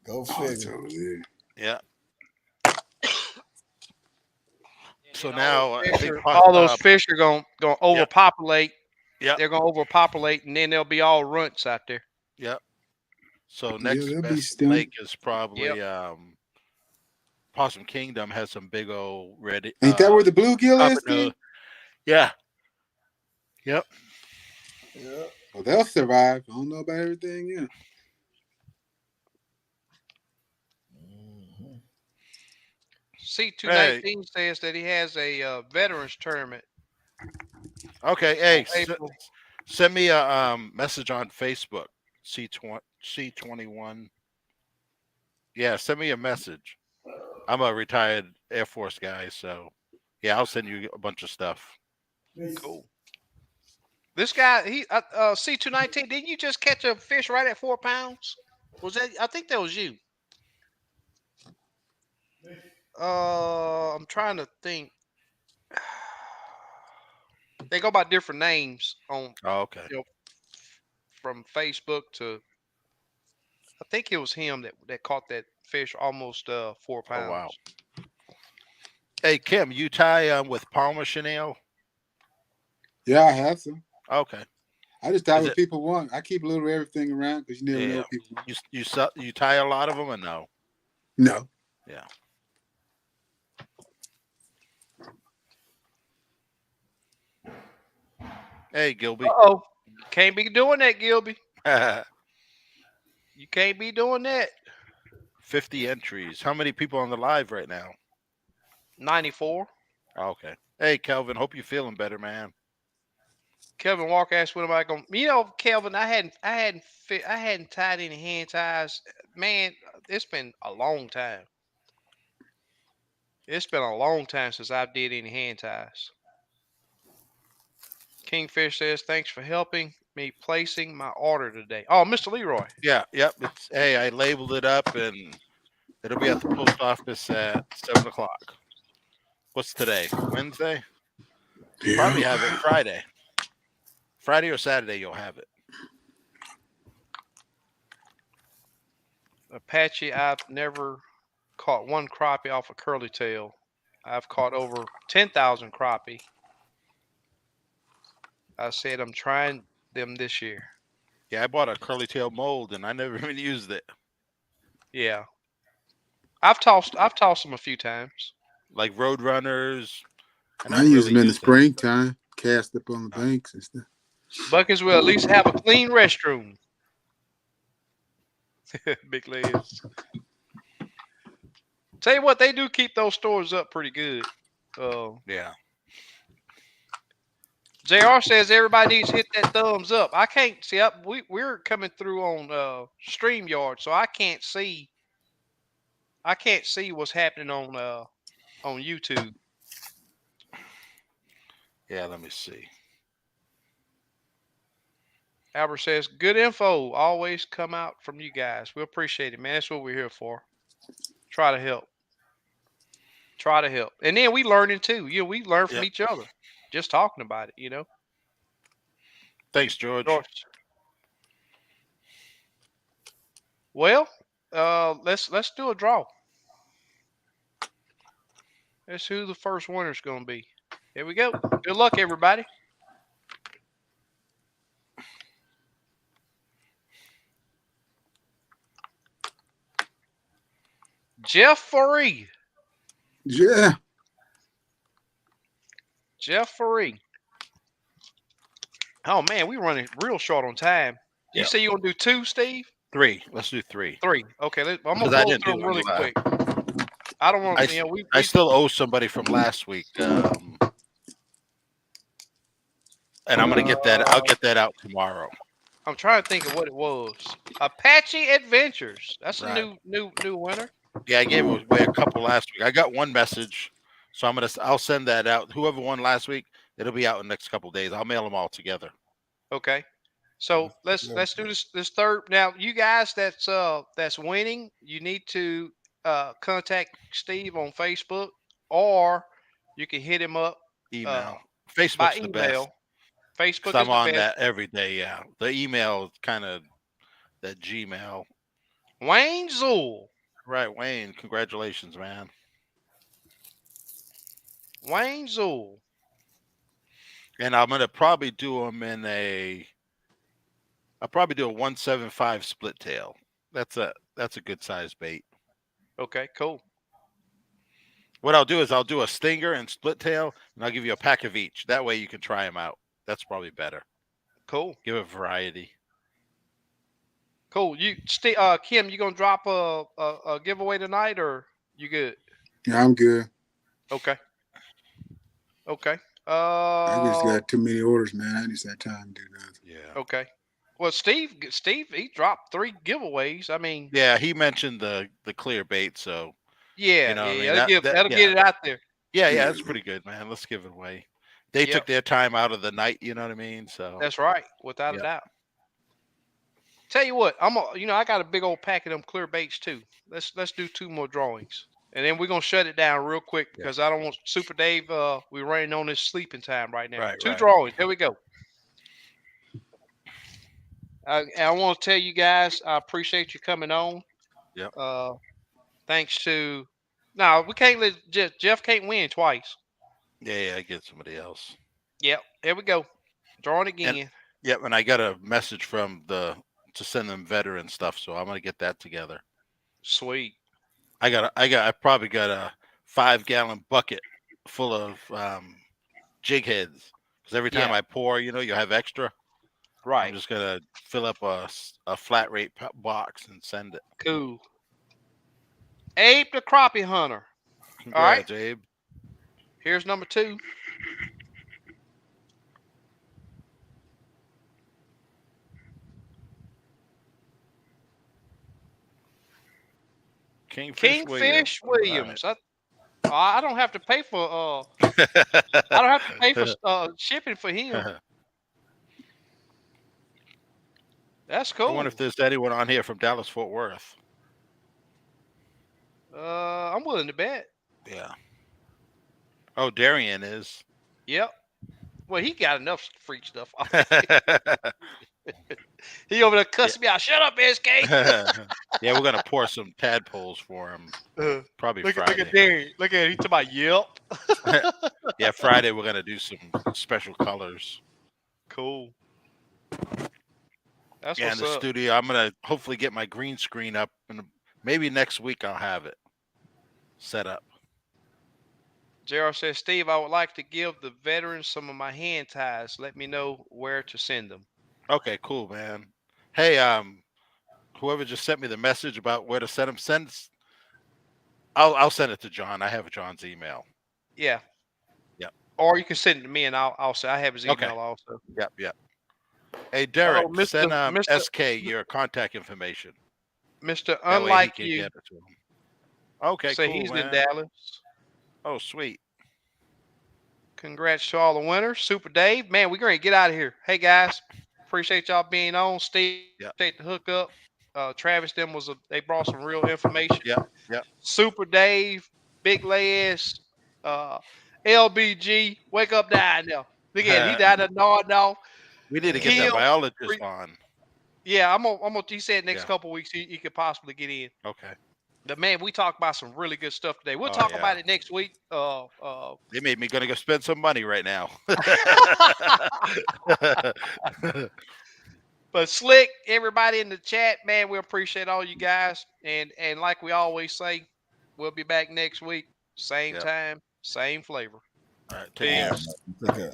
Go Oh, it's figure. over there. Yeah. So And now I think all those fish are going to overpopulate. Yeah. They're going to overpopulate, and then they'll be all runts out there. Yeah. So Yeah, next they'll be best stunk. lake is probably Possum Kingdom has some big old red. Ain't that where the bluegill is, copper nose. Steve? Yeah. Yep. Yeah. Well, they'll survive. I don't know about everything yet. Mhm. C219 says that he has a veterans tournament. Okay. Hey, April. send me a message on Facebook. C21. Yeah, send me a message. I'm a retired Air Force guy, so yeah, I'll send you a bunch of stuff. Cool. This guy, he C219. Didn't you just catch a fish right at 4 pounds? Was that? I think that was you. I'm trying to think. They go by different names on Oh, okay. from Facebook to. I think it was him that caught that fish almost 4 pounds. Oh, wow. Hey, Kim, you tie with Palmer Chenille? Yeah, I have some. Okay. I just tie what people want. I keep a little of everything around because you never know what people want. You tie a lot of them or no? No. Yeah. Hey, Gilby. Uh-oh. Can't be doing that, Gilby. You can't be doing that. 50 entries. How many people on the live right now? 94. Okay. Hey, Kelvin. Hope you're feeling better, man. Kelvin Walker asked, "When am I going?" You know, Kelvin, I hadn't tied any hand ties. Man, it's been a long time. It's been a long time since I did any hand ties. Kingfish says, "Thanks for helping me placing my order today." Oh, Mr. Leroy. Yeah. Yep. Hey, I labeled it up and it'll be at the post office at 7 o'clock. What's today? Wednesday? Yeah. Probably have it Friday. Friday or Saturday, you'll have it. Apache, I've never caught one crappie off a curly tail. I've caught over 10,000 crappie. I said I'm trying them this year. Yeah, I bought a curly tail mold and I never even used it. Yeah. I've tossed them a few times. Like road runners. I use them in the springtime, cast up on the banks and stuff. Buckets will at least have a clean restroom. Big legs. Tell you what, they do keep those stores up pretty good. Yeah. JR says everybody needs to hit that thumbs up. I can't see up. We're coming through on StreamYard, so I can't see what's happening on YouTube. Yeah, let me see. Albert says, good info always come out from you guys. We appreciate it, man. That's what we're here for. Try to help. Try to help. And then we learning too. We learn from Yep. each other. Just talking about it. Thanks, George. George. Well, let's do a draw. Let's see who the first winner's gonna be. Here we go. Good luck, everybody. Jeffrey. Yeah. Jeffrey. Oh man, we running real short on time. You Yep. say you gonna do 2, Steve? 3. Let's do 3. 3. Okay, I'm gonna Because I blow didn't through do them really any quick. I don't want I, to. I still owe somebody from last week, and I'm gonna get that. I'll get that out tomorrow. I'm trying to think of what it was. Apache Adventures. That's a Right. new winner. Yeah, I gave away a couple last week. I got one message, so I'll send that out. Whoever won last week, it'll be out in the next couple of days. I'll mail them all together. Okay. So let's do this third. Now, you guys that's winning, you need to contact Steve on Facebook, or you can hit him up Email. by Facebook's the email. best. Facebook 'Cause is I'm the on best. that every day. Yeah, the email is kind of that Gmail. Wayne Zool. Right, Wayne. Congratulations, man. Wayne Zool. And I'm gonna probably do them I'll probably do a 175 split tail. That's a good size bait. Okay, cool. What I'll do is I'll do a stinger and split tail, and I'll give you a pack of each. That way you can try them out. That's probably better. Cool. Give it variety. Cool. Kim, you gonna drop a giveaway tonight, or you good? Yeah, I'm good. Okay. Okay. I just got too many orders, man. I just had time to do nothing. Yeah. Okay. Well, Steve, he dropped 3 giveaways. I mean, Yeah, he mentioned the clear bait, so yeah, you know what I mean? that'll get it out there. Yeah, that's pretty good, man. Let's give it away. They took their time out of the night, you know what I mean? So That's right, without a doubt. Tell you what, I got a big old pack of them clear baits too. Let's do 2 more drawings, and then we're gonna shut it down real quick because I don't want Super Dave. We're running on this sleeping time right now. Right, 2 right. drawings. Here we go. I want to tell you guys, I appreciate you coming on. Yep. Thanks to, no, we can't let Jeff can't win twice. Yeah, I get somebody else. Yep. Here we go. Drawing again. Yep, and I got a message from to send them veteran stuff, so I'm gonna get that together. Sweet. I probably got a 5-gallon bucket full of jig heads because every time I pour, you have extra. Right. I'm just gonna fill up a flat rate box and send it. Cool. Abe the Crappie Hunter. Congrats, all right. Abe. Here's number 2. Kingfish Williams. Right. I don't have to pay for I don't have to pay for shipping for him. That's cool. I wonder if there's anyone on here from Dallas Fort Worth. I'm willing to bet. Yeah. Oh, Darian is. Yep. Well, he got enough free stuff. He over there cussing me out. Shut up, SK. Yeah, we're gonna pour some tadpoles for him. Probably Friday. Look at Darian. Look at him. He's talking about yep. Yeah, Friday we're gonna do some special colors. Cool. That's in the studio. I'm gonna hopefully get my green screen up, and maybe next week I'll have it set up. JR says, Steve, I would like to give the veterans some of my hand ties. Let me know where to send them. Okay, cool, man. Hey, whoever just sent me the message about where to send them, I'll send it to John. I have John's email. Yeah. Yep. Or you can send it to me, and I'll say I have his email also. Yep. Hey, Derek, send SK your contact information. Mr. Unlike You. Get it to him. Okay, say cool, he's man. in Dallas. Oh, sweet. Congrats to all the winners. Super Dave. Man, we're going to get out of here. Hey, guys, appreciate y'all being on. Steve, Yep. appreciate the hookup. Travis, they brought some real information. Yep. Yep. Super Dave, Big Les, LBG, wake up down now. Look at he down there nodding off. We need to get Kim, that biologist on. Yeah, I'm gonna. He said next Yeah. couple weeks he could possibly get in. Okay. But man, we talked about some really good stuff today. We'll Oh, talk yeah. about it next week. They made me gonna go spend some money right now. But Slick, everybody in the chat, man, we appreciate all you guys. And like we always say, we'll be back next week, same Yep. time, same flavor. All right, take care. Peace. Take care.